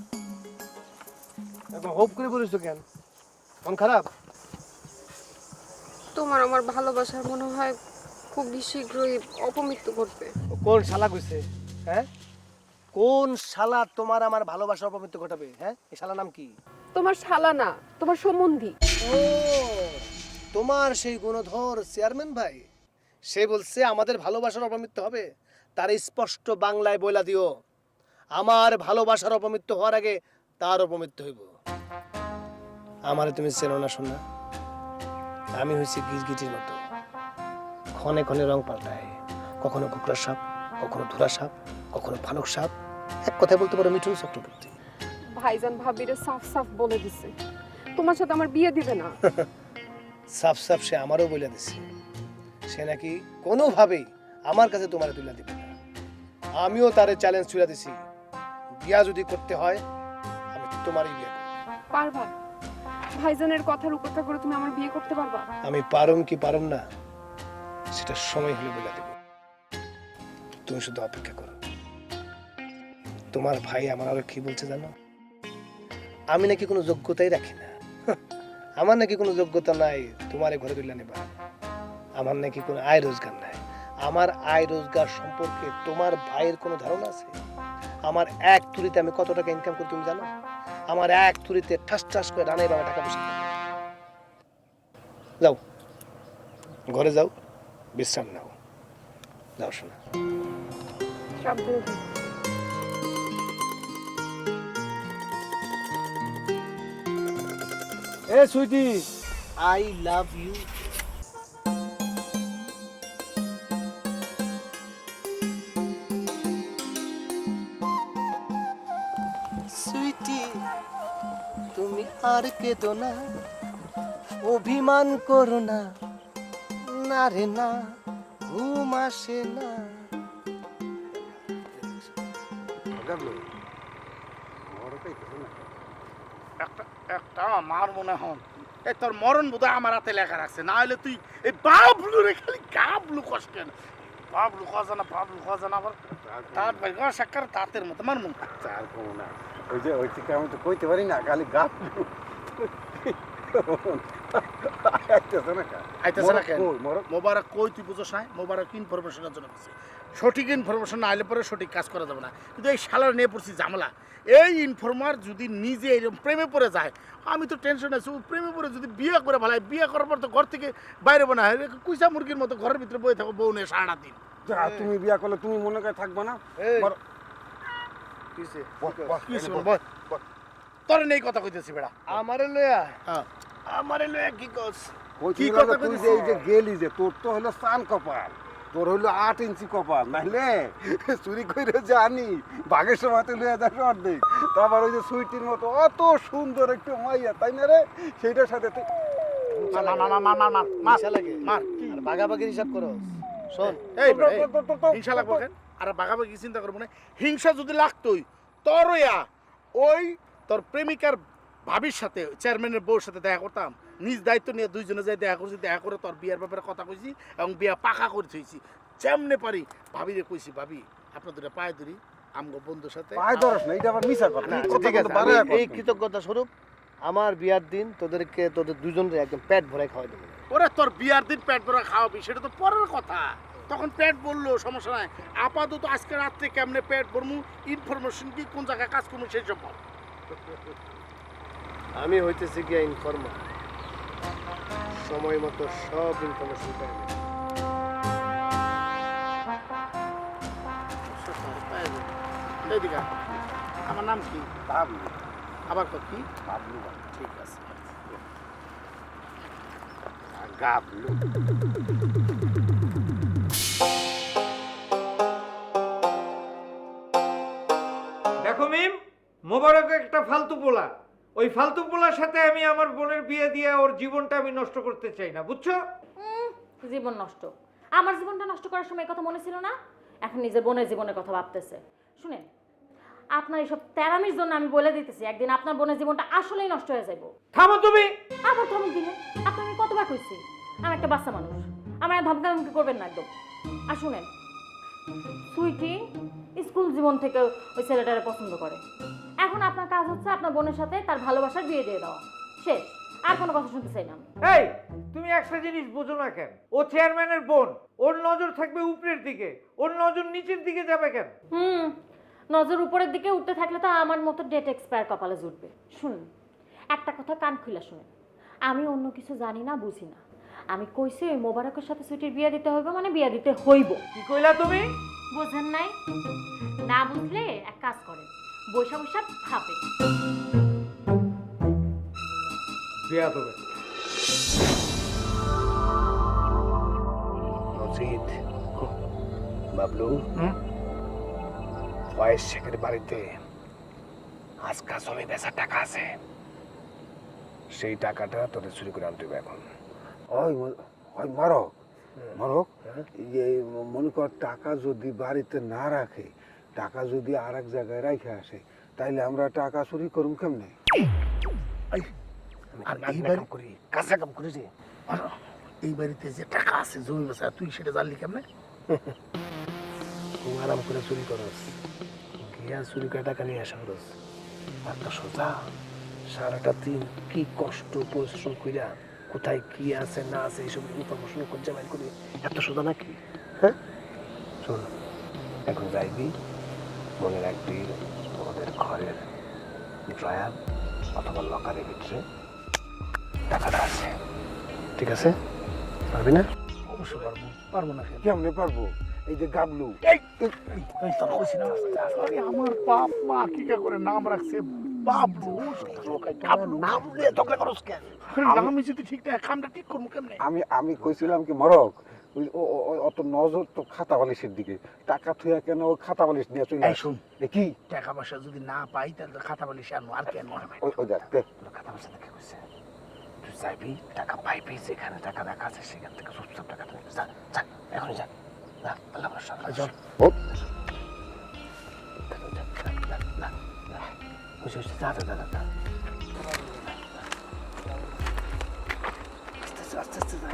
এখন হোপ করে বলিস কেন? মন খারাপ? তোমার আমার ভালোবাসার মনে হয় খুবই শীঘ্রই অপমৃত্যু ঘটবে। কোন শালা কইছে? হ্যাঁ, কোন শালা তোমার আমার ভালোবাসা অপমৃত্যু ঘটাবে? হ্যাঁ, এই শালার নাম কি? তোমার শালা না, তোমার সম্বন্ধী। ও, তোমার সেই গুণধর চেয়ারম্যান ভাই, সে বলছে আমাদের ভালোবাসার অপমৃত্যু হবে। তার স্পষ্ট বাংলায় বইলা দিও, আমার ভালোবাসার অপমৃত্যু হওয়ার আগে তার অপমৃত্যু হইব। আমারে তুমি চেনো না শোনা, আমি হয়েছি গিরগিটির মতো, ক্ষণে ক্ষণে রং পাল্টায়। কখনো কুকুরা সাপ, কখনো ধুরা সাপ, কখনো ফানক সাপ, এক কথায় বলতে পারো মিঠুন চক্রবর্তী। ভাইজান ভাবিরে সাফ সাফ বলে দিছে তোমার সাথে আমার বিয়ে দিবে না। সাফ সাফ সে আমারও বলে দিছে, সে নাকি কোনোভাবেই আমার কাছে তোমার তুলে দিবে না। আমিও তারে চ্যালেঞ্জ ছুড়ে দিছি, বিয়া যদি করতে হয় আমি তোমারই বিয়ে করব। পারবা? ভাইজানের কথার উপেক্ষা করে তুমি আমার বিয়ে করতে পারবা? আমি পারুম কি পারুম না সেটা সময় হলে বলে দেব, তুমি শুধু অপেক্ষা করো। তোমার ভাই আমার আরো কি বলছে জানো? আমি নাকি কোনো যোগ্যতাই রাখি না, আমার নাকি কোনো যোগ্যতা নাই তোমার ঘরে তুলে নেবা, আমার নাকি কোনো আয় রোজগার নাই। আমার আয় রোজগার সম্পর্কে তোমার ভাইয়ের কোনো ধারণা আছে? আমার এক তুরিতে আমি কত টাকা ইনকাম করি তুমি জানো? আমার এক তুরিতে ঠাস ঠাস করে রানাই বাবা টাকা পয়সা দেয়। যাও ঘরে যাও, বিশ্রাম নাও, যাও শোনা। সাবধানে থেকো। এ sweety, I love you. Sweety তুমি আর কেঁদো না, অভিমান করো না, না রে না, ঘুম আসে না। একটা আমার মনে হন এই তোর মরণ বোধহয় আমার হাতে লেখা রাখছে, না হলে তুই এই বাবলু রে খালি গাবলু কস কেন? বাবলু খাওয়া না, বাবলু খাওয়া না, আবার তার ভাই সাক্ষার তাঁতের মতো আমার মন। তার কোনো না, ওই যে ওই থেকে আমি তো কইতে পারি না খালি গাবলু আইতেছে না কেন মোবারক কই তুই বুঝোস না মোবারক ইনফরমেশনের জন্য বলছি সঠিক ইনফরমেশন না আইলে পরে সঠিক কাজ করা যাবে না কিন্তু এই শালার নিয়ে পড়ছি ঝামেলা এই ইনফরমার যদি নিজে এরকম প্রেমে পড়ে যায় আমি তো টেনশন আছি ও প্রেমে পড়ে যদি বিয়ে করে ভালো বিয়ে করার পর তো ঘর থেকে বাইরে না কুইসা মুরগির মতো ঘরের ভিতরে বয়ে থাকো বউ নিয়ে সারাটা দিন তুমি বিয়া করলে তুমি মনে করে থাকবা না তোর নেই কথা কইতেছি বেড়া আমারে লয়া হ্যাঁ আমারে লয়া কি কস কি কথা তুই কইতেছিস? যে এই যে গেলি যে তোর তো হলো সান কপাল তোর হইলো 8 ইঞ্চি কপাল নাইলে চুরি করে জানি বাঘের সময় তুই লইয়া যাস অর্ধেক তারপর ওই যে সুইটির মতো অত সুন্দর একটু মাইয়া তাই না রে সেইটার সাথে তুই মার মার মার মার মার মার মার লাগে মার আর বাগাবাগির হিসাব করো শোন এই হিংসা লাগবো কেন আর বাগাবাগি চিন্তা করবো না হিংসা যদি লাগতোই তোর ওই তোর প্রেমিকার ভাবির সাথে চেয়ারম্যানের বউর সাথে দেখা করতাম নিজ দায়িত্ব নিয়ে দুইজনে যাই দেখা করছি দেখা করে তোর বিয়ের ব্যাপারে কথা কইছি এবং বিয়া পাকা করে থইছি যেমনে পারি ভাবিরে কইছি ভাবি আপনার দুটো পায়ে ধরি আমগো বন্ধুর সাথে পায় ধরস না এটা আবার মিছা কথা আচ্ছা, ঠিক আছে আমি এই কৃতজ্ঞতা স্বরূপ আমার বিয়ার দিন তোদের দুজনের একদম পেট ভরে খাওয়াই দেবো ওরে তোর বিয়ার দিন পেট ভরা খাওয়াবি সেটা তো পরের কথা তখন পেট বললো সমস্যা নাই আপাতত আজকে রাত্রে কেমনে পেট ভরমু ইনফরমেশন কি কোন জায়গায় কাজ করবো সেই সব বল। আমি হইতেছি গিয়া ইনফরমার সময় মতো সব ইনফরমেশন পাই এইদিকে আয়। আমার নাম কি বাবলু আবার কত কি বাবলু ঠিক আছে গাবলু দেখো মিম মোবারক একটা ফালতু পোলা ওই ফালতু পোলার সাথে আমি আমার বোনের বিয়ে দিয়ে ওর জীবনটা আমি নষ্ট করতে চাই না বুঝছো জীবন নষ্ট আমার জীবনটা নষ্ট করার সময় এই কথা মনে ছিল না এখন নিজের বোনের জীবনের কথা ভাবতেছে শুনেন আপনার এইসব তেরামির জন্য আমি বলে দিতেছি একদিন আপনার বোনের জীবনটা আসলেই নষ্ট হয়ে যাবে থামো তুমি আবার ধমক দিলে আপনার আমি কতবার কইছি আমি একটা বাচ্চা মানুষ আমার ধমকাধমকি করবেন না একদম আর শুনেন সুইটি স্কুল জীবন থেকে ওই ছেলেটারে পছন্দ করে এখন আপনার কাজ হচ্ছে আপনার বোনের সাথে তার ভালোবাসার বিয়ে দিয়ে দেওয়া শেষ আর কোনো কথা শুনতে চাই না আমি। এই তুমি একটা জিনিস বোঝো না কেন ও চেয়ারম্যানের বোন ওর নজর থাকবে উপরের দিকে ওর নজর নিচের দিকে যাবে কেন নজর উপরের দিকে উঠতে থাকলে তো আমার মতো ডেট এক্সপায়ার কপালে জুটবে শুনুন একটা কথা কান খুলে শুনেন আমি অন্য কিছু জানি না বুঝি না আমি কইছি ওই মোবারকের সাথে সুইটির বিয়ে দিতে হইব মানে বিয়ে দিতে হইব কি কইলা তুমি বোঝেন নাই না বুঝলে এক কাজ করেন বৈশা বৈশা ভাবে বিয়া দেবে মজিদ বাবলু ফয়েজ শেখের বাড়িতে আজকা জমি বেচার টাকা আছে সেই টাকাটা তোদের চুরি করে আনতে হবে এখন ওই ওই মারক মারক এই মনে কর টাকা যদি বাড়িতে না রাখে টাকা যদি আর এক জায়গায় রাখে আসে তাইলে আমরা টাকা চুরি করুম কেমনে আর এই বাড়ি করি কাঁচা কাম করি যে আর এই বাড়িতে যে টাকা আছে জমি বেচা তুই সেটা জানলি কেমনে খুব আরাম করে চুরি করস গিয়া চুরি করে টাকা নিয়ে আসা করস আর তো সোজা সারাটা দিন কি কষ্ট পরিশ্রম কইরা কোথায় কি আছে না আছে এইসব ইনফরমেশন খুঁজে বাইর করি এত সোজা নাকি হ্যাঁ শোন এখন যাইবি মনে রাখবি তোমাদের ঘরের ড্রয়ার অথবা লকারের ভিতরে টাকাটা আছে ঠিক আছে পারবি না অবশ্যই পারবো পারবো না কেন কেমনে পারবো এই যে গাবলু এই তোর কইছি না আরে আমার বাপ মা কি করে নাম রাখছে বাবলু নাম দিয়ে তোকে করস কেন নাম যদি ঠিক না কামটা ঠিক করবো কেমনে আমি কইছিলাম কি মরক ওই অত নজর তো খাতা বালিশের দিকে টাকা থুয়া কেন ও খাতা বালিশ নিয়ে চলে এই শুন কি টাকা পয়সা যদি না পাই তাহলে খাতা বালিশ আনবো আর কেন হবে ওই দেখ খাতা পয়সা দেখে কইছে তুই যাইবি টাকা পাইবি যেখানে টাকা দেখা আছে সেখান থেকে চুপচাপ টাকাটা নিবি যা যা এখনই যা না আল্লাহ ভরসা চল ও বুঝে বুঝে যা যা যা আস্তে আস্তে আস্তে যা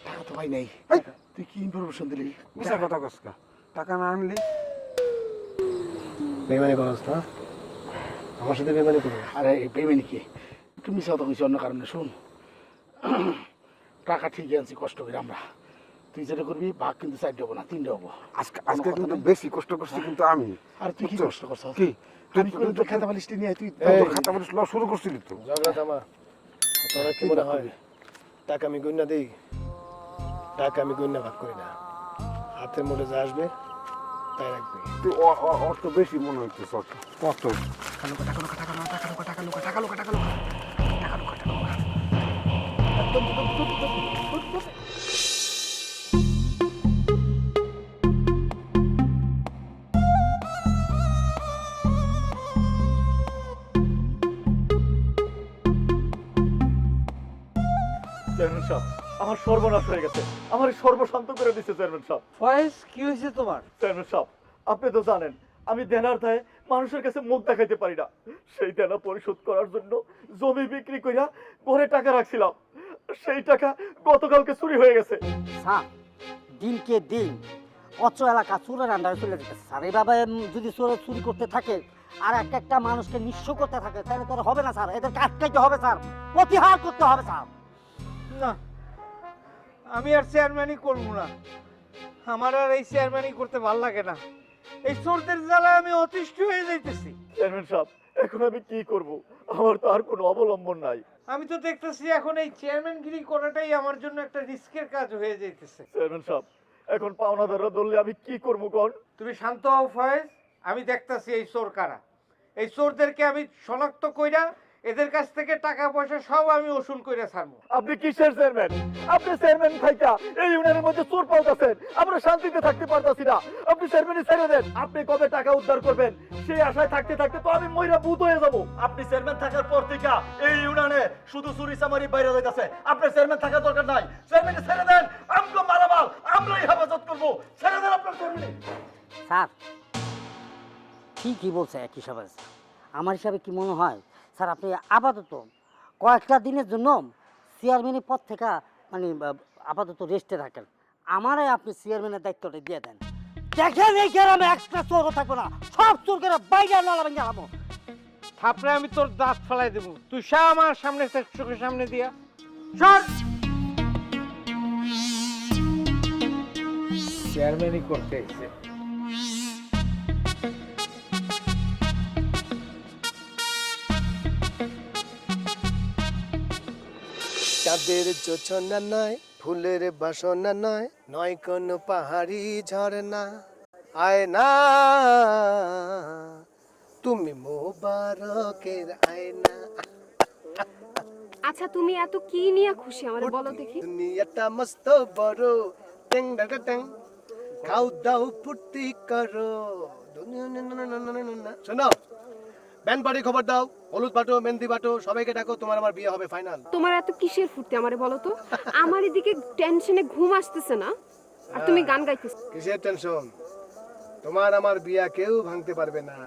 টাকা তো পাই নাই। তুই কি ইনফরমেশন দিলি? মিশা কথা কসকা, টাকা না আনলি বেমানি করস না, আমার সাথে বেমানি করো। আরে পেমেন্ট কি একটু মিশা কথা কইছি অন্য কারণে। শুন, টাকা ঠিকই আনছি কষ্ট করে আমরা। তুই যেটা করবি ভাগ কিন্তু 4 হবো না, 3 হবো। আজকে কিন্তু বেশি কষ্ট করছি কিন্তু আমি। আর তুই কি কষ্ট করছিস? কি আমি কোন তো খাতা বালিশটি নিয়ে তুই তোর খাতা বলিস ল শুরু করছিলি তো। ঝগড়া থামা। তোরা কি মনে হয় টাকা আমি গণ্যা দিই? টাকা আমি গণ্যা ভাগ করি না, হাতের মধ্যে যা আসবে তাই রাখবি। তুই অত বেশি মনে হচ্ছে কত চেয়ারম্যান সাহেব, আমার সর্বনাশ হয়ে গেছে। আমার সর্বশান্ত করে দিচ্ছে চেয়ারম্যান সাহেব। ফয়েজ কি হয়েছে তোমার? চেয়ারম্যান সাহেব, আপনি তো জানেন আমি দেনার দায়ে মানুষের কাছে মুখ দেখাইতে পারি না। সেই দেনা পরিশোধ করার জন্য জমি বিক্রি কইরা ঘরে টাকা রাখছিলাম। সেই টাকা গতকালকে চুরি হয়ে গেছে। স্যার দিনকে দিন অত্র এলাকা চোরের আন্ডারে চলে যেতেছে স্যার। এইভাবে যদি চোরে চুরি করতে থাকে আর একটা মানুষকে নিঃস্ব করতে থাকে তাহলে তো আর হবে না স্যার। এদেরকে আটকাইতে হবে স্যার, প্রতিহার করতে হবে স্যার। না, আমি আর চেয়ারম্যানই করবো না। আমার আর এই চেয়ারম্যানই করতে ভালো লাগে না। এই চোরদের জ্বালায় আমি অতিষ্ঠ হয়ে যাইতেছি। চেয়ারম্যান সাহেব, এখন আমি কি করব? আমার তো আর কোনো অবলম্বন নাই। আমি তো দেখতেছি এখন এই চেয়ারম্যানগিরি করাটাই আমার জন্য একটা রিস্কের কাজ হয়ে যাইতেছে। চেয়ারম্যান সাহেব, এখন পাওনাদাররা ধরলে আমি কি করবো কর? তুমি শান্ত হও ফয়েজ, আমি দেখতাছি এই চোর কারা। এই চোরদেরকে আমি শনাক্ত কইরা এদের কাছ থেকে টাকা পয়সা সব আমি ওসুল কইরা ছাড়বো। আপনি কিসের চেয়ারম্যান? আপনি চেয়ারম্যান থাইকা এই ইউনিয়নের মধ্যে চোর পাল্টাছেন, আমরা শান্তিতে থাকতে পারতাছি না। আপনি চেয়ারম্যানই ছেড়ে দেন। আপনি কবে টাকা উদ্ধার করবেন সেই আশায় থাকতে থাকতে তো আমি মইরা ভূত হয়ে যাব। আপনি চেয়ারম্যান থাকার পর থেকে এই ইউনিয়নে শুধু চুরি চামারি বাইরে যাইতাছে। আপনি চেয়ারম্যান থাকার দরকার নাই। চেয়ারম্যানই ছেড়ে দেন, আমরা মালামাল আমরাই হেফাজত করবো। ছেড়ে দেন আপনার চেয়ারম্যানই। স্যার ঠিকই বলছে এক হিসাবে। আমার হিসাবে কি মনে হয় স্যার, আপনি আপাতত কয়েকটা দিনের জন্য চেয়ারম্যানের পদ থেকে মানে আপাতত রেস্টে থাকেন। আমারে আপনি চেয়ারম্যানের দায়িত্বটা দিয়ে দেন। দেখেন এই গ্রামে একটা চোরও থাকবো না, সব চোরকে বাইরে নালা ভেঙে যাবো। থাপড়ে আমি তোর দাঁত ফেলাই দেবো। তুই সা আমার সামনে থেকে, চোখের সামনে দিয়া সর। চেয়ারম্যানই করতে এসে। চাঁদের জোছনা নয়, ফুলের বাসনা নয়, নয় কোনো পাহাড়ি ঝরনা, আয় না তুমি মোবারকের আয়না। আচ্ছা তুমি এত কি নিয়ে খুশি আমার বলো দেখি। দুনিয়াটা মস্ত বড়, টেং ডাকা টেং, খাও দাও ফুর্তি করো। শোনো, ব্যান্ড পার্টি খবর দাও, হলুদ বাটো, মেহেন্দি বাটো, সবাইকে ডাকো, তোমার আমার বিয়ে হবে ফাইনাল। তোমার এত কিসের ফুর্তি আমারে বলো তো? আমার এদিকে টেনশনে ঘুম আসতেছে না, আর তুমি গান গাইতেছ। কিসের টেনশন? তোমার আমার বিয়া কেউ ভাঙতে পারবে না।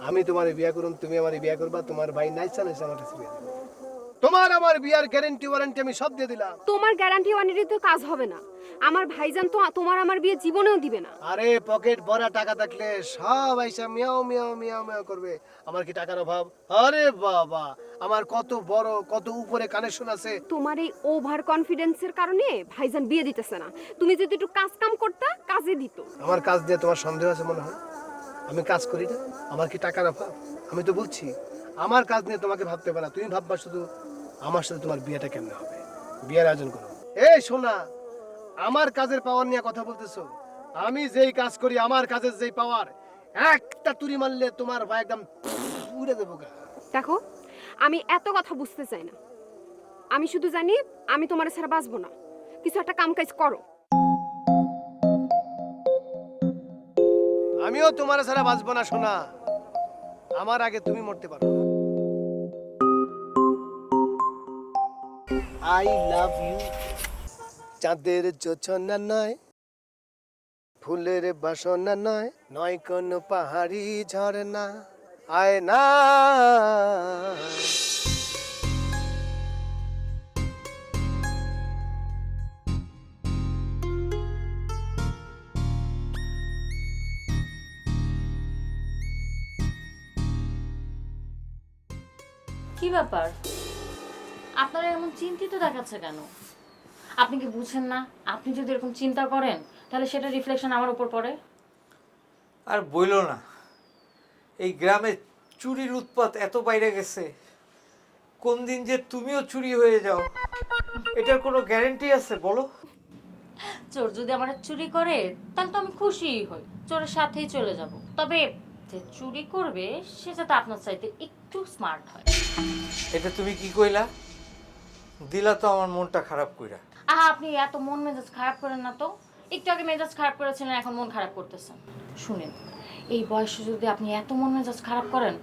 আমি তোমার বিয়া করুম, তুমি আমার বিয়া করবা, তোমার ভাই নাইসা নাইসা আমার কাছে বিয়া দিবে। তোমার আমার বিয়ার গ্যারান্টি ওয়ারেন্টি আমি সব দিয়ে দিলাম। তোমার গ্যারান্টি ওয়ারেন্টি তো কাজ হবে না। আমার ভাইজান তো তোমার আমার বিয়ে জীবনেও দিবে না। আরে পকেট ভরা টাকা থাকলে সব আইসা মিয়াও মিয়াও মিয়াও মিয়াও করবে। আমার কি টাকার অভাব? আরে বাবা, আমার কত বড় কত উপরে কানেকশন আছে। তোমার এই ওভার কনফিডেন্সের কারণে ভাইজান বিয়ে দিতেছে না। তুমি যদি একটু কাজ কাম করতা, কাজে দিত। আমার কাজ দিয়ে তোমার সন্দেহ আছে মনে হয়? আমি কাজ করি না, আমার কি টাকার অভাব? আমি তো বলছি আমার কাজ নিয়ে তোমাকে ভাবতে পারা, তুমি ভাববা শুধু আমার সাথে তোমার বিয়েটা কেমনে হবে, বিয়ের আয়োজন করো। এই শোনা, আমার কাজের পাওয়ার নিয়ে কথা বলতেছো? আমি যেই কাজ করি, আমার কাজের যেই পাওয়ার, একটা তুড়ি মারলে তোমার ভাই একদম উড়ে দেবো গা। দেখো, আমি এত কথা বুঝতে চাই না। আমি শুধু জানি আমি তোমার ছাড়া বাঁচবো না। কিছু একটা কাম কাজ করো। আমিও তোমার ছাড়া বাঁচবো না শোনা, আমার আগে তুমি মরতে পারো। I love you. চাঁদের জোছনা নয়, ফুলের বাসনা নয়, নয় কোনো পাহাড়ি ঝরনা, আয় না কি ব্যাপার, আপনারা এমন চিন্তিত দেখাচ্ছে কেন? আপনি কি বুঝছেন না? আপনি যদি এরকম চিন্তা করেন তাহলে সেটা রিফ্লেকশন আমার উপর পড়ে। আর বইলো না, এই গ্রামে চুরির উৎপাত এত বাইরে গেছে, কোন দিন যে তুমিও চুরি হয়ে যাও এটার কোনো গ্যারান্টি আছে বলো? চোর যদি আমার চুরি করে তাহলে তো আমি খুশিই হই, চোরের সাথেই চলে যাব। তবে যে চুরি করবে সে যাতে আপনার চাইতে একটু স্মার্ট হয়। এটা তুমি কি কইলা? দিলা তো আমার মনটা খারাপ কইরা। আহা, আপনি এত মন মেজাজ খারাপ করেন না তো। একটু আগে মেজাজ খারাপ করেছিলেন, এখন মন খারাপ করতেছেন। শুনেন, এই বয়সে যদি আপনি এত মন মেজাজ খারাপ করেন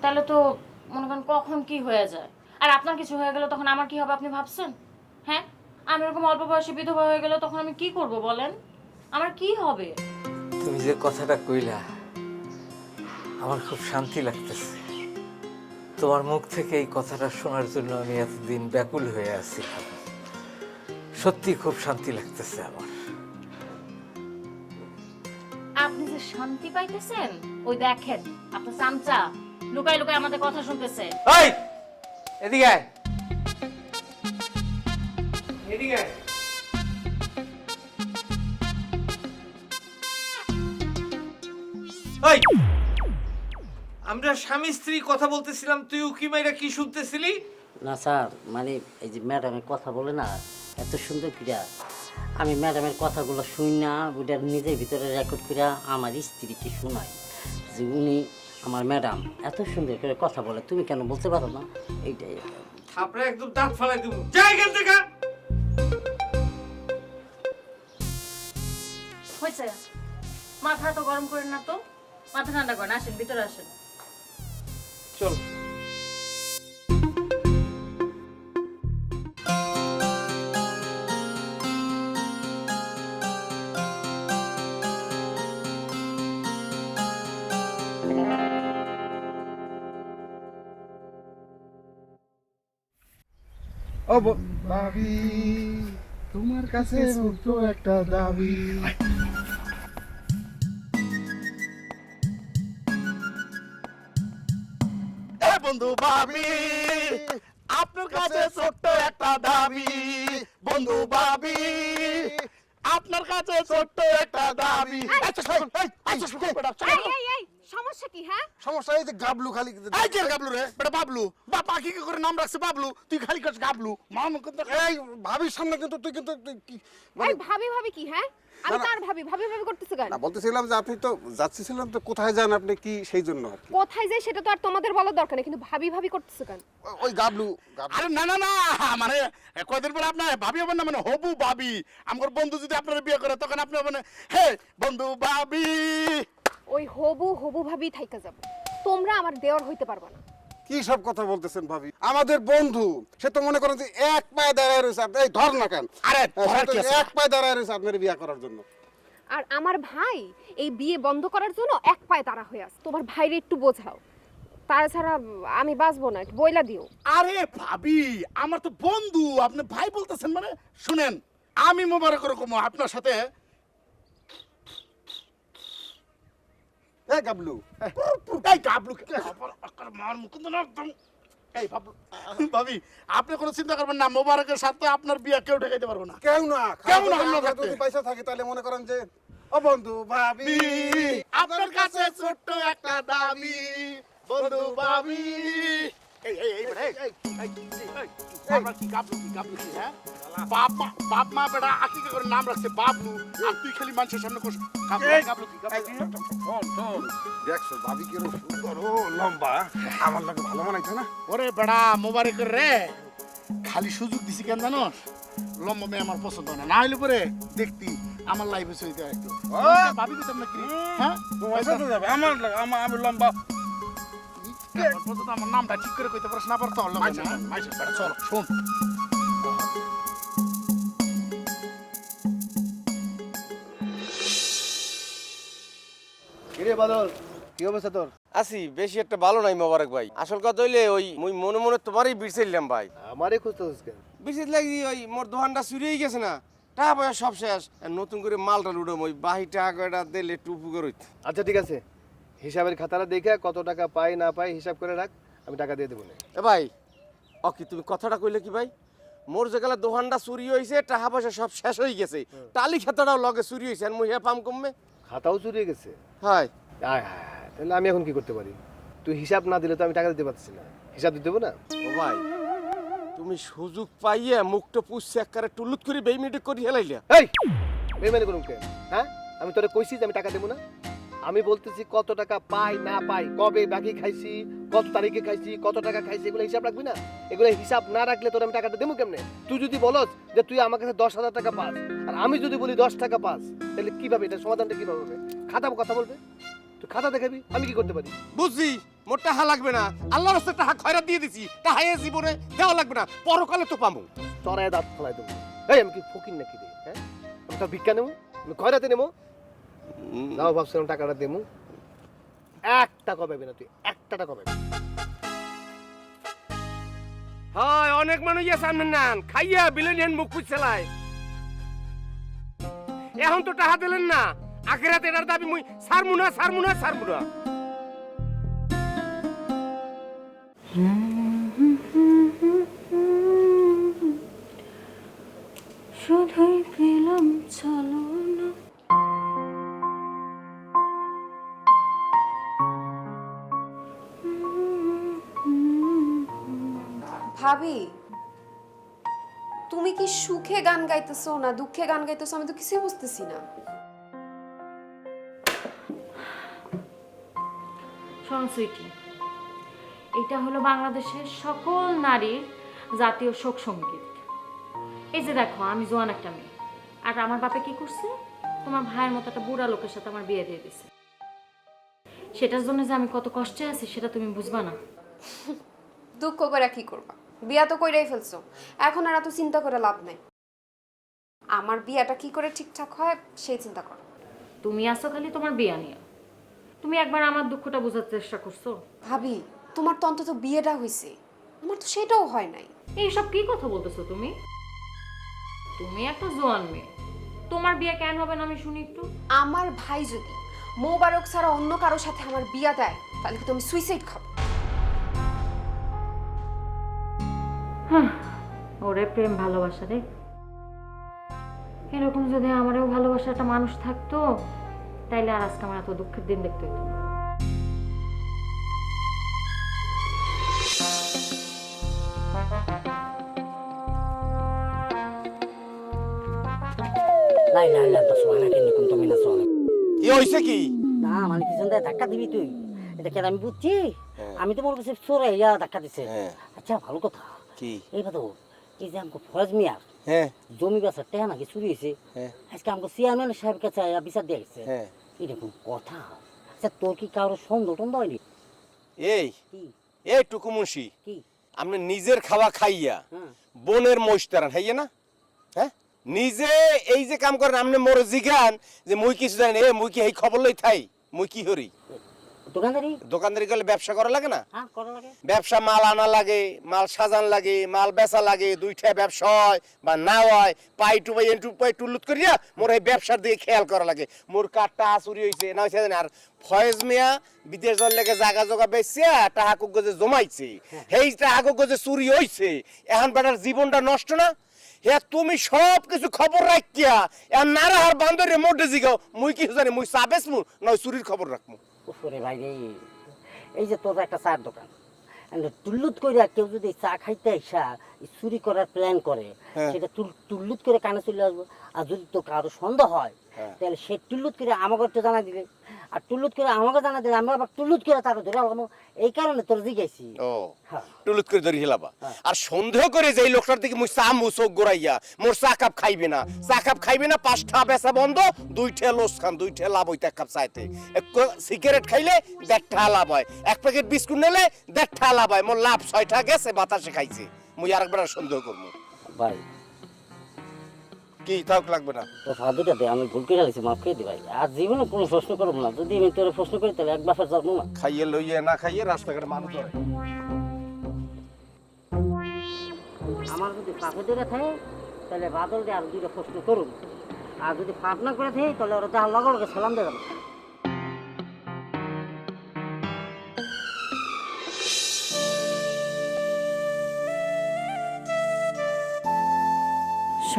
তাহলে তো মনে করেন কখন কি হয়ে যায়। আর আপনার কিছু হয়ে গেলে তখন আমার কি হবে আপনি ভাবছেন? হ্যাঁ, আমি এরকম অল্প বয়সে বিধবা হয়ে গেলে তখন আমি কি করব বলেন? আমার কি হবে? তুমি যে কথাটা কইলা আমার খুব শান্তি লাগতেছে। তোমার মুখ থেকে এই কথাটা শোনার জন্য আমি এতদিন ব্যাকুল হয়ে আছিলাম। সত্যি খুব শান্তি লাগতেছে আমার। আপনি যে শান্তি পাইতেছেন, ওই দেখেন আপনার চামচা লুকাই লুকাই আমাদের কথা শুনতেছে। এই এদিকে আয়, এদিকে আয়। এই, আমরা স্বামী স্ত্রী কথা বলতেছিলাম, তুই উকি মাইরা কি শুনতেছিলি? না স্যার, মানে এই যে ম্যাডামের কথা বলে না এত সুন্দর ক্রিয়া, আমি ম্যাডামের কথাগুলো শুনি না, ওইটার নিজের ভিতরে রেকর্ড করে আমার স্ত্রীকে শোনাই যে উনি আমার ম্যাডাম এত সুন্দর করে কথা বলে, তুমি কেন বলতে পারো না? এইটাই। থাপড়ে একদম দাঁত ফালাই দেবো, যা এখান থেকে। হয়েছে, মাথা তো গরম করেন না তো, মাথা ঠান্ডা করেন, আসেন ভিতরে আসেন। চল। ও ভাবি, তোমার কাছে ছোট্ট একটা দাবি। বন্ধু ভাবি আপনার কাছে ছোট্ট একটা দাবি বন্ধু ভাবি আপনার কাছে ছোট্ট একটা দাবি আচ্ছা শোন আচ্ছা শোন বেটা এই সমস্যা কি হ্যাঁ? সমস্যা এই যে গাবলু খালি এই কে গাবলু রে বেটা বাবলু বাবা কি করে নাম রাখছে বাবলু তুই খালি কাজ গাবলু মান কিন্তু এই ভাবির সামনে কিন্তু তুই কিন্তু এই ভাবি ভাবি কি হ্যাঁ? আমি কার ভাবি ভাবি ভাবি করতেছ কেন? না বলতেছিলাম যে আপনি তো যাচ্ছিলেন তো কোথায় যান আপনি কি সেই জন্য আর কি কোথায় যাই সেটা তো আর তোমাদের বলার দরকার নেই, কিন্তু ভাবি ভাবি করতেছ কেন? ওই গাবলু আরে না না না মানে কয়দিন পরে আপনার ভাবি হবেন না মানে হবু ভাবি আমার বন্ধু যদি আপনার বিয়ে করে তখন আপনি মানে হে বন্ধু ভাবি ওই হবু হবু ভাবি থাইকা যাব। তোমরা আমার দেওর হইতে পারবা না। কি সব কথা বলতেছেন ভাবি আমাদের বন্ধু সে তো মনে করেন যে এক পায়ে দাঁড়ায় রয়েছে আপনি এই ধর না কেন আরে সে তো এক পায়ে দাঁড়ায় রয়েছে আপনার বিয়ে করার জন্য আর আমার ভাই এই বিয়ে বন্ধ করার জন্য এক পায়ে দাঁড়া হয়ে আছে। তোমার ভাইরে একটু বোঝাও, তাছাড়া আমি বাঁচবো না, একটু বইলা দিও। আরে ভাবি আমার তো বন্ধু আপনি ভাই বলতেছেন মানে শুনেন আমি মোবারক রকম আপনার সাথে এই গাবলু এই গাবলু মার মুকুন্দ না একদম এই বাবলু ভাবি আপনি কোনো চিন্তা করবেন না মোবারকের সাথে আপনার বিয়ে কেউ ঠেকাইতে পারবো না কেউ না কেউ না, আমরা আমরা যদি পয়সা থাকে তাহলে মনে করেন যে ও বন্ধু ভাবি আপনার কাছে ছোট্ট একটা দাবি বন্ধু ভাবি এই এই এই এই এই আপনার কি গাবলু কি হ্যাঁ বাপ মা বেটা আকি করে নাম রাখছে বাবলু আর তুই খালি মানুষের সামনে কোস গাবলু কি দেখছো ভাবি কি সুন্দর ও লম্বা আমার লাগে ভালো মানাইছে না ওরে বেড়া মোবারক রে খালি সুযোগ দিছি কেন জানোস লম্বা মেয়ে আমার পছন্দ না না হইলে পরে দেখতি আমার লাইফে চলতে একটু ভাবি দিতাম না কি হ্যাঁ যাবে আমার আমি লম্বা আমার নামটা ঠিক করে কইতে পারছ না পারতো চল শোন কিরে বাদল কি অবস্থা তোর? আছি বেশি একটা ভালো নাই মোবারক ভাই আসল কথা হইলে ওই মুই মনে মনে তোমারই বিরছিলাম ভাই আমারে খুঁজতেছিস কেন? বিরছিত লাগি ওই মোর দোকানটা চুরি হয়ে গেছে না টাকা পয়সা সব শেষ আর নতুন করে মালটা লুডম ওই বাহি টাকাটা দিলে টুপু করে আচ্ছা ঠিক আছে, হিসাবের খাতাটা দেখে কত টাকা পাই না পাই হিসাব করে রাখ, আমি টাকা দিয়ে দেবো না। এ ভাই ও কি তুমি কথাটা কইলে কি ভাই মোর যেগুলা দোকানটা চুরি হয়েছে টাকা পয়সা সব শেষ হয়ে গেছে টালি খাতাটাও লগে চুরি হয়েছে আর মুই হে পাম কমবে খাতাও চুরি হয়ে গেছে? হয় আয় হায় হায়, তাহলে আমি এখন কি করতে পারি? তুই হিসাব না দিলে তো আমি টাকা দিতে পারছি না, হিসাব দিতে দেবো না? ও ভাই তুমি সুযোগ পাইয়ে মুখটা পুষছে একবারে টুলুত করে বেইমিটে করে হেলাইলা এই বেইমানি করুন কেন? হ্যাঁ আমি তোরে কইছি যে আমি টাকা দেবো না? আমি বলতেছি কত টাকা পাই না পাই, কবে বাকি খাইছি, কত তারিখে খাইছি, কত টাকা খাইছি, এগুলো হিসাব রাখবি না? এগুলো হিসাব না রাখলে তোর আমি টাকাটা দেবো কেমনে? তুই যদি বলস যে তুই আমার কাছে 10,000 টাকা পাস আর আমি যদি বলি 10 টাকা পাস, তাহলে কিভাবে এটা সমাধানটা কিভাবে হবে? খাতা কথা বলবে, তুই খাতা দেখাবি, আমি কি করতে পারি? বুঝছি মোর টাকা লাগবে না আল্লাহর রাস্তায় টাকা খয়রাত দিয়ে দিছি টাকা এ জীবনে দেওয়া লাগবে না পরকালে তো পাবো চড়ায় দাঁত ফেলাই দেবো। এই আমি কি ফকির নাকি রে? হ্যাঁ আমি তো ভিক্ষা নেবো, আমি খয়রাতে নেবো? নাও ভাবছিলাম টাকাটা দেবো, 1 টাকা পাবে না, তুই 1 টাকা পাবে না। হয় অনেক মানুষ সামনে নান খাইয়া বিলেনিয়ান মুখ পুছলায় এখন তো টাকা দিলেন না আখিরাতে এটার দাবি মুই সারমুনা শুধুই পেলাম চলো না ভাবি তুমি কি সুখে গান গাইতেছো না দুঃখে গান গাইতেছো আমি তো কিছুই বুঝতেছি না। শোনো সুইটি, এটা হলো বাংলাদেশের সকল নারীর জাতীয় শোক সঙ্গীত। এই যে দেখো আমি জোয়ান একটা মেয়ে আর আমার বাপে কি করছে, তোমার ভাইয়ের মতো একটা বুড়া লোকের সাথে আমার বিয়ে দিয়ে দিছে। সেটার জন্য যে আমি কত কষ্টে আছি সেটা তুমি বুঝবা না। দুঃখ করে কি করবা, বিয়া তো কইরাই ফেলছো, এখন আর এত চিন্তা করে লাভ নাই। আমার বিয়াটা কি করে ঠিকঠাক হয় সেই চিন্তা করো। তুমি আসো খালি তোমার বিয়া নিয়ে, তুমি একবার আমার দুঃখটা বোঝার চেষ্টা করছো? ভাবি তোমার তো অন্তত বিয়েটা হয়েছে, আমার তো সেটাও হয় নাই। এইসব কি কথা বলতেছো তুমি? তুমি একটা জোয়ান মেয়ে, তোমার বিয়ে কেন হবে না আমি শুনি একটু। আমার ভাই যদি মোবারক ছাড়া অন্য কারোর সাথে আমার বিয়া দেয় তাহলে কি তুমি সুইসাইড খাবো? হ্যাঁ, ওরে প্রেম ভালোবাসা রে। এরকম যদি আমারও ভালোবাসার একটা মানুষ থাকতো, তাইলে আর আজকে আমার এত দুঃখের দিন দেখতে হতো না। লাই লাই লাই তো সোনা কেন কোন তুমি না সোনা কি হইছে কি? না মানে পিছন দিয়ে ধাক্কা দিবি তুই, এটা কেন আমি বুঝছি। আমি তো মনে করছি চোরে ইয়া ধাক্কা দিছে। আচ্ছা ভালো কথা কি এইবার তো এই যে আমাকে ফরজ মিয়ার হ্যাঁ জমি বেচার টেহা নাকি চুরি হয়েছে, আজকে আমাকে চেয়ারম্যান সাহেব কাছে বিচার দিয়ে গেছে। এরকম কথা। আচ্ছা তোর কি কারোর সন্দেহ টন্দ হয়নি? এই কি এই টুকু মুন্সি, কি আপনি নিজের খাওয়া খাইয়া বনের মহিষতারান হাইয়া না? হ্যাঁ, নিজে এই যে কাম করেন আপনি মোর জিগান যে মুই কিছু জানি না, মুই কি এই খবর লই থাই, মুই কি হরি? দোকানদারি দোকানদারি করলে ব্যবসা করা লাগে না? হ্যাঁ করা লাগে। ব্যবসা মাল আনা লাগে, মাল সাজান লাগে, মাল বেচা লাগে, দুইটা ব্যবসা হয় বা না হয়, পাই টু পাই এন্টু পাই টুলুত করিয়া মোর এই ব্যবসার দিকে খেয়াল করা লাগে। মোর কাঠটা চুরি হয়েছে না হয়েছে জানি। আর ফয়েজ মিয়া বিদেশ দল লেগে জাগা জগা বেচছে, টাকা কুগজে জমাইছে, সেই টাকা কুগজে চুরি হয়েছে। এখন বেটার জীবনটা নষ্ট না? হ্যাঁ তুমি সব কিছু খবর রাখিয়া এখন নারা আর বান্দরে মোটে জিগাও মুই কি জানি, মুই চা বেচমু নয় চুরির খবর রাখমু। ওরে ভাই রে, এই যে তোর একটা চার দোকান, টুল্লুত করে কেউ যদি চা খাইতে আসা চুরি করার প্ল্যান করে, সেটা টুল্লুত করে কানে চলে আসবো। আর যদি তো কারো সন্দেহ হয়, তাহলে সে টুল্লুত করে আমাকে তো জানা দিলে, আর টুল্লুত করে আমাকে জানা দিলে আমরা আবার টুল্লুত করে তাকে ধরে আলাম। এই কারণে তোর জিজ্ঞাসি। ও টুলুত করে ধরি হেলাবা। আর সন্দেহ করে যে এই লোকটার দিকে মুই চা মুসক গোড়াইয়া মোর চা কাপ খাইবে না, চা কাপ খাইবে না, 5টা বেচা বন্ধ, 2টা লোস খান, 2টা লাভ হইতে এক কাপ চাইতে। সিগারেট খাইলে 1.5 লাভ হয়, 1 প্যাকেট বিস্কুট নিলে 1.5 লাভ হয়, মোর লাভ 6টা গেছে বাতাসে খাইছে। মুই আরেকবার সন্দেহ করবো ভাই। কি থাক লাগবে না তো সাধুটা দে, আমি ভুল করে আছি, মাফ করে দি ভাই। আর জীবনে কোনো প্রশ্ন করবো না, যদি আমি তোর প্রশ্ন করি তাহলে এক বাফের জন্ম না। খাইয়ে লইয়ে না খাইয়ে রাস্তাঘাটে মানুষ ধরে। আমার যদি পাপে ধরে থাকে তাহলে বাদল দিয়ে আর 2টা প্রশ্ন করুন, আর যদি পাপ না করে থাকে তাহলে ওরা তাহার লগে লগে সালাম দেবেন।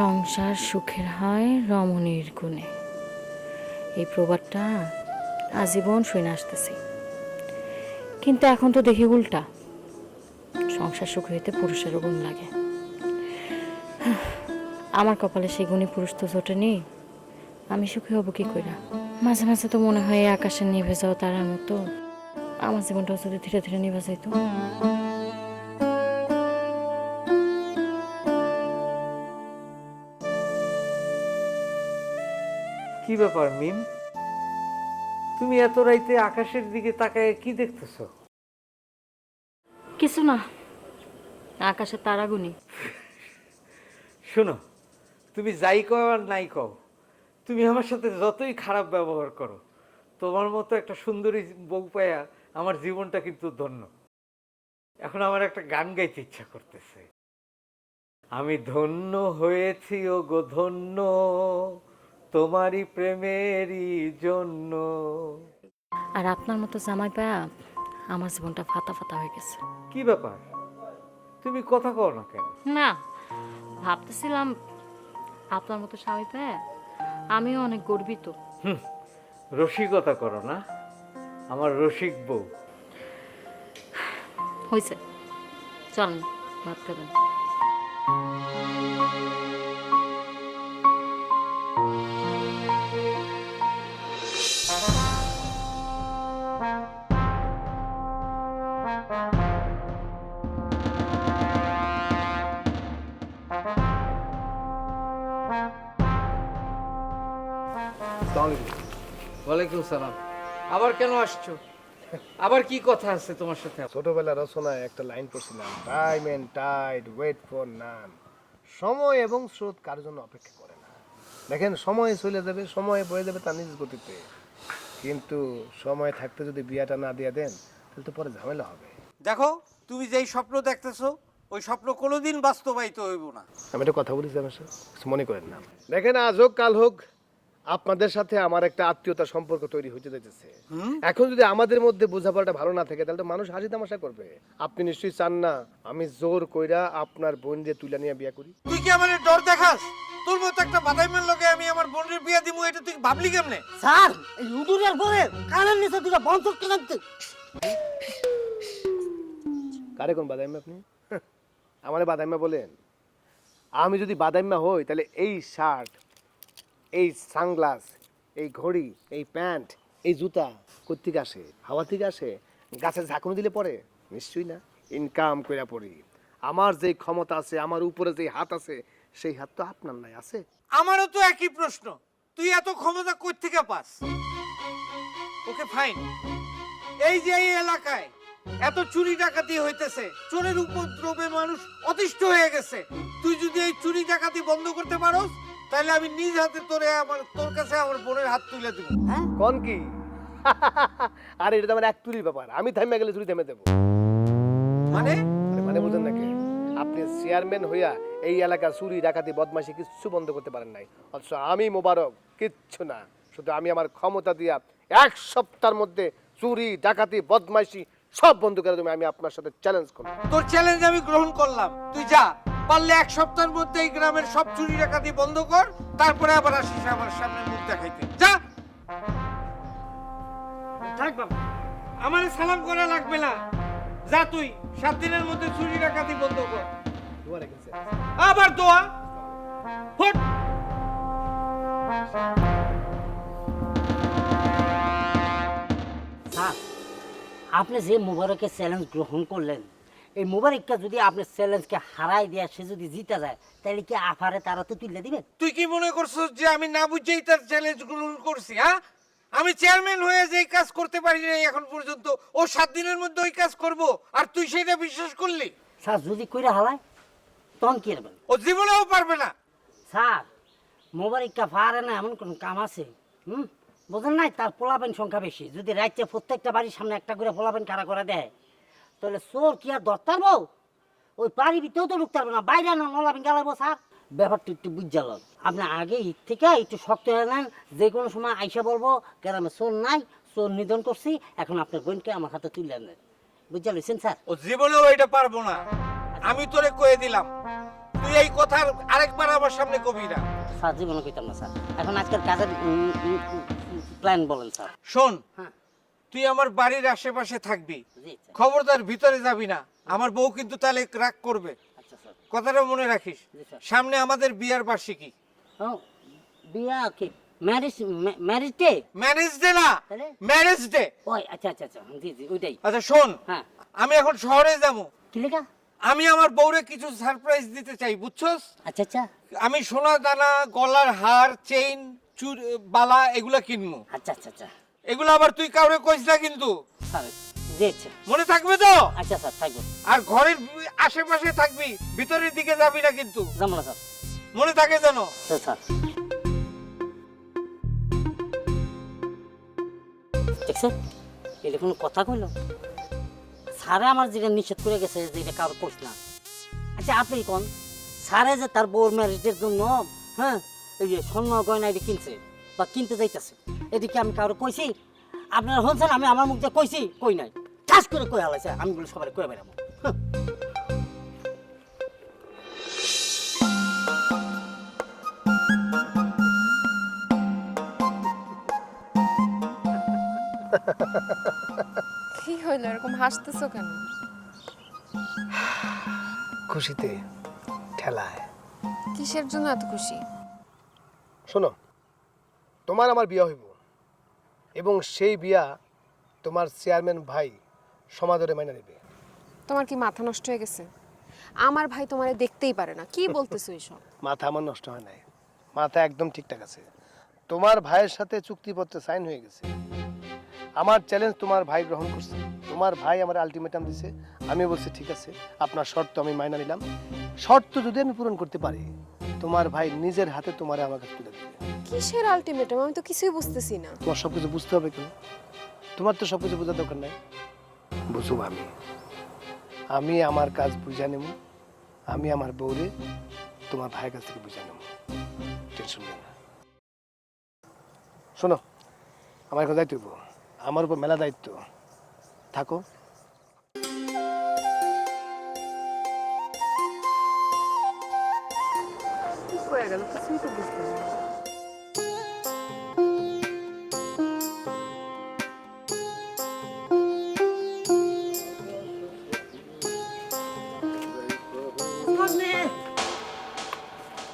সংসার সুখের হয় রমণীর গুণে, এই প্রবাদটা আজীবন শুনে আসতেছি। কিন্তু এখন তো দেখি উল্টা, সংসার সুখ হইতে পুরুষেরও গুণ লাগে। আমার কপালে সেই গুণী পুরুষ তো জোটেনি, আমি সুখী হব কি কইরা? মাঝে মাঝে তো মনে হয় আকাশে নিভে যাও তারার মতো আমার জীবনটাও যদি ধীরে ধীরে নিভে যাইতো। কি ব্যাপার মিম, তুমি এত রাইতে আকাশের দিকে তাকায় কি দেখতেছো? কিছু না, আকাশের তারা গুনি। শোনো, তুমি যাই কও আর নাই কও, তুমি আমার সাথে যতই খারাপ ব্যবহার করো, তোমার মতো একটা সুন্দরী বউ পায়া আমার জীবনটা কিন্তু ধন্য। এখন আমার একটা গান গাইতে ইচ্ছা করতেছে। আমি ধন্য হয়েছি ও গো ধন্য, তোমারই প্রেমেরই জন্য। আর আপনার মতো জামাই পায়া আমার জীবনটা ফাতা ফাতা হয়ে গেছে। কি ব্যাপার, তুমি কথা কও না কেন? না, ভাবতেছিলাম আপনার মতো স্বামী পায়া আমিও অনেক গর্বিত। রসিকতা করো না, আমার রসিক বউ। হয়েছে, চলেন ভাত খাবেন। ওয়ালাইকুম সালাম। আবার কেন আসছো? আবার কি কথা আছে তোমার সাথে? ছোটবেলা রচনায় একটা লাইন পড়ছিলাম, time and tide wait for none. সময় এবং স্রোত কার জন্য অপেক্ষা করে না। দেখেন, সময় চলে যাবে, সময় বয়ে যাবে তার নিজ গতিতে, কিন্তু সময় থাকতে যদি বিয়াটা না দিয়ে দেন তাহলে তো পরে ঝামেলা হবে। দেখো, তুমি যেই স্বপ্ন দেখতেছো ওই স্বপ্ন কোনোদিন বাস্তবায়িত হইব না। আমি একটা কথা বলি আপনার সাথে, কিছু মনে করেন না। দেখেন, আজ হোক কাল হোক আপনাদের সাথে আমার একটা আত্মীয়তার সম্পর্ক তৈরি হতে যাইতেছে। এখন যদি আমাদের মধ্যে বোঝাপড়াটা ভালো না থাকে তাহলে তো মানুষ হাসি তামাশা করবে। আপনি নিশ্চয়ই চান না আমি জোর কইরা আপনার বোন দিয়ে তুলে নিয়ে বিয়ে করি। তুই কি আমার ডর দেখাস? তোর মতো একটা বাদাইমের লগে আমি আমার বোনের বিয়ে দিমু, এটা তুই ভাবলি কেমনে? স্যার এই উদুরের পরে কানের নিচে দুটো বন্ধ কেন? কারে কোন বাদাইমা আপনি? আমারে বাদাইমা বলেন? আমি যদি বাদাইমা হই তাহলে এই শার্ট, এই সানগ্লাস, এই ঘড়ি, এই প্যান্ট, এই জুতা কোত্থেকে আসে? হাওয়া থেকে আসে? গাছের ঝাঁকুনি দিলে পরে? নিশ্চয়ই না, ইনকাম কইরা পড়ি। আমার যে ক্ষমতা আছে, আমার উপরে যে হাত আছে, সেই হাত তো আপনার নাই, আছে? আমারও তো একই প্রশ্ন, তুই এত ক্ষমতা কই থেকে পাস? ওকে ফাইন, এই যে এই এলাকায় এত চুরি ডাকাতি হইতেছে, চোরের উপদ্রবে মানুষ অতিষ্ঠ হয়ে গেছে, তুই যদি এই চুরি ডাকাতি বন্ধ করতে পারোস তাহলে আমি নিজ হাতে তোর কাছে আমার বোনের হাত তুলে দেব। কোন কি? আরে এটা তো আমার এক তুলির ব্যাপার, আমি থামে গেলে চুরি থামে দেবো। মানে মানে বুঝেন নাকি? আপনি চেয়ারম্যান হইয়া এই এলাকার চুরি ডাকাতি বদমাশি কিচ্ছু বন্ধ করতে পারেন নাই, অথচ আমি মোবারক কিচ্ছু না, শুধু আমি আমার ক্ষমতা দিয়া 1 সপ্তাহের মধ্যে চুরি ডাকাতি বদমাশি সব বন্ধ করে দেবো। আমি আপনার সাথে চ্যালেঞ্জ করব। তোর চ্যালেঞ্জ আমি গ্রহণ করলাম, তুই যা, পারলে 1 সপ্তাহের মধ্যে এই গ্রামের সব চুরি ডাকাতি বন্ধ কর, তারপরে আবার আসিস আমার সামনে মুখ দেখাইতে। যা। থাক বাবা, আমার সালাম করা লাগবে না, যা তুই 7 দিনের মধ্যে চুরি ডাকাতি বন্ধ কর। দোয়া রেখেছে। আবার দোয়া? ফট। স্যার আপনি যে মোবারকের চ্যালেঞ্জ গ্রহণ করলেন, এই মোবারকটা যদি আপনি চ্যালেঞ্জকে হারাই দেয়া সে যদি জিতে যায় তাহলে কি আফারে তারা তো তুলে দিবেন? তুই কি মনে করছিস যে আমি না বুঝেই তার চ্যালেঞ্জ গ্রহণ করছি? হ্যাঁ, আমি চেয়ারম্যান হয়ে যে কাজ করতে পারি না এখন পর্যন্ত, ও 7 দিনের মধ্যে ওই কাজ করব, আর তুই সেটা বিশ্বাস করলি? স্যার যদি কইরা হালায় তখন কি করবেন? ও জীবনেও পারবে না। স্যার মোবারকটা পারে না এমন কোন কাম আছে? বোঝেন নাই, তার পোলাপেন সংখ্যা বেশি। যদি রাইতে প্রত্যেকটা বাড়ির সামনে একটা করে পোলাপেন কারা করে দেয় তাহলে চোর কি আর ধরতে পারবো? ওই বাড়ির ভিতরেও তো ঢুকতে পারবো না, বাইরে না নলাপেন গেলাবো। স্যার ব্যাপারটা একটু বুঝাল, আপনি আগে ঈদ থেকে একটু শক্ত হয়ে নেন, যে কোনো সময় আইসা বলবো গ্রামে চোর নাই, চোর নিধন করছি, এখন আপনার বোনকে আমার হাতে তুলে নেন। বুঝা লইছেন স্যার? ও জীবনেও এটা পারবো না, আমি তোরে কয়ে দিলাম। তুই এই কথা আরেকবার আমার সামনে কবি না। স্যার জীবনে কইতাম না স্যার, এখন আজকের কাজের প্ল্যান বলেন স্যার। শোন, হ্যাঁ তুই আমার বাড়ির আশেপাশে থাকবি, জি স্যার। খবরদার ভিতরে যাবি না, আমার বউ কিন্তু তাহলে রাগ করবে। আচ্ছা স্যার। কথাটা মনে রাখিস। জি স্যার। সামনে আমাদের বিয়ার বার্ষিকী। ও বিয়া কি? Marriage? Marriage day? Marriage day না, তাহলে? Marriage day. ওই আচ্ছা আচ্ছা আচ্ছা, জি জি ওইটাই। আচ্ছা শোন, হ্যাঁ আমি এখন শহরে যাবো, কি লেখা? আমি আমার বউরে কিছু সারপ্রাইজ দিতে চাই, বুঝছস? আচ্ছা আচ্ছা আমি সোনা দানা, গলার হার, চেইন, চুর, বালা এগুলা কিনবো। আচ্ছা আচ্ছা আচ্ছা এগুলো আবার তুই কাউরে কইস না কিন্তু, স্যার। জি আচ্ছা মনে থাকবে তো? আচ্ছা স্যার থাকবো। আর ঘরের আশেপাশে থাকবি, ভিতরের দিকে যাবি না কিন্তু, যাবো না স্যার। মনে থাকে যেন। স্যার স্যার দেখছেন এটা কোনো কথা কইল? স্যারে আমার যেটা নিষেধ করে গেছে যে এটা কারো কোষ না। আচ্ছা আপনি কোন স্যারে যে তার বউর ম্যারেজের জন্য হ্যাঁ এই যে স্বর্ণ গয়না এটি কিনছে বা কিনতে যাইতেছে, এদিকে আমি কারো কইছি? আপনারা শুনছেন আমি আমার মুখ দিয়ে কইছি? কই নাই, ঠাস করে কই হালাইছে। আমি বলে সবাই কয়ে বেড়াবো। কি হইলো, এরকম হাসতেছো কেন? খুশিতে ঠেলায়। কিসের জন্য এত খুশি? শোনো, তোমার আমার বিয়া হইব এবং সেই বিয়া তোমার চেয়ারম্যান ভাই সমাদরে মাইনা নেবে। তোমার কি মাথা নষ্ট হয়ে গেছে? আমার ভাই তোমারে দেখতেই পারে না, কি বলতেছো এসব? মাথা আমার নষ্ট হয় নাই, মাথা একদম ঠিকঠাক আছে। তোমার ভাইয়ের সাথে চুক্তিপত্রে সাইন হয়ে গেছে। আমার চ্যালেঞ্জ তোমার ভাই গ্রহণ করছে। তোমার ভাই আমার আলটিমেটাম দিছে, আমি বলছি ঠিক আছে, আপনার শর্ত আমি মাইনা নিলাম। শর্ত যদি আমি পূরণ করতে পারি তোমার ভাই নিজের হাতে তোমারে আমার কাছে তুলে দেবে। কিসের আলটিমেটাম? আমি তো কিছুই বুঝতেছি না। তোমার সবকিছু বুঝতে হবে কেন? তোমার তো সবকিছু বোঝার দরকার নাই। বুঝুব আমি আমার কাজ বুঝা নেব, আমি আমার বউরে তোমার ভাইয়ের কাছ থেকে বুঝা নেব। টেনশন নেই না। শোনো, আমার এখন দায়িত্ব হইবো। আমার উপর মেলা দায়িত্ব, থাকো। হয়ে গেল কিছুই তো বুঝতে পারছি না।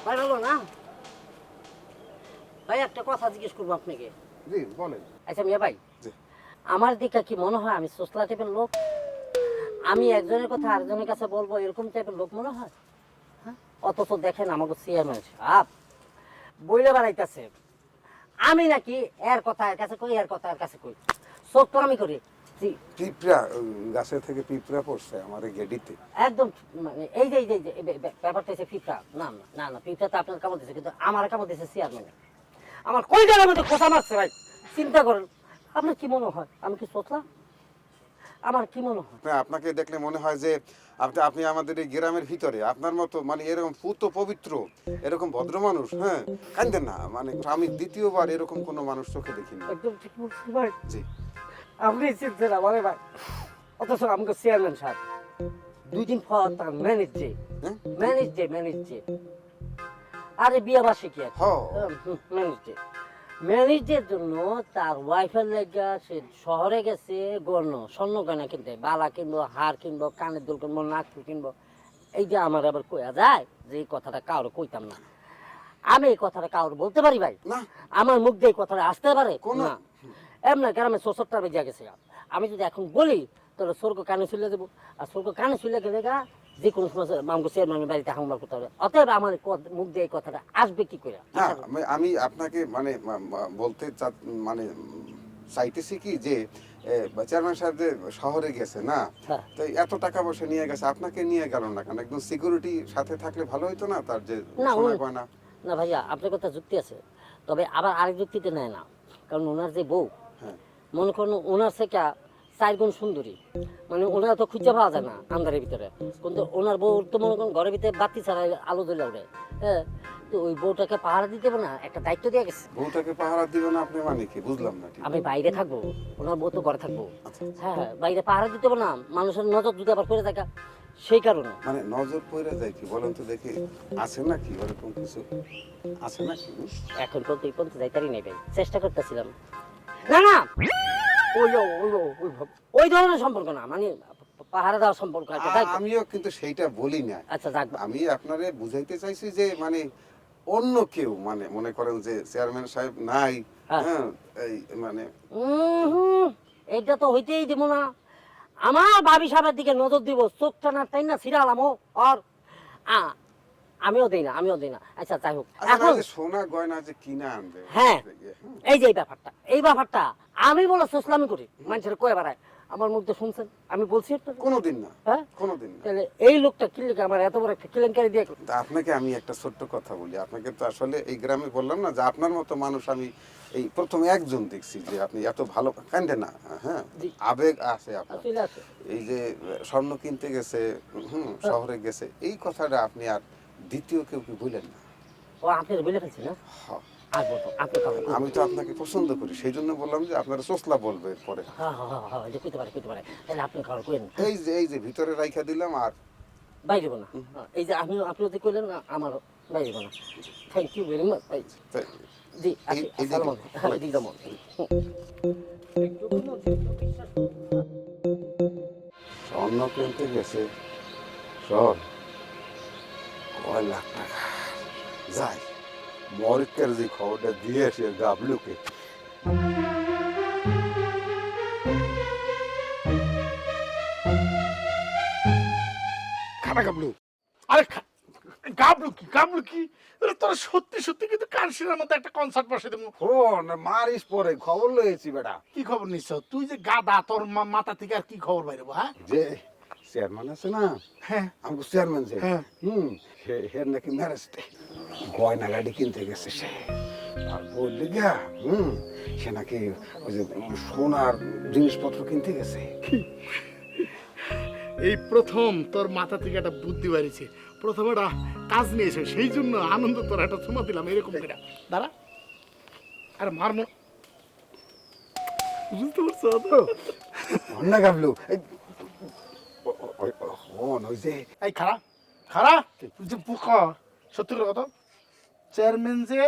ভাই ভালো না ভাই, একটা কথা জিজ্ঞেস করবো আপনাকে। জি বলেন। আচ্ছা মিয়া ভাই, জি। আমার দিকে কি মনে হয় আমি সোসলা টাইপের লোক? আমি একজনের কথা আরেকজনের কাছে বলবো এরকম টাইপের লোক মনে হয়? হ্যাঁ, অথচ দেখেন আমাকে চেয়ারম্যান সাহেব বইলে বেড়াইতেছে আমি নাকি এর কথা এর কাছে কই, এর কথা এর কাছে কই, সব তো আমি করি। জি, পিঁপড়া গাছের থেকে পিঁপড়া পড়ছে আমার এই গেডিতে। একদম মানে এই যে ব্যাপারটা হচ্ছে পিঁপড়া। না না না না, পিঁপড়া তো আপনার কামড় দিচ্ছে, কিন্তু আমার কামড় দিচ্ছে চেয়ারম্যান। আমার কই জায়গার মধ্যে খোঁচা মারছে ভাই। চিন্তা করেন, আপনার কি মনে হয় আমি কি সোচলাম? আমার কি মনে হয়? আপনাকে দেখলে মনে হয় যে আপনি আমাদের এই গ্রামের ভিতরে আপনার মতো মানে এরকম পুত পবিত্র এরকম ভদ্র মানুষ, হ্যাঁ কান্দেন না, মানে আমি দ্বিতীয়বার এরকম কোনো মানুষ চোখে দেখিনি। একদম ঠিক বলছি ভাই। জি। আপনি চিনছেন আমারে ভাই, অথচ আমাকে চেয়ারম্যান সাহেব 2 দিন পর তার হ্যাঁ? ম্যানেজে আরে বিয়া বাসে কি আছে ম্যানেজের জন্য তার ওয়াইফের লেগা সে শহরে গেছে স্বর্ণ গয়না কিনতে, বালা কিনবো, হার কিনবো, কানের দুল কিনবো, নাক কিনবো। এই যে আমার আবার কয়া যায় যে এই কথাটা কারো কইতাম না, আমি এই কথাটা কারো বলতে পারি ভাই? না। আমার মুখ দিয়ে এই কথাটা আসতে পারে কোনো- না? এমন গ্রামে ৭০টা বেজে গেছে, আমি যদি এখন বলি তাহলে স্বর্গ কানে চলে দেবো, আর স্বর্গ কানে চলে গেলে গা যে কোনো সময় মামগো চেয়ারম্যানের বাড়িতে হামলা করতে হবে। অতএব আমার মুখ দিয়ে এই কথাটা আসবে কি করে? না আমি আপনাকে মানে বলতে মানে চাইতেছি কি যে চেয়ারম্যান সাহেব যে শহরে গেছে না, হ্যাঁ। তো এত টাকা পয়সা নিয়ে গেছে, আপনাকে নিয়ে গেল না কেন? একদম সিকিউরিটি সাথে থাকলে ভালো হতো না? তার যে না, সোনা গয়না। না ভাইয়া, আপনার কথা যুক্তি আছে, তবে আবার আরেক যুক্তিতে নেয় না। কারণ ওনার যে বউ, হ্যাঁ। মনে করুন ওনার থেকে 4 গুণ সুন্দরী, মানে ওনার তো খুঁজে পাওয়া যায় না আন্ধারের ভিতরে, কিন্তু ওনার বউ তো মনে করুন ঘরের ভিতরে বাতি ছাড়া আলো জ্বলে ওঠে। হ্যাঁ, তো ওই বউটাকে পাহারা দিতে হবে না, একটা দায়িত্ব দিয়ে গেছে। বউটাকে পাহারা দিবে না আপনি মানে কি? বুঝলাম না ঠিক। আমি বাইরে থাকবো, ওনার বউ তো ঘরে থাকবো। আচ্ছা। হ্যাঁ হ্যাঁ, বাইরে পাহারা দিতে হবে না, মানুষের নজর যদি আবার পড়ে থাকা, সেই কারণে। মানে নজর পড়ে যায় কি বলেন তো দেখি, আছে নাকি ওরকম কিছু? আছে নাকি? এখন পর্যন্ত এই পর্যন্ত যাইতারই নেই ভাই, চেষ্টা করতেছিলাম। না না, ওই ধরনের সম্পর্ক না, মানে পাহারা দেওয়ার সম্পর্ক আছে। আমিও কিন্তু সেইটা বলি না। আচ্ছা যাক, আমি আপনারে বুঝাইতে চাইছি যে মানে অন্য কেউ, মানে মনে করেন যে চেয়ারম্যান সাহেব নাই, হ্যাঁ। হ্যাঁ এই মানে এইটা তো হইতেই দিব না। আমার ভাবি সাহেবের দিকে নজর দিব, চোখটা না তাই না ছিড়ালামো। আর আমিও দেই না। আচ্ছা যাই হোক, আচ্ছা, এখন যে সোনা গয়না যে কিনা আনবে, হ্যাঁ, এই যে এই ব্যাপারটা আমি বলে সোসলামি করি, মানুষের কয়ে বেড়ায়। আমার মধ্যে শুনছেন আমি বলছি একটা? কোনোদিন না, হ্যাঁ, কোনোদিন না। তাহলে এই লোকটা কি লিখে আমার এত বড় একটা কেলেঙ্কারি দিয়ে? তা আপনাকে আমি একটা ছোট্ট কথা বলি, আপনাকে তো আসলে এই গ্রামে বললাম না যে আপনার মতো মানুষ আমি এই প্রথম একজন দেখছি যে আপনি এত ভালো কান্দে না, হ্যাঁ জি। আবেগ আছে আপনার। চলে আসে। এই যে স্বর্ণ কিনতে গেছে, শহরে গেছে, এই কথাটা আপনি আর দ্বিতীয় কেউ কি বললেন না? ও আপনার বলে ফেলছি না? হ্যাঁ। আর বলতো আপনি খাবেন? আমি তো আপনাকে পছন্দ করি, সেই জন্য বললাম যে আপনারা সোসলা বলবে পরে। হ্যাঁ, যে কইতে পারে। তাহলে আপনি খাবার করেন, এই যে ভিতরে রাইখা দিলাম, আর বাইরে না। এই যে আপনি যদি কইলেন না, আমার বাইরে না। থ্যাংক ইউ ভেরি মাচ ভাই। তাই- জি, আসি, এই যে- আসসালামু আলাইকুম। জি, যেমন। স্বর্ণ কিনতে গেছে, শোন কয় লাখ টাকা যাই মরিকের যে খবরটা দিয়ে আসে গাবলুকে। খানা গাবলু, আরে গাবলু কি আরে তোরা সত্যি কিন্তু কানসিরার মধ্যে একটা কনসার্ট বসে দেবো। ফোন মারিস পরে খবর লয়েছি বেটা। কি খবর নিচ্ছ তুই? যে গাদা, তোর মাথা থেকে আর কি খবর বাইরে? হ্যাঁ, যে চেয়ারম্যান আছে না, হ্যাঁ, আমাকে চেয়ারম্যান যে, হ্যাঁ। হের নাকি ম্যারেজ ডে, গয়না গাড়ি কিনতে গেছে সে। আর বললি গা, সে নাকি ওই যে সোনার জিনিসপত্র কিনতে গেছে। এই প্রথম তোর মাথা থেকে একটা বুদ্ধি বাড়িছে, প্রথম একটা কাজ নিয়েছে, সেই জন্য আনন্দ তোর একটা চুমা দিলাম এরকম করে। দাঁড়া, আর মার বুঝতে পারছো তো? অন্য গাবলু ওই যে এই খারা খারা তুই যে পোকা সত্যি করে কথা চেয়ারম্যান যে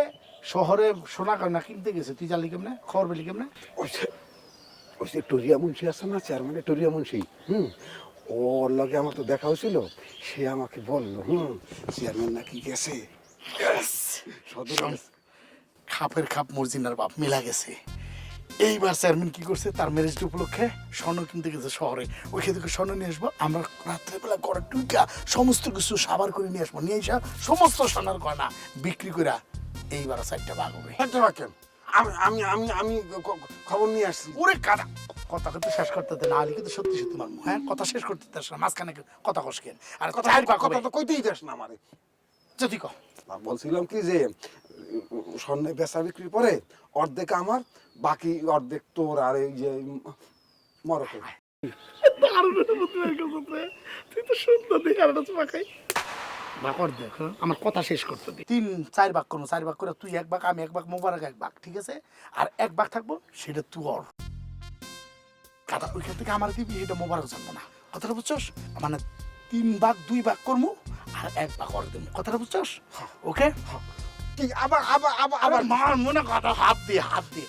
শহরে সোনা গয়না কিনতে গেছে তুই জানলি কেমনে খবর পেলি কেমনে? ওই যে টরিয়া মুন্সি আছে না, চেয়ারম্যানের টরিয়া মুন্সি, ওর লগে আমার তো দেখা হয়েছিল, সে আমাকে বললো চেয়ারম্যান নাকি গেছে সদর শোন, খাপের খাপ মর্জিনার বাপ মিলা গেছে। এইবার চেয়ারম্যান কি করছে, তার ম্যারেজ ডে উপলক্ষে স্বর্ণ কিনতে গেছে শহরে। ওইখান থেকে স্বর্ণ নিয়ে আসবো, আমরা রাত্রেবেলা ঘরে টুকা সমস্ত কিছু সাবার করে নিয়ে আসবো, নিয়ে এসে সমস্ত সোনার গয়না বিক্রি করে এইবার 4টা ভাগ হবে। কেন আমি আমি আমি আমি খবর নিয়ে আসছি। ওরে কাদা, কথা কিন্তু শেষ করতে দে, না হলে কিন্তু সত্যি সত্যি মারবো। হ্যাঁ, কথা শেষ করতে দেস না, মাঝখানে কথা কস কেন? আর কথা কথা তো কইতেই দেস না আমারে। যদি কো বলছিলাম কি যে স্বর্ণে বেচা বিক্রির পরে অর্ধেক আমার, বাকি অর্ধেক তোর আর এই যে মরকে। তুই তো সুন্দর দেখে আর মাখাই ভাগর দেখ। আমার কথা শেষ করতে দে। 3-4 ভাগ করবো, 4 ভাগ করে তুই 1 ভাগ, আমি 1 ভাগ, মোবারক 1 ভাগ, ঠিক আছে? আর 1 ভাগ থাকবো সেটা তোর কাদা, ওইখান থেকে আমার দিবি, এটা মোবারক জানবো না। কথাটা বুঝছস? মানে 3 ভাগ 2 ভাগ করবো আর 1 ভাগ করে দেবো। কথাটা বুঝছস? ওকে? কি আবার আবার আবার আবার মার মনে কথা, হাত দিয়ে হাত দিয়ে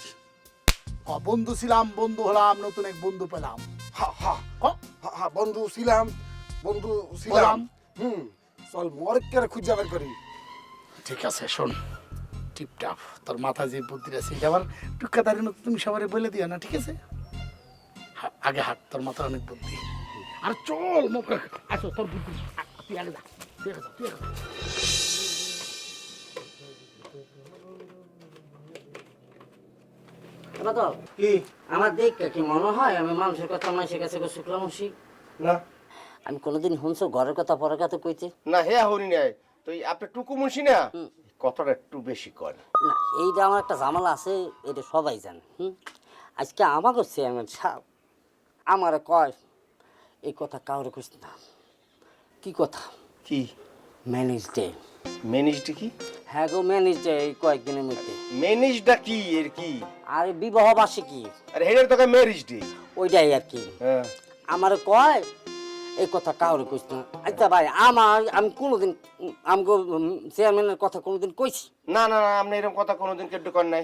বন্ধু ছিলাম, বন্ধু হলাম, নতুন এক বন্ধু পেলাম। বন্ধু ছিলাম, বন্ধু ছিলাম। চল মরকের খুঁজে বের করি। ঠিক আছে, শোন টিপটাপ, তোর মাথায় যে বুদ্ধিটা আছে এটা আবার টুকাদারি তুমি সবারে বলে দিও না, ঠিক আছে? আগে হাট, তোর মাথায় অনেক বুদ্ধি। আর চল আসো, তোর বুদ্ধি তুই আগে যা, তুই আগে যা, তুই আগে যা। বাদল, কি আমার দেখে কি মনে হয় আমি মানুষের কথা মানুষের কাছে শুক্লামশি? না আমি কোনোদিন শুনছো ঘরের কথা পরের কথা কইতে? না হে হরি নাই তো আপনি টুকু মুন্সি না, কথাটা একটু বেশি কর না, এইটা আমার একটা ঝামেলা আছে, এটা সবাই জানে। আজকে আমাকে চেয়ারম্যান সাহেব আমারে কয় এই কথা কাউরে কইস না। কি কথা? কি ম্যানেজ ডে। ম্যানেজটা কি? হ্যাঁ গো, ম্যানেজ ডে এই কয়েকদিনের মধ্যে। ম্যানেজটা কি এর কি? আরে বিবাহ বার্ষিকী, আরে হেডের তো ম্যারেজ ডে। ওইটাই আর কি। হ্যাঁ, আমার কয় এই কথা কাউরে কইস না। আচ্ছা ভাই, আমি কোনোদিন আমগো চেয়ারম্যানের কথা কোনোদিন কইছি? না না না, আপনি এরকম কথা কোনোদিন কেটে কর নাই।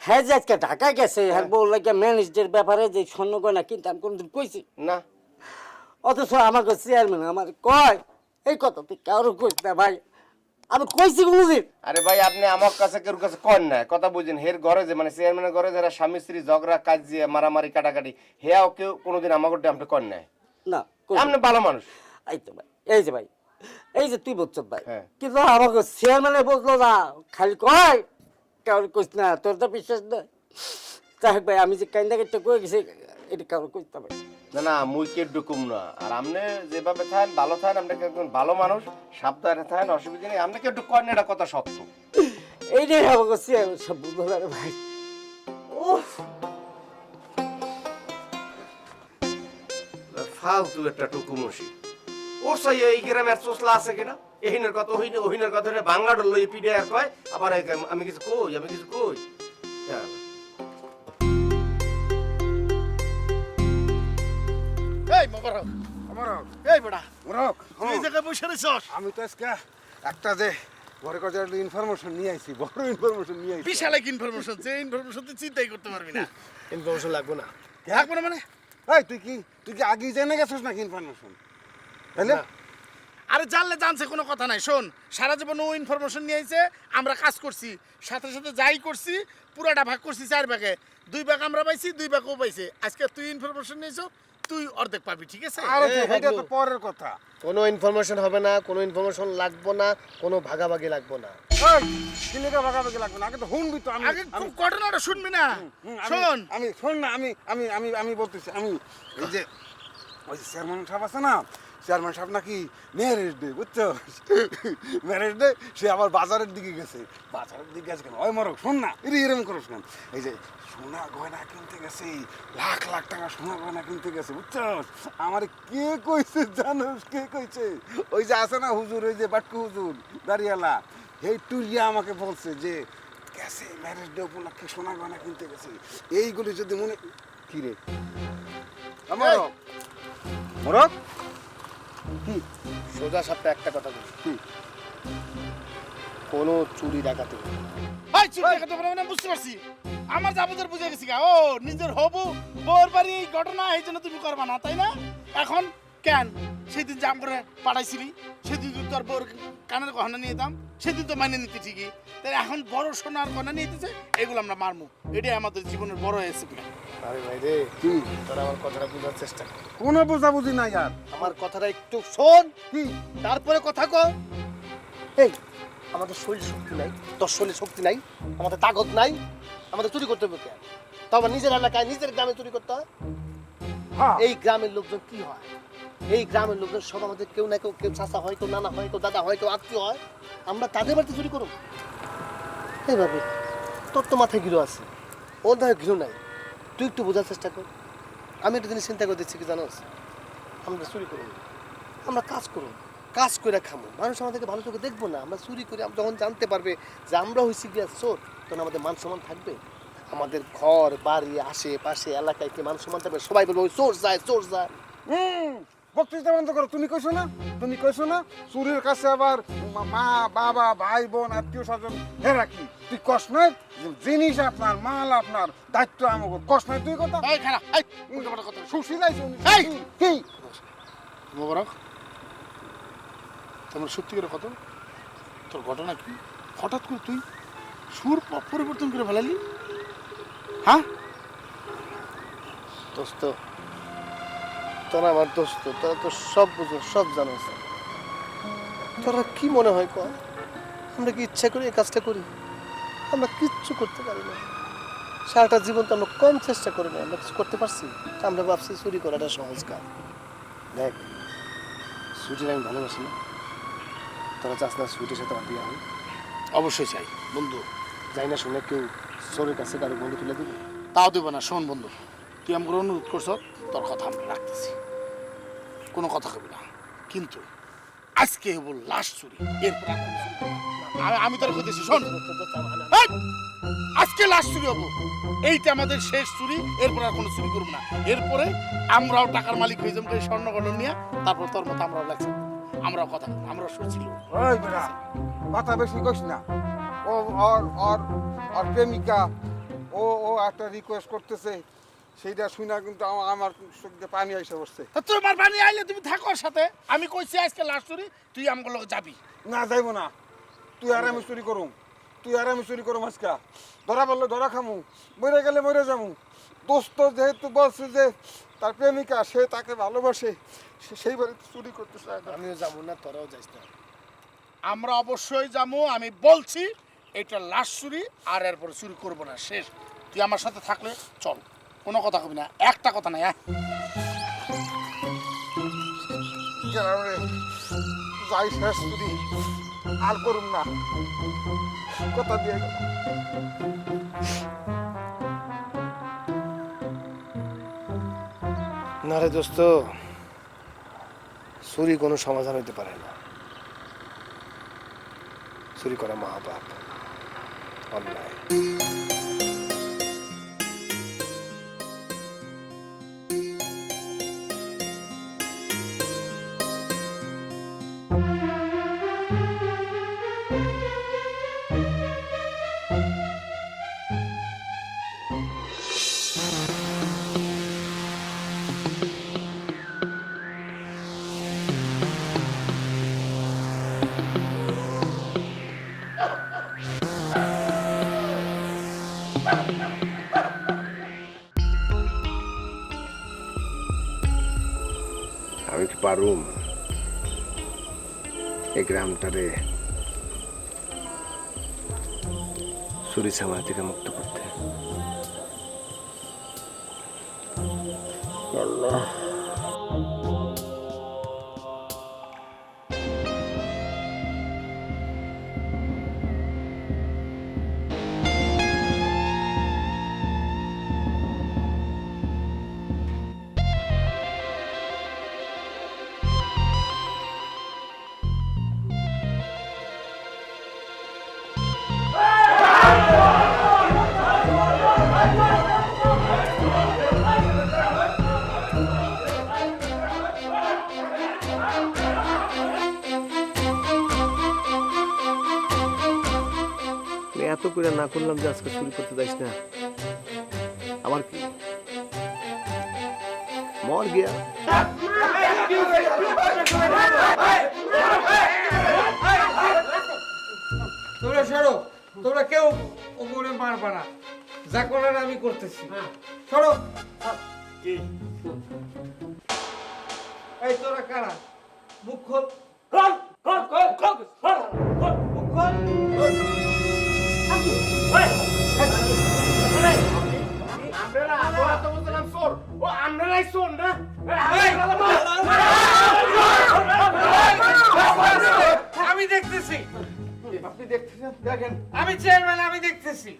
হ্যাঁ, যে আজকে ঢাকায় গেছে, হ্যাঁ বল লাগে ম্যানেজদের ব্যাপারে যে স্বর্ণ গয়না কিন্তু আমি কোনোদিন কইছি না। অথচ আমাকে চেয়ারম্যান আমার কয় এই কথা তুই কারো কইস না। ভাই আমি কইছি কোনোদিন? আরে ভাই, আপনি আমার কাছে কেউ কাছে কর না কথা বুঝেন। হের ঘরে যে মানে চেয়ারম্যানের ঘরে যারা স্বামী স্ত্রী ঝগড়া কাজিয়ে মারামারি কাটাকাটি, হেয়াও কেউ কোনোদিন আমাকে আপনি কর নাই। না, আপনি ভালো মানুষ। এই তো ভাই, এই যে ভাই, এই যে তুই বলছ ভাই, হ্যাঁ। কিন্তু আমাকে চেয়ারম্যানে বললো না, খালি কয় কারো কইস না। তোর তো বিশ্বাস নয়। যাই হোক ভাই, আমি যে কাইন্দা কেটে কয়ে গেছি এটা কারো কইস না ভাই। না না, মুই কে ডুকুম না। আর আপনি যেভাবে থাকেন ভালো থাকেন, আপনি একজন ভালো মানুষ, সাবধানে থাকেন, অসুবিধা নেই। আপনি কেউ করেন, এটা কথা সত্য। এইটাই আমাকে চেয়ারম্যান সব বুঝতে পারে ভাই। ফালতু একটা টুকুমসি। ওর সাই এই গ্রামের চোসলা আছে কিনা, এহিনের কথা হইনে ওহিনের কথা হইনে বাংলা ডল লই পিডে আর কয় আবার আমি কিছু কই, আমি কিছু কই। এই মোবারক, মরক এই বেটা, মরক, তুই এই জায়গায় বসে রইছস? আমি তো আজকে একটা যে বড় কথা ইনফরমেশন নিয়ে আইছি, বড় ইনফরমেশন নিয়ে আইছি। বিশাল এক ইনফরমেশন, যে ইনফরমেশন তুই চিন্তাই করতে পারবি না। ইনফরমেশন লাগবে না। থাকবো না মানে? এই তুই কি আগেই জেনে গেছিস নাকি ইনফরমেশন? তাহলে আরে জানলে জানছে, কোনো কথা নাই। শোন, সারা জীবন ও ইনফরমেশন নিয়ে আইছে, আমরা কাজ করছি, সাথে সাথে যাই করছি পুরাটা ভাগ করছি 4 ভাগে। 2 ভাগ আমরা পাইছি, 2 ভাগ ও পাইছে। আজকে তুই ইনফরমেশন নিয়েছ, তুই অর্ধেক পাবি, ঠিক আছে? আরে এটা তো পরের কথা। কোনো ইনফরমেশন হবে না, কোনো ইনফরমেশন লাগবো না, কোনো ভাগাভাগি লাগবো না। এই কিলেকা ভাগাভাগি লাগবে না, আগে তো শুনবি তো। আগে ঘটনাটা শুনবি না? শোন, আমি শোন না, আমি বলতেছি, আমি এই যে ওই চেয়ারম্যান সাহেব আছে না, চেয়ারম্যান সাহেব নাকি ম্যারেজ ডে, বুঝছো? ম্যারেজ ডে সে আবার বাজারের দিকে গেছে। বাজারের দিকে গেছে কেন? ওই মরক শোন না, এরকম করস কেন? এই যে সোনা গয়না কিনতে গেছে, লাখ লাখ টাকা সোনা গয়না কিনতে গেছে, বুঝছো? আমার কে কইছে জানোস? কে কইছে? ওই যে আছে না হুজুর, ওই যে বাটকু হুজুর দাঁড়িয়ালা, এই টুরিয়া আমাকে বলছে যে গেছে ম্যারেজ ডে উপলক্ষে সোনা গয়না কিনতে গেছে। এইগুলি যদি মনে কি রে আমার মোরক সোজা সাপটা একটা কথা বলি, কি? কোনো চুরি ডাকাতি হবে না। ভাই চুরি দেখাতে পারবে না বুঝতে পারছি। আমার যাবতীয় বুঝে গেছি গা। ও নিজের হবু বউর বাড়ি এই ঘটনা এই জন্য তুমি করবা না তাই না? এখন কেন সেদিন জাম করে পাঠাইছিলি, সেদিন তুই তোর বউর কানের গহনা নিয়ে দাম, সেদিন তো মানে নিতে ঠিকই। তাই এখন বড় সোনার গহনা নিয়ে দিতেছে, এগুলো আমরা মারমু। এটাই আমাদের জীবনের বড় অ্যাচিভমেন্ট। আরে ভাই রে, কি তোরা আমার কথাটা বোঝার চেষ্টা কর। কোনো বোঝাবুঝি নাই আর আমার কথাটা একটু শোন, কি তারপরে কথা কর। এই আমাদের শরীর শক্তি নাই, তোর শরীর শক্তি নাই, আমাদের তাগত নাই, আমাদের চুরি করতে হবে কেন? তো আমার নিজের এলাকায় নিজের গ্রামে চুরি করতে হয়। হ্যাঁ এই গ্রামের লোকজন কি হয়, এই গ্রামের লোকজন সব আমাদের কেউ না কেউ, কেউ চাচা হয়, কেউ নানা হয়, কেউ দাদা হয়, কেউ আত্মীয় হয়। আমরা তাদের বাড়িতে চুরি করব এইভাবে? তোর তো মাথায় ঘিরো আছে, ওর ধারে ঘিরো নাই। তুই একটু বোঝার চেষ্টা কর। আমি একটা জিনিস চিন্তা করে দিচ্ছি কি জানোস, আমরা চুরি করব, আমরা কাজ করব, কাজ করে খামো, মানুষ আমাদেরকে ভালো চোখে দেখবো না। আমরা চুরি করে যখন জানতে পারবে যে আমরা হয়েছি গিয়া চোর, তখন আমাদের মান সম্মান থাকবে। আমাদের ঘর বাড়ি আশেপাশে এলাকায় কি মান সম্মান থাকবে? সবাই বলবে ওই চোর যায়, চোর যায়। বক্তৃতা বন্ধ করো। তুমি কইছো না, তুমি কইছো না চুরির কাছে আবার মা বাবা ভাই বোন আত্মীয় স্বজন হেরা কি তুই কস নাই? জিনিস আপনার, মাল আপনার, দায়িত্ব আমাকে কস নাই তুই কথা এই খারাপ এই উল্টোপাল্টা কথা বলিস। সুশীলাইছে উনি। এই! কি মোবারক, তোমার সত্যি করে কত তোর ঘটনা কি? হঠাৎ করে তুই সুর পরিবর্তন করে ফেলালি? হ্যাঁ দোস্ত, তোরা আমার দোস্ত, তোরা তো সব বুঝো, সব জানো। তোরা কি মনে হয় কর, আমরা কি ইচ্ছা করি এই কাজটা করি? আমরা কিচ্ছু করতে পারি না। সারাটা জীবন তো আমরা কম চেষ্টা করি না, আমরা কিছু করতে পারছি। আমরা ভাবছি চুরি করাটা সহজ কাজ। দেখ, সুইটির আমি ভালোবাসি না, তোরা চাস না সুইটির সাথে আমার বিয়ে হয়? অবশ্যই চাই বন্ধু। যাই না শুনে কেউ চোরের কাছে কারো বন্ধু তুলে দিবে? তাও দেবো না। শোন বন্ধু, তুই আমাকে অনুরোধ করছ, তোর কথা আমরা রাখতেছি, কোনো কথা কবি না। কিন্তু আজকে হবো লাস্ট চুরি, এরপর আর কোনো চুরি করবো না। আমি তোর কইতেছি, শোন, এই! আজকে লাস্ট চুরি হবো, এইটা আমাদের শেষ চুরি, এরপর আর কোনো চুরি করবো না। এরপরে আমরাও টাকার মালিক হয়ে যাবো, স্বর্ণ গঠন নিয়ে, তারপর তোর মতো আমরাও লাগছে, আমরাও কথা বলবো, আমরাও শুনছিল। ওই বেটা কথা বেশি কইস না। ও ওর ওর ওর প্রেমিকা ও ও একটা রিকোয়েস্ট করতেছে, সেইটা শুনা কিন্তু আমার চোখে পানি এসে বসছে। তা তোমার বানিয়ে আইলে তুমি থাকো ওর সাথে। আমি কইছি আজকে লাস্ট চুরি, তুই আমগুলো লোক যাবি না যাইব না, তুই আর আমি চুরি করুম, তুই আর আমি চুরি করুম। আজকা ধরা পড়লে ধরা খামু, মরে গেলে মরে যাবো। দোস্ত যেহেতু বলছে যে তার প্রেমিকা সে তাকে ভালোবাসে, সেই বাড়িতে চুরি করতে চায় না। আমিও যাবো না, তোরাও যাইস না। আমরা অবশ্যই যাবো। আমি বলছি এটা লাস্ট চুরি, আর এরপরে চুরি করবো না, শেষ। তুই আমার সাথে থাকলে চল, কোনো কথা কবি না, একটা কথা নাই। গেলাম রে, যাই শেষ চুরি আর করুম না, কথা দিয়ে গেল। না রে দোস্ত, চুরি কোনো সমাধান হইতে পারে না। চুরি করা মহাপাপ, অন্যায়। আমি কি পারুম এই গ্রামটারে চুরি চামারি থেকে মুক্ত করতে? আল্লাহ, এত করে না করলাম যে আজকে চুরি করতে যাইস না। আমার কি মর গিয়া তোমরা সরো, তোমরা কেউ ওপরে মারবা না, যা করার আমি করতেছি। সরো। এই তোরা কারা? মুখ খোল। মুখ খোল। আমি দেখতেছি। আপনি দেখতেছেন? দেখেন আমি চেয়ারম্যান, আমি দেখতেছি।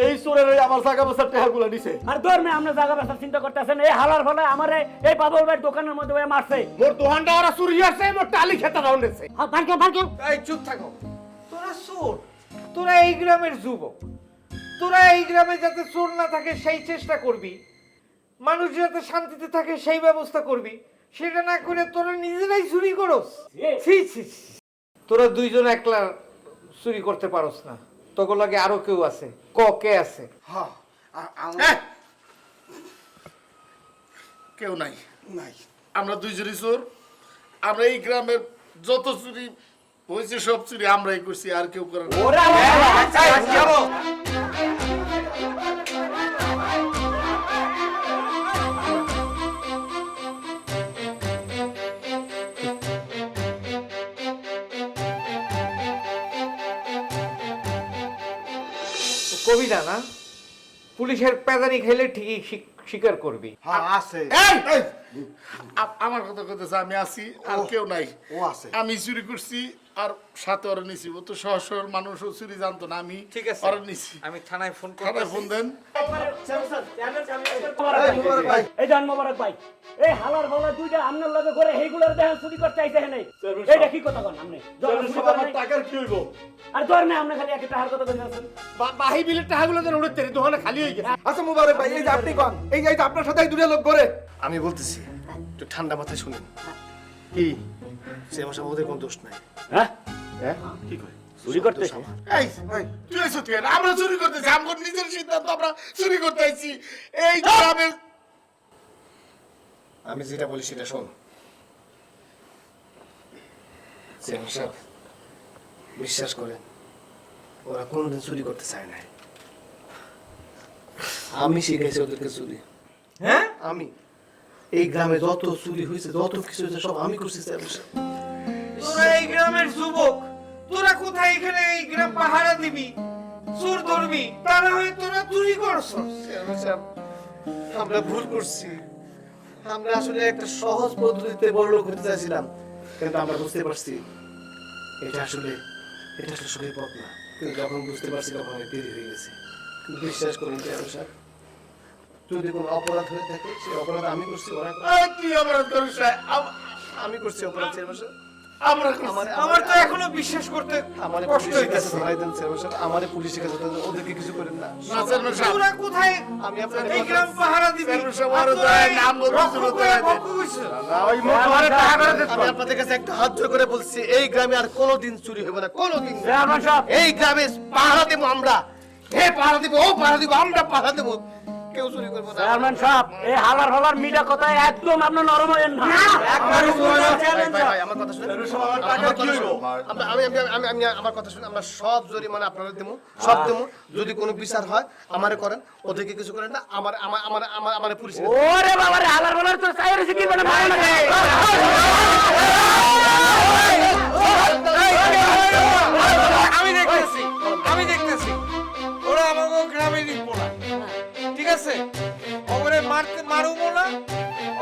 এই চোরের ওই আমার জায়গা বসার টাকাগুলো নিছে। আর ধর্মে আমরা জায়গা বেচার চিন্তা করতেছেন, এই হালার ফলে আমারে এই বাদল ভাই দোকানের মধ্যে ওই মারছে। মোর দোকানটা ওরা চুরি হয়েছে, মোর টালি খেতে রাউন্ডেছে। এই চুপ থাকো। তোরা চোর, তোরা এই গ্রামের যুবক, তোরা এই গ্রামে যাতে চোর না থাকে সেই চেষ্টা করবি, মানুষ যাতে শান্তিতে থাকে সেই ব্যবস্থা করবি, সেটা না করে তোরা নিজেরাই চুরি করস। ছি ছি ছি। তোরা দুইজন একলা চুরি করতে পারস না, তোকে লাগে আরো কেউ আছে। কে আছে? কেউ নাই, আমরা দুইজনই চোর। আমরা এই গ্রামের যত চুরি হয়েছে সব চুরি আমরাই করছি, আর কেউ করে না। কবিতা না, পুলিশের প্যাদানি খেলে ঠিকই স্বীকার করবি। আমার কথা কথা আমি আছি, আর কেউ নাই। ও আছে। আমি চুরি করছি, আর সাথে ওরা নিছি। ও তো সহজ সরল মানুষ, ও চুরি জানতো না। আমি ঠিক আছে, ওরা নিছি। আমি থানায় ফোন থানায় করতেছি। ফোন দেন। এই জান মোবারক ভাই, এই হালার ফলে দুইটা আমনের লগে করে এইগুলোর দেখেন চুরি করতে আইছে হেনে। এইটা কি কথা কোন আপনি? আমার টাকার কি হইব? আর ধর্মে আপনি খালি একটা টাকার কথা কইতেছেন। বাহি বিলের টাকাগুলো যেন উড়ে তেরে দোকানে খালি হয়ে গেছে। আচ্ছা মুবারক ভাই, এই যে আপনি কোন, এই যে আপনার সাথে দুটো লোক করে। আমি বলতেছি একটু ঠান্ডা মাথায় শুনেন। কি সে আমার ওদের কোনো দোষ নাই। হ্যাঁ? কি কয়? চুরি করতে এই তুই এসো তুই। আমরা চুরি করতেছি, আমার নিজের সিদ্ধান্ত, আমরা চুরি করতে আইছি। এই গ্রামের আমি যেটা বলি সেটা শোন। চেয়ারম্যান সাহেব, বিশ্বাস করেন ওরা কোনোদিন চুরি করতে চায় না। আমি শিখাইছি ওদেরকে চুরি। হ্যাঁ, আমি এই গ্রামে যত চুরি হয়েছে, যত কিছু হয়েছে সব আমি করছি চেয়ারম্যান সাহেব। তোরা এই গ্রামের যুবক, তোরা কোথায় এখানে এই গ্রাম পাহারা দিবি, চোর ধরবি, তারা হয়ে তোরা চুরি করছস। চেয়ারম্যান সাহেব, আমরা ভুল করছি। আমরা আসলে একটা সহজ পদ্ধতিতে বড়লোক হতে চাইছিলাম, কিন্তু আমরা বুঝতে পারছি এটা আসলে সঠিক পথ না। কিন্তু যখন বুঝতে পারছি তখন অনেক দেরি হয়ে গেছে। কিন্তু বিশ্বাস করুন চেয়ারম্যান সাহেব, যদি কোনো অপরাধ হয়ে থাকে সেই অপরাধ আমি করছি, ওরা তুই অপরাধ করিস না। আমি করছি অপরাধ চেয়ারম্যান সাহেব। আমরা আমার তো এখনো বিশ্বাস করতে আমারে কষ্ট পুলিশের কাছে হইতেছে। ধরাই দেন চেয়ারম্যান সাহেব, আমারে পুলিশের কাছে ধরাই দেন, ওদেরকে কিছু করেন না। তোরা কোথায় আমি আপনাদের এই গ্রাম পাহারা দিবি? সবার নাম আমি আপনাদের কাছে একটা হাত জোড় করে বলছি, এই গ্রামে আর কোনোদিন চুরি হবে না, কোনোদিন। চেয়ারম্যান সাহেব, এই গ্রামে পাহারা দেবো আমরা, হে পাহারা দিব, ও পাহারা দিব, আমরা পাহারা দেবো, কেউ চুরি করবো না। চেয়ারম্যান সাহেব, এই হালার ফলার মিটা কথা একদম আপনি নরম হইেন না। একবারে চেয়ারম্যান ভাই, সাহেব, ভাই, আমার কথা শুনুন। আমার কথা শুনুন, আমরা সব জরিমানা আপনারা দেবো, সব দেবো। যদি কোনো বিচার হয় আমারে করেন, ওদেরকে কিছু করেন না। আমার পুলিশ ওরে বাবা রে, হালার ফলার তো চাই রয়েছে কি মানে মারে না। আমি দেখতেছি ওরা আমাকে গ্রামে নিবো না, ঠিক আছে? ওরে মারুবো না,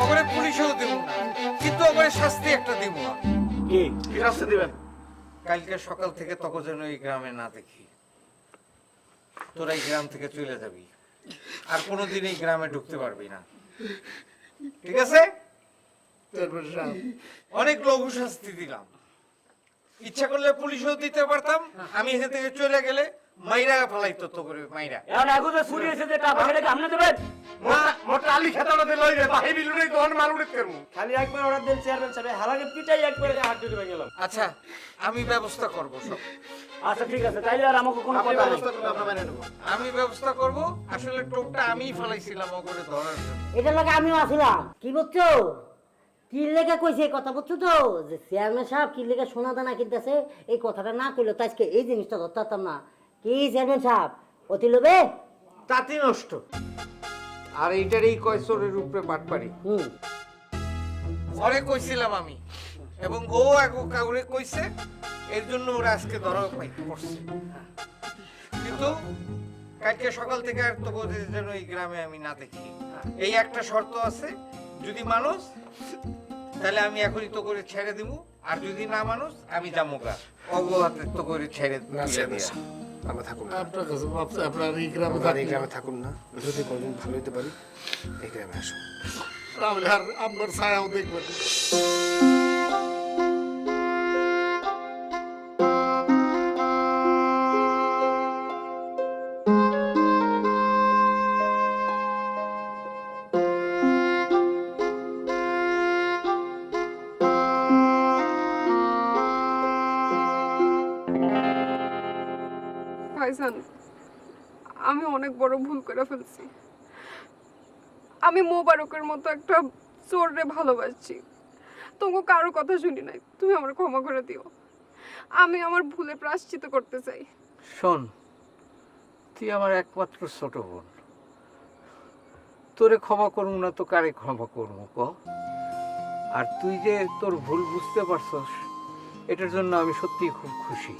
ওরে পুলিশেও দেবো না, কিন্তু ওরে শাস্তি একটা দিব না। কি কি শাস্তি দিবেন? কালকে সকাল থেকে তখন যেন এই গ্রামে না দেখি। তোরা এই গ্রাম থেকে চলে যাবি, আর কোনোদিন এই গ্রামে ঢুকতে পারবি না, ঠিক আছে? অনেক লঘু শাস্তি দিলাম, ইচ্ছা করলে পুলিশও দিতে পারতাম। আমি এখান থেকে চলে গেলে মাইরা ফেলাইতো তো করে মাইরা। এখন আগে যে চুরি হয়েছে যে টাকা খেলে আপনি দেবেন? মোটা আলি খেতে ওদের লই রে, বাহি বিল নেই দোকান মাল উড়ে করবো। খালি একবার অর্ডার দেন চেয়ারম্যান সাহেব, হালাকে পিটাই একবারে হাত ধরে গেলাম। আচ্ছা, আমি ব্যবস্থা করব সব। আচ্ছা ঠিক আছে, তাইলে আর আমাকে কোনো কথা নেই। আমি ব্যবস্থা করব। আসলে টোপটা আমিই ফেলাইছিলাম ওকে ধরার জন্য। এটার লাগে আমিও আসিলাম। কি বুঝছো? কি লেগে কইছে এই কথা বুঝছো তো? যে চেয়ারম্যান সাহেব কি লেগে সোনা দানা কিনতেছে, এই কথাটা না কইলে তো আজকে এই জিনিসটা ধরতে পারতাম না। কি চেয়ারম্যান সাহেব অতি লোভে? তাঁতি নষ্ট। আর এইটারই কয় চোরের উপরে বাটপারি। পরে কইছিলাম আমি, এবং ও কাউরে কইছে, এর জন্য ওরা আজকে ধরা পড়ছে। কিন্তু কালকে সকাল থেকে আর তোকে যেন এই গ্রামে আমি না দেখি। এই একটা শর্ত আছে, যদি মানুষ তাহলে আমি এখনই তো করে ছেড়ে দিব, আর যদি না মানুষ আমি যাবো গা অবহাতে তো করে ছেড়ে দিয়া। আমরা থাকুন না, আপনার কাছে ভাবছি আপনার এই গ্রামে আমরা এই গ্রামে থাকুন না, যদি কোনোদিন ভালো হতে পারি এই গ্রামে আসুন। তাহলে আর আপনার ছায়াও দেখবেন। ভাইজান, আমি অনেক বড় ভুল করে ফেলছি। আমি মোবারকের মতো একটা চোররে ভালোবাসছি, তোমাকে কারো কথা শুনি নাই। তুমি আমার ক্ষমা করে দিও। আমি আমার ভুলে প্রায়শ্চিত্ত করতে চাই। শোন, তুই আমার একমাত্র ছোট বোন, তোরে ক্ষমা করবো না তো কারে ক্ষমা করবো ক? আর তুই যে তোর ভুল বুঝতে পারছস, এটার জন্য আমি সত্যিই খুব খুশি।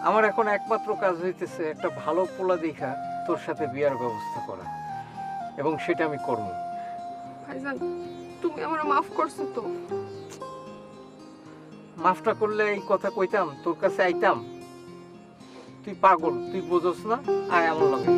আমার এখন একমাত্র কাজ হইতেছে একটা ভালো পোলা দেখা তোর সাথে বিয়ার ব্যবস্থা করা, এবং সেটা আমি করবো। ভাইজান, তুমি আমার মাফ করছো তো? মাফটা করলে এই কথা কইতাম, তোর কাছে আইতাম? তুই পাগল, তুই বোঝস না? আয় আমার লগে।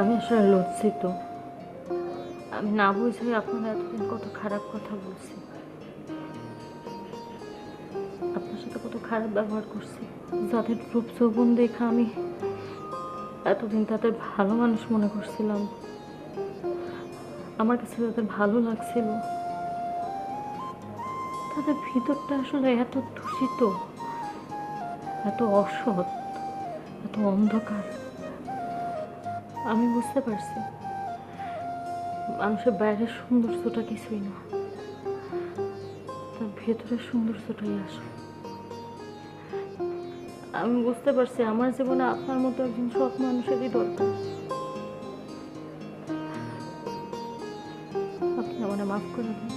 আমি আসলে লজ্জিত। আমি না বুঝে আপনারা এতদিন কত খারাপ কথা বলছি, আপনার সাথে কত খারাপ ব্যবহার করছি। যাদের রূপ যৌবন দেখা আমি এতদিন তাদের ভালো মানুষ মনে করছিলাম, আমার কাছে তাদের ভালো লাগছিল, তাদের ভিতরটা আসলে এত দূষিত, এত অসৎ, এত অন্ধকার। আমি বুঝতে পারছি মানুষের বাইরের সৌন্দর্যটা কিছুই না, তার ভেতরের সৌন্দর্যটাই আসে। আমি বুঝতে পারছি আমার জীবনে আপনার মতো একজন সৎ মানুষেরই দরকার। আপনি আমাকে মাফ করে দিন।